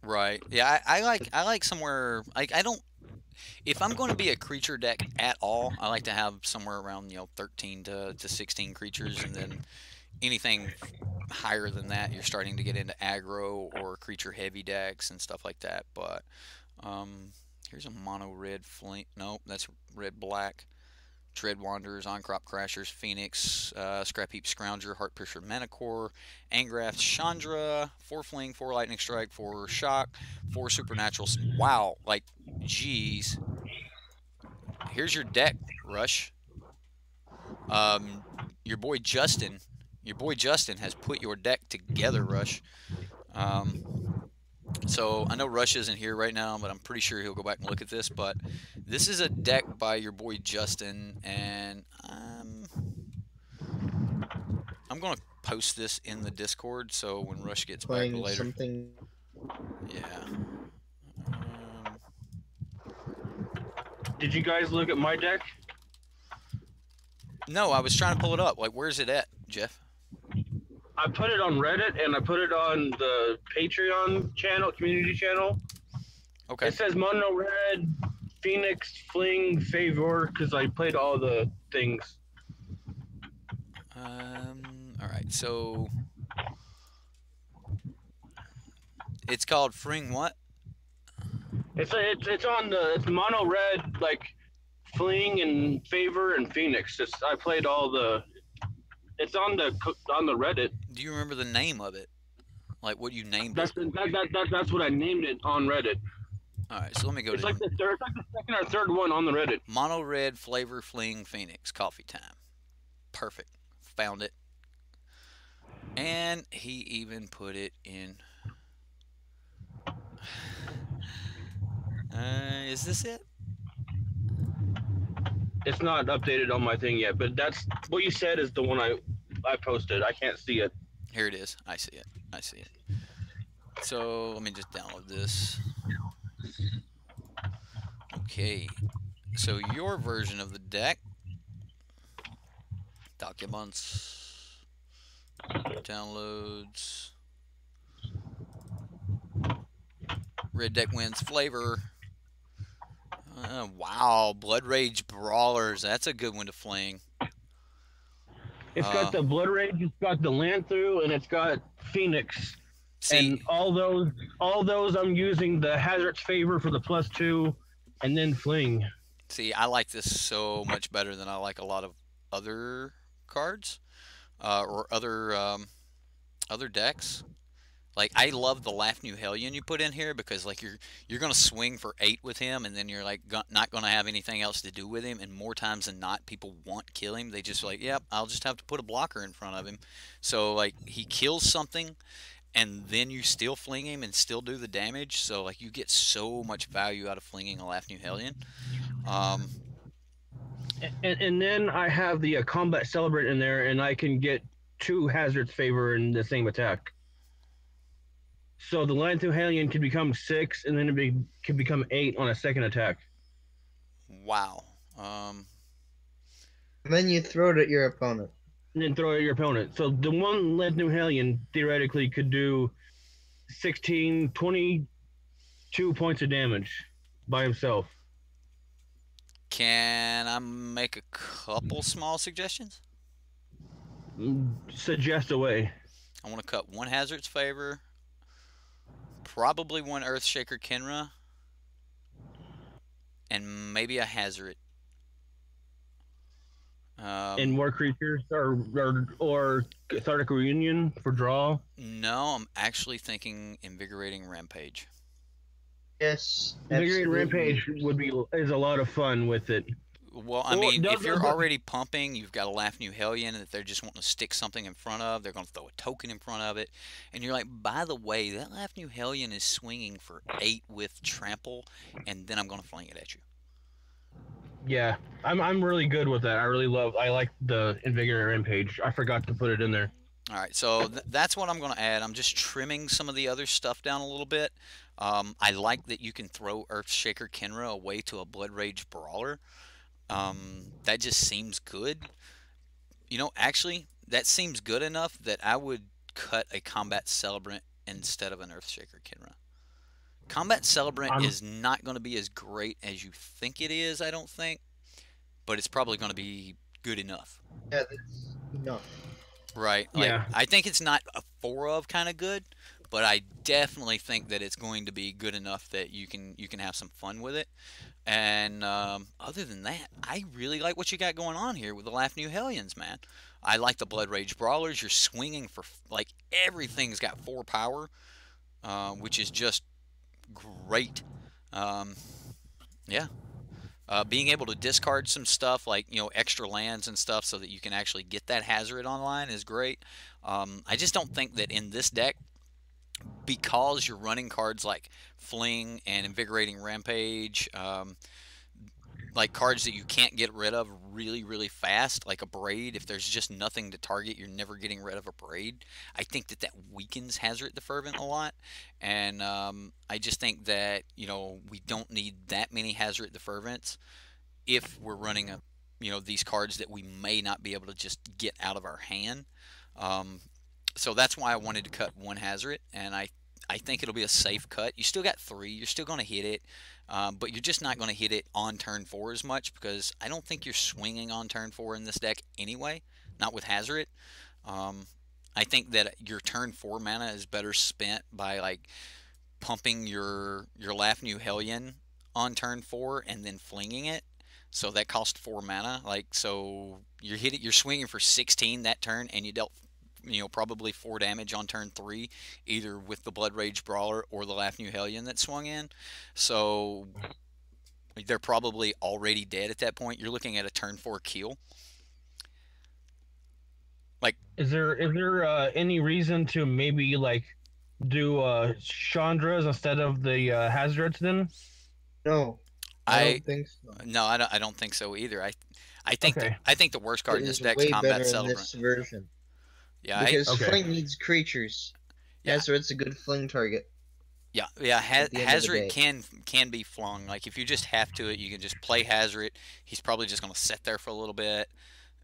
Right. Yeah, I like somewhere, like, I don't, if I'm going to be a creature deck at all, I like to have somewhere around, you know, 13 to 16 creatures, and then anything higher than that, you're starting to get into aggro or creature heavy decks and stuff like that. But here's a mono red fling. Nope, that's red black. Tread Wanderers, On-Crop Crashers, Phoenix, Scrap Heap Scrounger, Heart Piercer Manicore, Angrath Chandra, 4 Fling, 4 Lightning Strike, 4 Shock, 4 Supernatural. Wow, like, geez. Here's your deck, Rush. Your boy Justin has put your deck together, Rush. So I know Rush isn't here right now, but I'm pretty sure he'll go back and look at this. But this is a deck by your boy Justin, and I'm gonna post this in the Discord so when Rush gets back later. Yeah.
Did you guys look at my deck?
No, I was trying to pull it up. Like, where's it at, Jeff?
I put it on Reddit and I put it on the Patreon channel, community channel.
Okay.
It says Mono Red, Phoenix, Fling, Favor, because I played all the things.
All right. So it's called Fling what?
It's on the Mono Red, like Fling and Favor and Phoenix. I played all the. It's on the Reddit.
Do you remember the name of it? Like what you named
it? That's what I named it on Reddit.
All right, so let me go
it's like the second or third one on the Reddit.
Mono Red Flavor Fling Phoenix Coffee Time. Perfect. Found it. And he even put it in. Is this it?
It's not updated on my thing yet, but that's what you said is the one I posted. I can't see it.
Here it is. I see it. I see it. So let me just download this. Okay. So your version of the deck. Documents. Downloads. Red deck wins flavor. Wow, Blood Rage Brawlers. That's a good one to fling.
It's got the Blood Rage, it's got the Land Through, and it's got Phoenix.
See,
and all those I'm using the Hazard's Favor for the +2 and then fling.
See, I like this so much better than I like a lot of other cards or other decks. Like I love the Laugh New Hellion you put in here because like you're gonna swing for 8 with him, and then you're like not gonna have anything else to do with him. And more times than not, people won't kill him. They just like, yep, I'll just have to put a blocker in front of him. So like he kills something, and then you still fling him and still do the damage. So like you get so much value out of flinging a Laugh New Hellion.
And then I have the combat celebrant in there, and I can get 2 hazards favor in the same attack. So the Laugh New Hellion can become 6, and then it can become 8 on a second attack.
Wow.
And then you throw it at your opponent.
And then throw it at your opponent. So the one Laugh New Hellion theoretically could do 16, 22 points of damage by himself.
Can I make a couple small suggestions?
Suggest away.
I want to cut 1 Hazard's Favor, probably 1 Earthshaker Kenra, and maybe a Hazard.
And more creatures or Cathartic Reunion for draw?
No, I'm actually thinking Invigorating Rampage.
Yes.
Invigorating Rampage is a lot of fun with it.
Well, I mean, if you're already pumping, you've got a Laugh New Hellion that they're just wanting to stick something in front of. They're going to throw a token in front of it. And you're like, by the way, that Laugh New Hellion is swinging for 8 with Trample, and then I'm going to fling it at you.
Yeah, I'm really good with that. I like the Invigorating Rampage. I forgot to put it in there.
All right, so that's what I'm going to add. I'm just trimming some of the other stuff down a little bit. I like that you can throw Earthshaker Kenra away to a Blood Rage Brawler. That just seems good. You know, actually, that seems good enough that I would cut a Combat Celebrant instead of an Earthshaker Kenra. Combat Celebrant is not going to be as great as you think it is, I don't think. But it's probably going to be good enough.
Yeah, that's enough.
Right. Like,
yeah.
I think it's not a 4 of kind of good, but I definitely think that it's going to be good enough that you can have some fun with it. And other than that, I really like what you got going on here with the Laugh New Hellions, man. I like the Blood Rage Brawlers. You're swinging for, like, everything's got 4 power, which is just great. Yeah. Being able to discard some stuff like, you know, extra lands and stuff so that you can actually get that Hazard online is great. I just don't think that in this deck, because you're running cards like Fling and Invigorating Rampage, like cards that you can't get rid of really, really fast, like a Braid. If there's just nothing to target, you're never getting rid of a Braid. I think that weakens Hazard the Fervent a lot. And I just think that, you know, we don't need that many Hazard the Fervents if we're running these cards that we may not be able to just get out of our hand. So that's why I wanted to cut 1 Hazard, and I think it'll be a safe cut. You still got 3. You're still going to hit it, but you're just not going to hit it on turn 4 as much because I don't think you're swinging on turn 4 in this deck anyway, not with Hazard. I think that your turn 4 mana is better spent by like pumping your Laugh New Hellion on turn 4 and then flinging it. So that cost 4 mana. Like, so you're swinging for 16 that turn, and you dealt, you know, probably 4 damage on turn 3, either with the Blood Rage Brawler or the Laugh New Hellion that swung in. So they're probably already dead at that point. You're looking at a turn 4 kill. Like,
is there any reason to maybe like do Chandras instead of the Hazards then?
No, I don't think so.
No, I don't think so either. I think the worst card in this deck
is
is
way
Combat
better
Celebrant.
in this version.
Yeah,
because Fling needs creatures.
Yeah.
Hazard's a good Fling target.
Yeah. Hazard can be flung. Like if you just have to it, you can just play Hazard. He's probably just going to sit there for a little bit.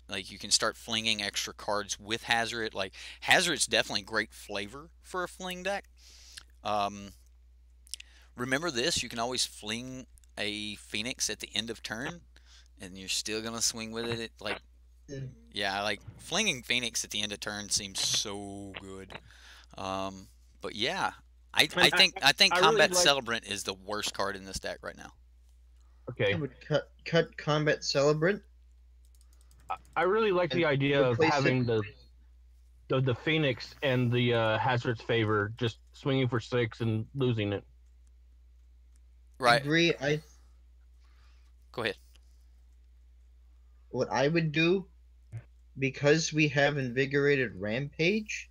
Like you can start flinging extra cards with Hazard. Like Hazard's definitely great flavor for a Fling deck. Remember this: you can always fling a Phoenix at the end of turn, and you're still going to swing with it. Yeah, like flinging Phoenix at the end of turn seems so good. But yeah, I think Combat Celebrant is the worst card in this deck right now.
Okay.
I would cut combat celebrant.
I really like the
And
idea of
replace
having
it-
the Phoenix and the Hazard's favor, just swinging for 6 and losing it.
Right.
Agree.
Go ahead.
What I would do, because we have invigorated rampage,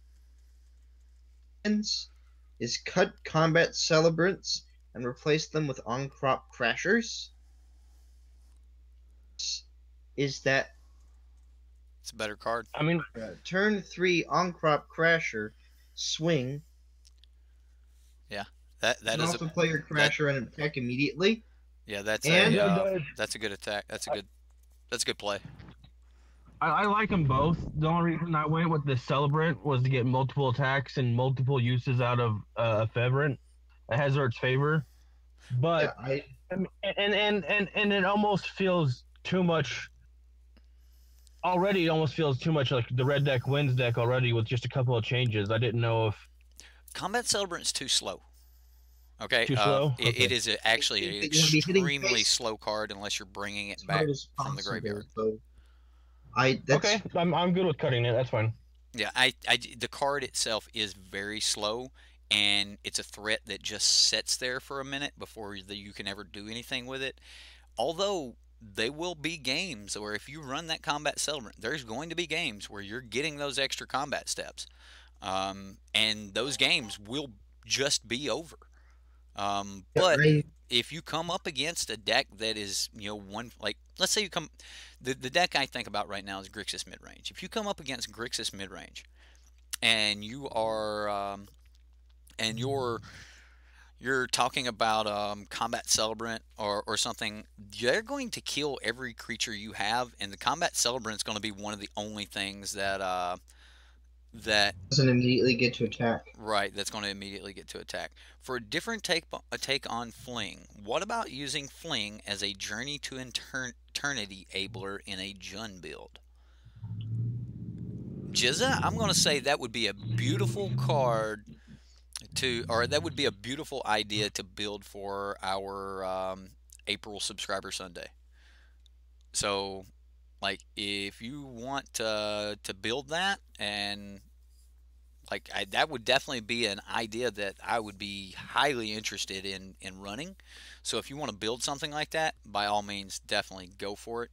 is cut combat celebrants and replace them with on-crop crashers. Is that
It's a better card.
I mean,
turn 3 on-crop crasher swing?
Yeah, that
You can
is
also
a
play your crasher and attack immediately.
yeah. That's
And-
that's a good attack. That's a good play.
I like them both. The only reason I went with the Celebrant was to get multiple attacks and multiple uses out of Feverant, a Hazard's favor. But
Yeah,
and it almost feels too much. Already, it almost feels too much like the red deck wins deck already with just a couple of changes. I didn't know if
Combat Celebrant's too slow. Okay.
Too slow?
It
Okay.
is actually an
You're gonna be hitting
extremely
face-
slow card unless you're bringing it
as
back
hard as
from the
possible,
graveyard.
So that's
okay, I'm good with cutting it. That's fine.
Yeah, the card itself is very slow, and it's a threat that just sits there for a minute before you can ever do anything with it. Although there will be games where if you run that combat celebrant, there's going to be games where you're getting those extra combat steps, and those games will just be over. But if you come up against a deck that is, one, like, let's say you come, the deck I think about right now is Grixis midrange. If you come up against Grixis midrange, and you are, and you're talking about combat celebrant or something, they're going to kill every creature you have, and the combat celebrant is going to be one of the only things that
doesn't immediately get to attack.
Right, that's going to immediately get to attack. For a different take on Fling, what about using Fling as a Journey to Eternity abler in a Jund build? Jizza, I'm going to say that would be a beautiful card that would be a beautiful idea to build for our April Subscriber Sunday. So, like, if you want to build that, and like that would definitely be an idea that I would be highly interested in running. So if you want to build something like that, by all means, definitely go for it.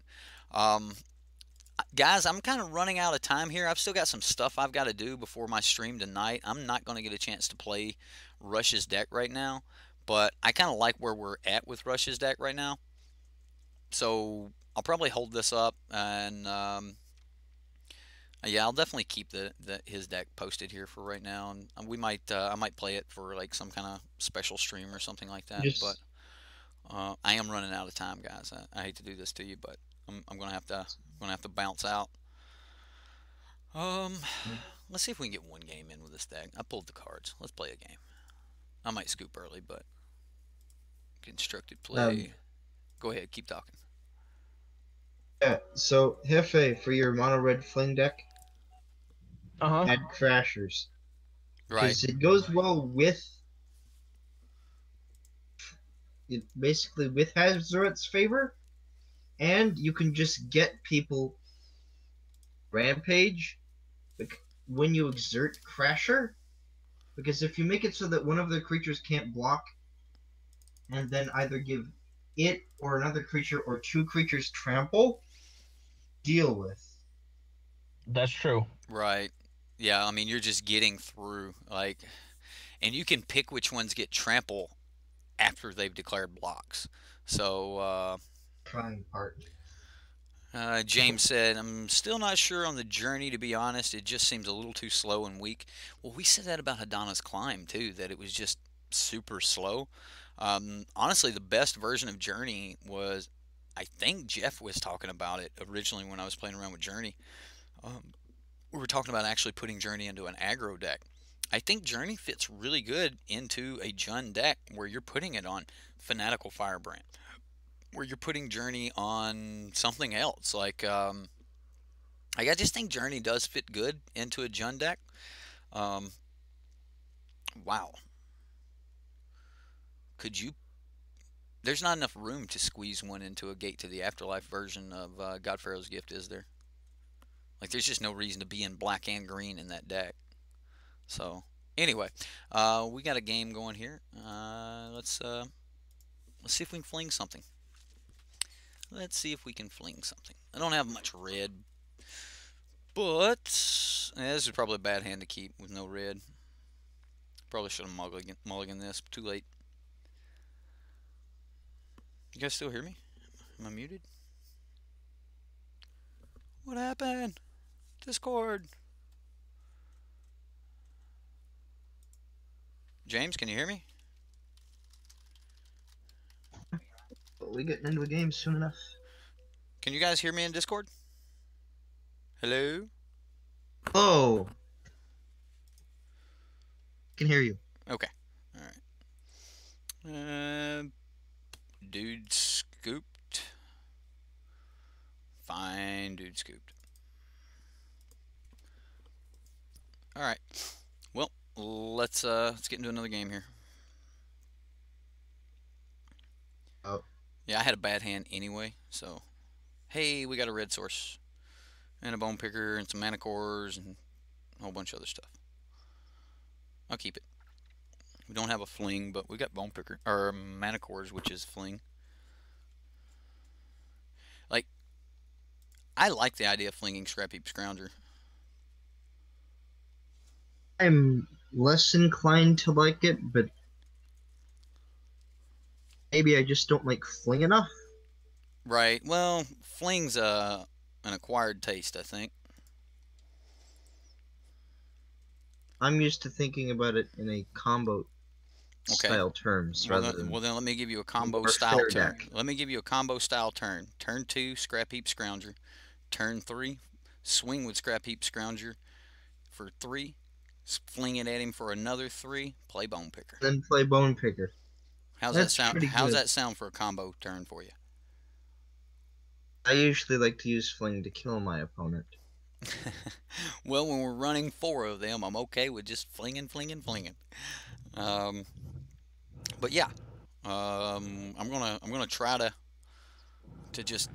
Guys, I'm kind of running out of time here. I've still got some stuff I've got to do before my stream tonight. I'm not going to get a chance to play Rush's deck right now, but I kind of like where we're at with Rush's deck right now. So I'll probably hold this up, and yeah, I'll definitely keep his deck posted here for right now, and we might I might play it for like some kind of special stream or something like that.
Yes.
But I am running out of time, guys. I hate to do this to you, but I'm gonna have to bounce out. Let's see if we can get one game in with this deck. I pulled the cards. Let's play a game. I might scoop early, but constructed play. Go ahead, keep talking.
Yeah, so Hefe, for your mono red Fling deck, add crashers.
Right.
Because it goes well with basically with Hazard's favor, and you can just get people rampage when you exert crasher. Because if you make it so that one of the creatures can't block, and then either give it or another creature or two creatures trample, deal with.
That's true.
Right. Yeah, I mean, you're just getting through, like, and you can pick which ones get trample after they've declared blocks. So,
Trying part.
James said, I'm still not sure on the journey, to be honest. It just seems a little too slow and weak. Well, we said that about Hadana's Climb, too, that it was just super slow. Honestly, the best version of Journey was, I think Jeff was talking about it originally when I was playing around with Journey. We were talking about actually putting Journey into an aggro deck. I think Journey fits really good into a Jund deck where you're putting it on Fanatical Firebrand, where you're putting Journey on something else. Like, I just think Journey does fit good into a Jund deck. Wow. Could you There's not enough room to squeeze one into a Gate to the Afterlife version of God Pharaoh's Gift, is there? Like, there's just no reason to be in black and green in that deck. So, anyway, we got a game going here. Let's see if we can fling something. Let's see if we can fling something. I don't have much red, but this is probably a bad hand to keep with no red. Probably should have mulliganed this. Too late. You guys still hear me? Am I muted? What happened? Discord. James, can you hear me?
We getting into a game soon enough.
Can you guys hear me in Discord? Hello?
Oh. Can hear you.
Okay. Alright. Dude scooped. Fine, dude scooped. Alright. Well, let's get into another game here.
Oh.
Yeah, I had a bad hand anyway, so hey, we got a red source. And a bone picker and some mana cores and a whole bunch of other stuff. I'll keep it. We don't have a fling, but we got bone picker or mana cores, which is fling. Like, I like the idea of flinging Scrap Heap Scrounger.
I'm less inclined to like it, but maybe I just don't like fling enough.
Right. Well, fling's an acquired taste, I think.
I'm used to thinking about it in a combo style terms rather than.
Well, then let me give you a combo style turn. Let me give you a combo style turn. Turn 2, Scrap Heap Scrounger. Turn 3, swing with Scrap Heap Scrounger for 3. Fling it at him for another 3. Play Bone Picker.
Then play Bone Picker.
How's that sound? How's that sound for a combo turn for you?
I usually like to use fling to kill my opponent.
Well, when we're running 4 of them, I'm okay with just flinging. But yeah, I'm gonna try to just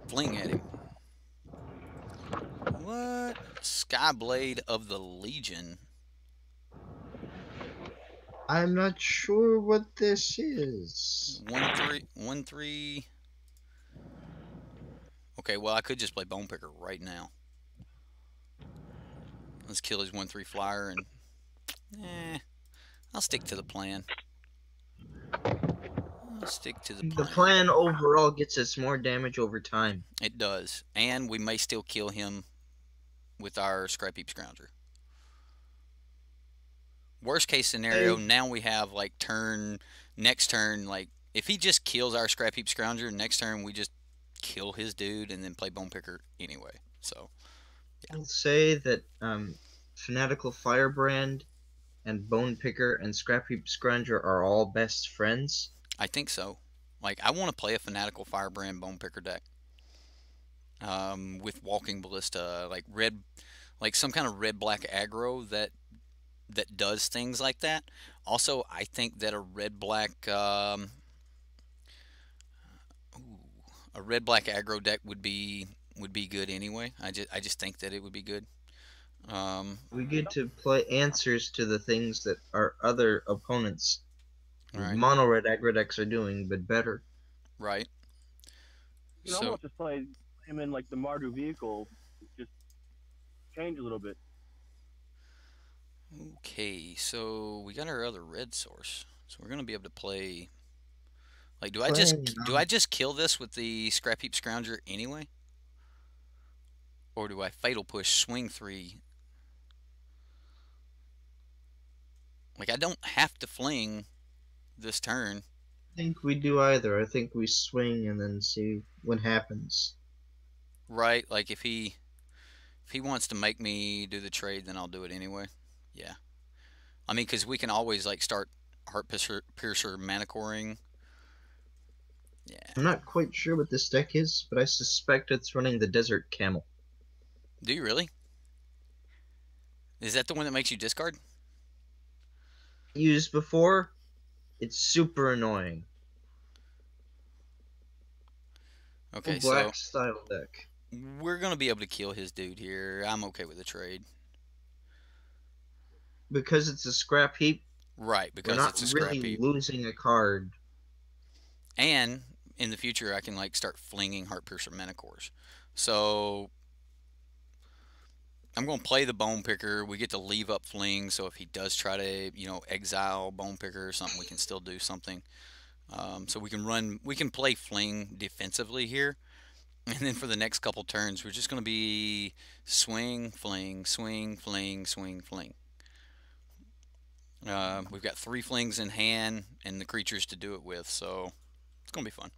fling at him. What? Skyblade of the Legion.
I'm not sure what this is.
1/3. Okay, well, I could just play Bone Picker right now. Let's kill his 1/3 flyer and I'll stick to the plan.
The plan overall gets us more damage over time.
It does, and we may still kill him with our Scrap Heap Scrounger. Worst case scenario, now we have like next turn, like if he just kills our Scrap Heap Scrounger, next turn we just kill his dude and then play Bone Picker anyway. So yeah.
I'll say that Fanatical Firebrand and Bone Picker and Scrap Heap Scrounger are all best friends.
I think so. Like, I want to play a Fanatical Firebrand Bone Picker deck with Walking Ballista, like red, like some kind of red-black aggro that does things like that. Also, I think that a red-black aggro deck would be good anyway. I just think that it would be good.
We get to play answers to the things that our other opponents, mono red aggro decks, are doing, but better.
Right.
You can almost just play him in like the Mardu vehicle, just change a little bit.
Okay, so we got our other red source, so we're gonna be able to play. Like, do I just kill this with the Scrap Heap Scrounger anyway, or do I Fatal Push swing 3? Like, I don't have to fling this turn.
I think we do either. I think we swing and then see what happens.
Right, like if he wants to make me do the trade, then I'll do it anyway. Yeah. I mean, because we can always like start Heart Piercer mana coring. Yeah.
I'm not quite sure what this deck is, but I suspect it's running the Desert Camel.
Do you really? Is that the one that makes you discard?
Used before. It's super annoying.
Okay, so
black style deck.
we're gonna be able to kill his dude here. I'm okay with the trade.
Because it's a scrap heap,
Right,
we're
because
not
it's a scrap
really
heap.
losing a card.
And in the future, I can like start flinging Heartpiercer Manticores. So I'm going to play the Bone Picker. We get to leave up Fling, so if he does try to, exile Bone Picker or something, we can still do something. So we can play Fling defensively here. And then for the next couple turns, we're just going to be swing, fling, swing, fling, swing, fling. We've got 3 flings in hand and the creatures to do it with, so it's going to be fun.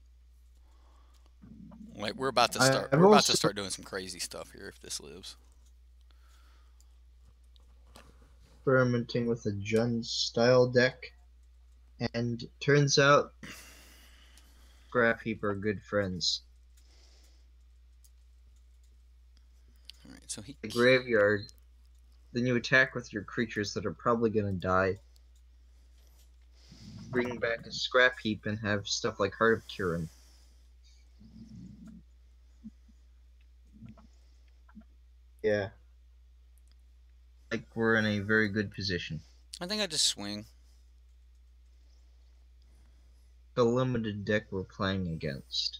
Like we're about to start. We're about to start doing some crazy stuff here if this lives.
Experimenting with a Jund style deck, and turns out scrap heap are good friends.
All right, so
the graveyard. Then you attack with your creatures that are probably gonna die. Bring back a scrap heap and have stuff like Heart of Kirin. Yeah. Like we're in a very good position.
I think I just swing.
The limited deck we're playing against.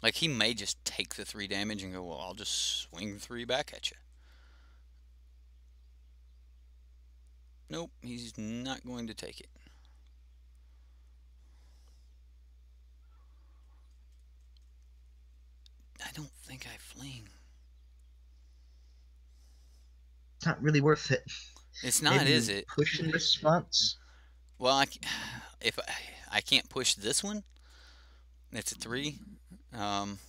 Like he may just take the 3 damage and go, well, I'll just swing 3 back at you. Nope, he's not going to take it. I don't think I fling.
It's not really worth it.
It's not,
Maybe
is it?
Push in response.
Well, if I can't push this one, it's a 3. I'm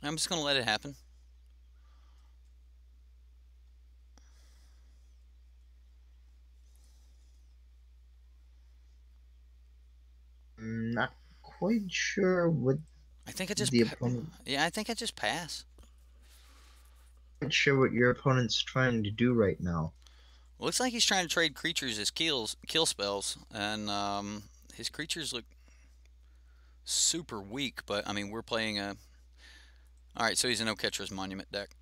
just gonna let it happen.
I'm not quite sure what.
I think I just.
The opponent.
Yeah, I think I just pass.
Not sure what your opponent's trying to do right now.
Looks like he's trying to trade creatures as kill spells, and his creatures look super weak. But I mean, we're playing a. All right, so he's an Oketra's Monument deck.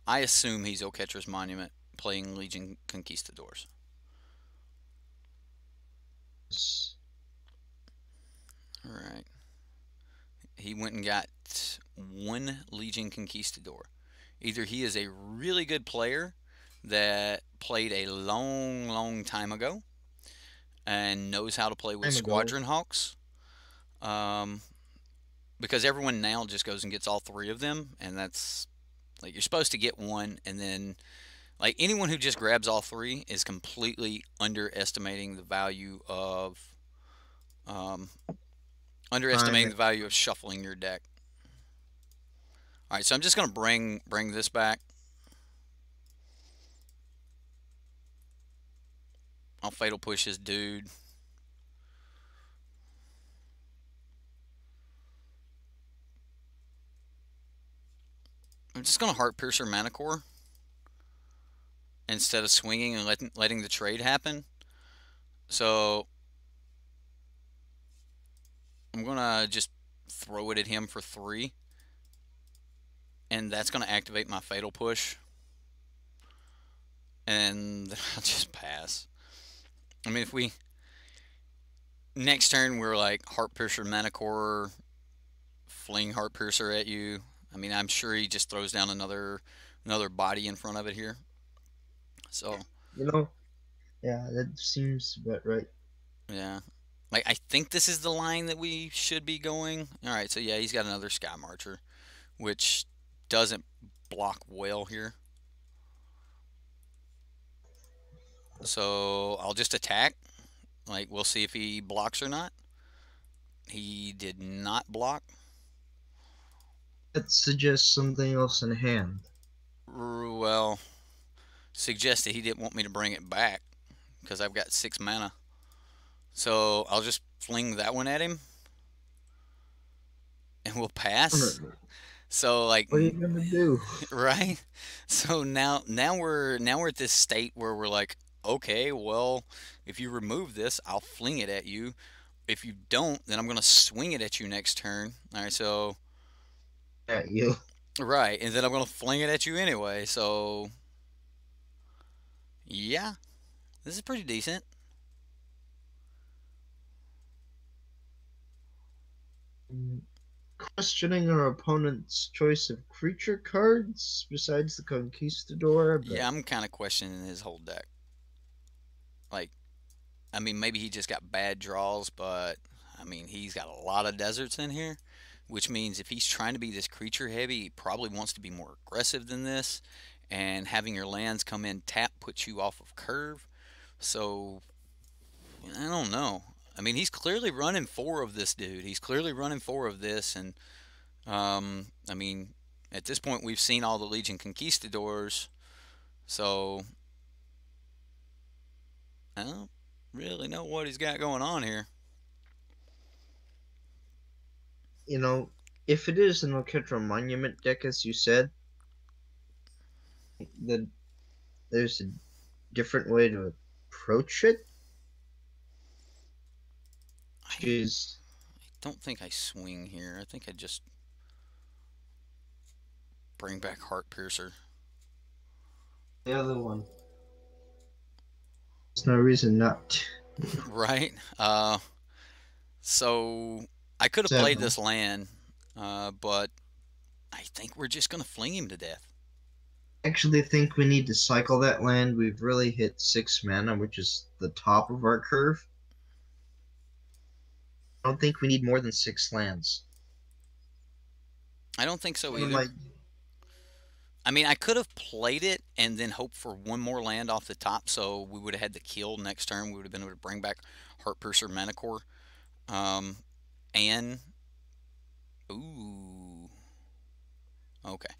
I assume he's Oketra's Monument playing Legion Conquistadors. All right. He went and got 1 Legion Conquistador. Either he is a really good player that played a long, long time ago and knows how to play with Squadron Hawks. Because everyone now just goes and gets all 3 of them, and that's like you're supposed to get 1, and then like anyone who just grabs all 3 is completely underestimating the value of shuffling your deck. All right, so I'm just gonna bring this back. I'll Fatal Push his dude. I'm just gonna Heartpiercer Manticore instead of swinging and letting the trade happen. So I'm gonna just throw it at him for 3, and that's gonna activate my Fatal Push, and I'll just pass. I mean, if we next turn we're like Heartpiercer Manticore, fling Heartpiercer at you. I mean, I'm sure he just throws down another body in front of it here. So
yeah, that seems about right.
Yeah. Like, I think this is the line that we should be going. Alright, so yeah, he's got another Sky Marcher, which doesn't block well here. So, I'll just attack. Like, we'll see if he blocks or not. He did not block.
That suggests something else in hand.
Well, suggests that he didn't want me to bring it back, because I've got 6 mana. So I'll just fling that one at him, and we'll pass. So like,
what are you gonna do?
Right? So now we're at this state where we're like, okay, well, if you remove this, I'll fling it at you, if you don't, then I'm going to swing it at you next turn. All right, so
At you.
right, and then I'm going to fling it at you anyway. So yeah, this is pretty decent.
Questioning our opponent's choice of creature cards besides the Conquistador. But
Yeah, I'm kind of questioning his whole deck. Like, I mean, maybe he just got bad draws, but I mean, he's got a lot of deserts in here, which means if he's trying to be this creature heavy, he probably wants to be more aggressive than this. And having your lands come in tap puts you off of curve. So, I don't know. I mean, he's clearly running 4 of this dude. He's clearly running 4 of this. And, I mean, at this point, we've seen all the Legion Conquistadors. So, I don't really know what he's got going on here.
you know, if it is an Orchestra Monument deck, as you said, then there's a different way to approach it.
I don't think I swing here. I think I just bring back Heart Piercer.
The other one. There's no reason not to.
Right? So I could have played this land, but I think we're just going to fling him to death.
I actually think we need to cycle that land. We've really hit 6 mana, which is the top of our curve. I don't think we need more than 6 lands.
I don't think so
Even
either.
like,
I mean, I could have played it and then hoped for one more land off the top, so we would have had the kill next turn. We would have been able to bring back Heart Piercer Manicore. And ooh, okay.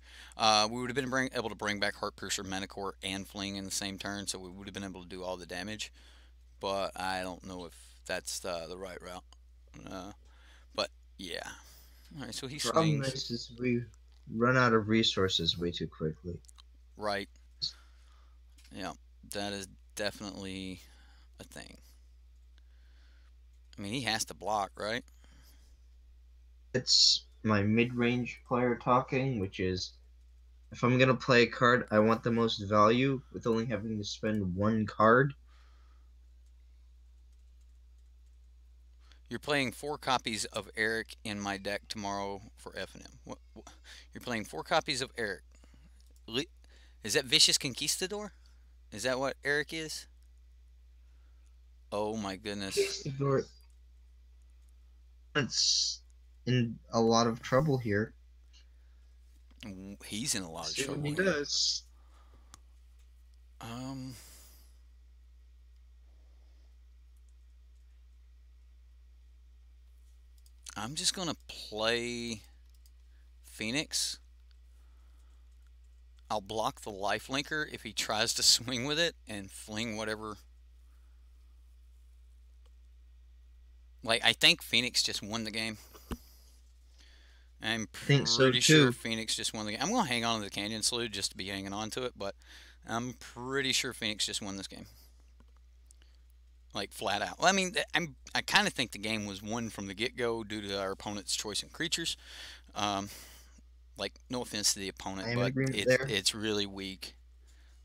We would have been able to bring back Heart Piercer Manicore and Fling in the same turn, so we would have been able to do all the damage. But I don't know if that's the right route. But yeah. All right, so he
problem
swings.
is we run out of resources way too quickly.
Right. Yeah, that is definitely a thing. I mean, he has to block, right?
It's my mid-range player talking, which is, if I'm going to play a card, I want the most value with only having to spend 1 card.
You're playing 4 copies of Eric in my deck tomorrow for F&M. What? You're playing 4 copies of Eric. Is that Vicious Conquistador? Is that what Eric is? Oh my goodness.
It's in a lot of trouble here.
He's in a lot of
See
trouble.
what he does.
I'm just gonna play Phoenix. I'll block the lifelinker if he tries to swing with it and fling whatever. Like, I think Phoenix just won the game. I'm pretty sure Phoenix just won the game. I'm going to hang on to the Canyon Salute just to be hanging on to it, but I'm pretty sure Phoenix just won this game. Like, flat out. Well, I mean, I kind of think the game was won from the get-go due to our opponent's choice in creatures. Like, no offense to the opponent, but it's really weak.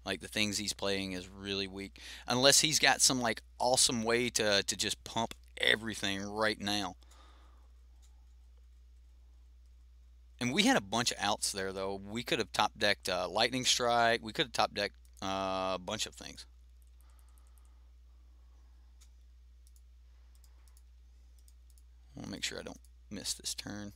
Like, the things he's playing is really weak. Unless he's got some, like, awesome way to just pump everything right now. And we had a bunch of outs there, though. We could have top-decked Lightning Strike. We could have top-decked a bunch of things. I want to make sure I don't miss this turn.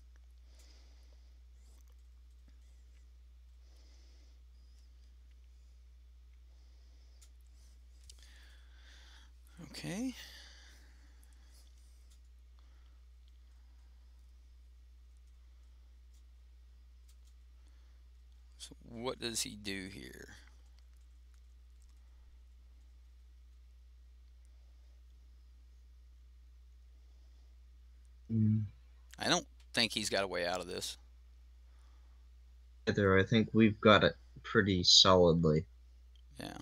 Okay. So what does he do here? I don't think he's got a way out of this.
Either. I think we've got it pretty solidly.
Yeah.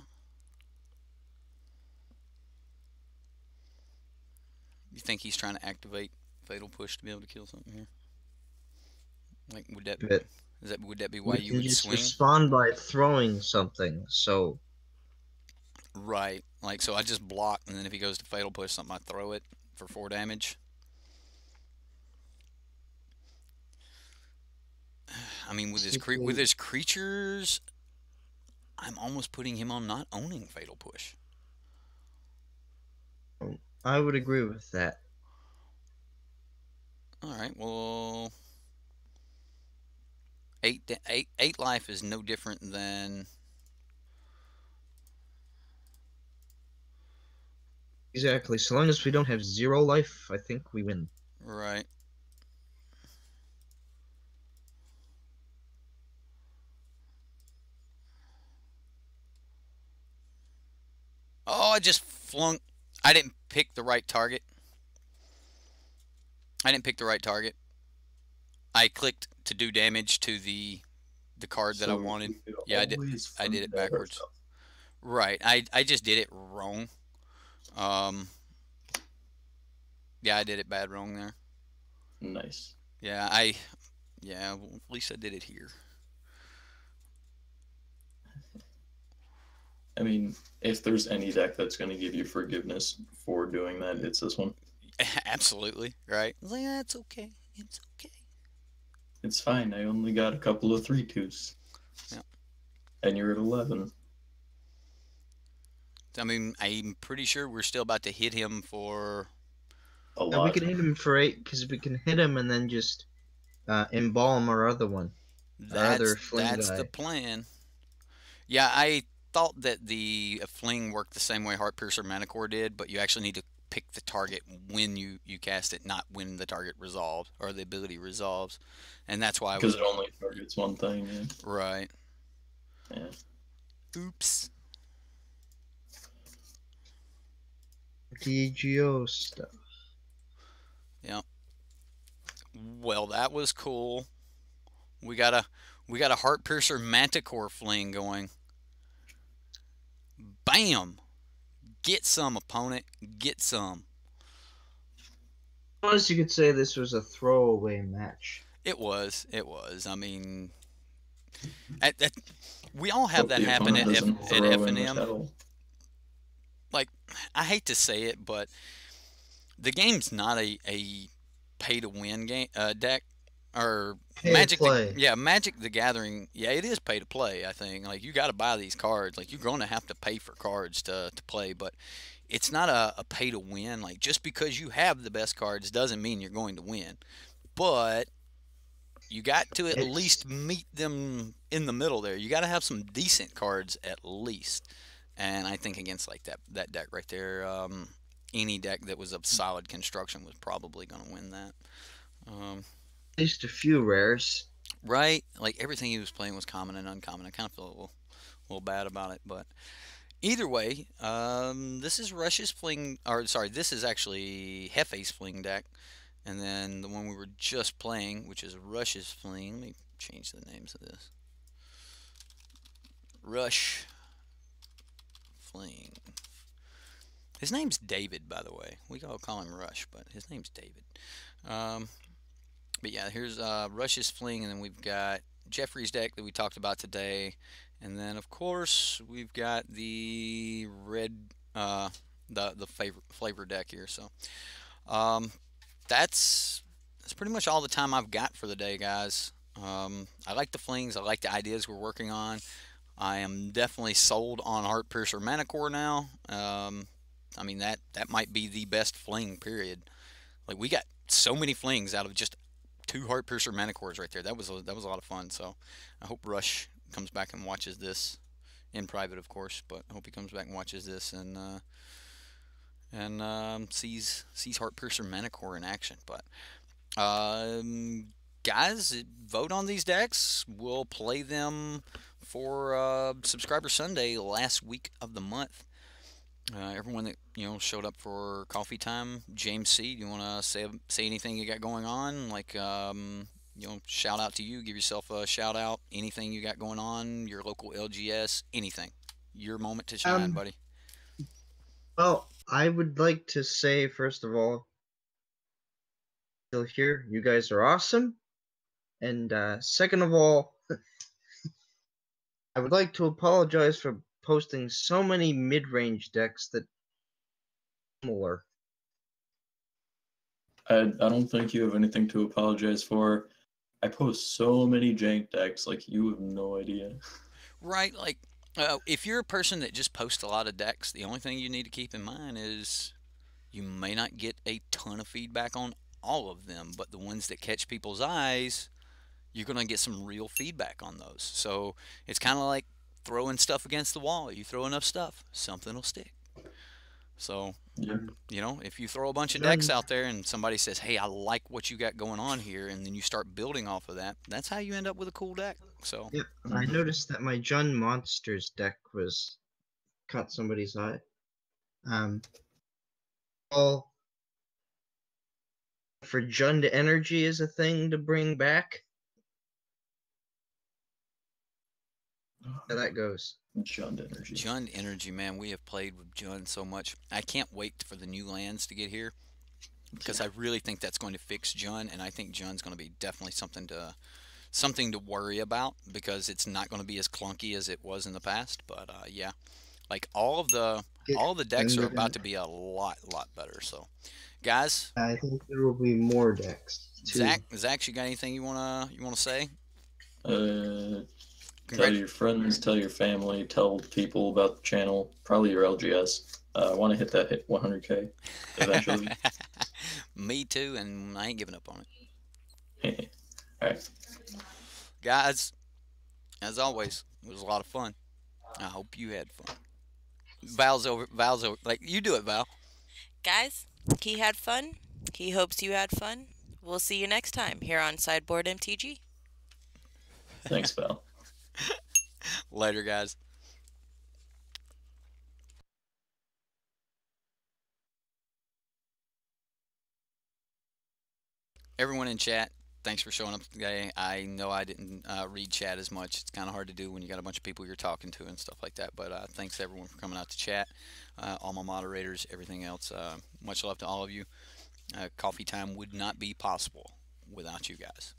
You think he's trying to activate Fatal Push to be able to kill something here? Like, would that be why you would
just
swing?
respond by throwing something. So
right, like so I just block, and then if he goes to Fatal Push something, I throw it for 4 damage. I mean, with his creatures, I'm almost putting him on not owning Fatal Push.
I would agree with that.
All right, well, 8 life is no different than.
Exactly. So long as we don't have 0 life, I think we win.
Right. Oh, I just flung. I didn't pick the right target. I clicked to do damage to the card that I wanted. Yeah, I did it backwards. Right. I just did it wrong. Yeah, I did it bad wrong there.
Nice.
Yeah, at least I did it here.
I mean, if there's any deck that's going to give you forgiveness for doing that, it's this one.
Absolutely, right? Yeah, it's okay. It's okay.
It's fine. I only got a couple of 3/2s.
Yeah.
And you're at 11.
I mean, I'm pretty sure we're still about to hit him for
a lot.
We can hit him for 8 because we can hit him and then just embalm our other one.
That's the plan. Yeah, I thought that the fling worked the same way Heartpiercer Manicore did, but you actually need to pick the target when you cast it, not when the target resolves or the ability resolves, and that's why
because it only targets one thing. Yeah.
Right.
Yeah.
Oops.
DGO stuff.
Yep. Well, that was cool. We got a Heartpiercer Manticore fling going. Bam! Get some, opponent. Get some.
Unless you could say this was a throwaway match.
It was. I mean, we all have that happen at F&M. Like, I hate to say it, but the game's not a pay-to-win game deck. Or Magic the Gathering. Yeah, it is pay to play, I think. Like, you got to buy these cards. Like, you're going to have to pay for cards to play, but it's not a pay to win. Like, just because you have the best cards doesn't mean you're going to win. But you got to at least meet them in the middle there. You got to have some decent cards at least. And I think against like that deck right there, any deck that was of solid construction was probably going to win that.
At least a few rares.
Right? Like, everything he was playing was common and uncommon. I kind of feel a little bad about it, but either way, this is Rush's fling, or sorry, this is actually Hefe's fling deck, and then the one we were just playing, which is Rush's fling. Let me change the names of this. Rush fling. His name's David, by the way. We all call him Rush, but his name's David. But yeah, here's Rush's fling, and then we've got Jeffrey's deck that we talked about today, and then of course we've got the red, the flavor deck here. So that's pretty much all the time I've got for the day, guys. I like the flings. I like the ideas we're working on. I am definitely sold on Heartpiercer Manicore now. I mean, that might be the best fling, period. Like, we got so many flings out of just 2 Heartpiercer Manicores right there. That was a lot of fun. So I hope Rush comes back and watches this in private, of course. But I hope he comes back and watches this and sees Heartpiercer Manicore in action. But guys, vote on these decks. We'll play them for Subscriber Sunday last week of the month. Everyone that showed up for coffee time. James C, do you want to say anything you got going on? Like, shout out to you. Give yourself a shout out. Anything you got going on? Your local LGS. Anything. Your moment to shine, buddy.
Well, I would like to say, first of all, still here. You guys are awesome. And second of all, I would like to apologize for posting so many mid-range decks that similar.
I don't think you have anything to apologize for. I post so many jank decks, like you have no idea.
Right, like if you're a person that just posts a lot of decks, the only thing you need to keep in mind is you may not get a ton of feedback on all of them, but the ones that catch people's eyes, you're going to get some real feedback on those. So it's kind of like throwing stuff against the wall. You throw enough stuff, something will stick. So,
Yeah.
you know, if you throw a bunch of decks out there and somebody says, hey, I like what you got going on here, and then you start building off of that, that's how you end up with a cool deck. So,
Yep, I noticed that my Jund Monsters deck was caught somebody's eye. Well, for Jund Energy is a thing to bring back. How that goes.
Jund Energy.
Jund Energy, man, we have played with Jund so much. I can't wait for the new lands to get here because I really think that's going to fix Jund, and I think Jund's going to be definitely something to worry about because it's not going to be as clunky as it was in the past. But yeah, like all the decks are about to be a lot better. So, guys,
I think there will be more decks. Too.
Zach, you got anything you wanna say?
Tell your friends, tell your family, tell people about the channel, probably your LGS. I want to hit that 100K eventually.
Me too, and I ain't giving up on it.
All right.
Guys, as always, it was a lot of fun. I hope you had fun. Val's over. Like, you do it, Val.
Guys, he had fun. He hopes you had fun. We'll see you next time here on Sideboard MTG.
Thanks, Val.
Later, guys. Everyone in chat, thanks for showing up today. I know I didn't read chat as much. It's kind of hard to do when you got a bunch of people you're talking to and stuff like that. But thanks everyone for coming out to chat. All my moderators, everything else. Much love to all of you. Coffee time would not be possible without you guys.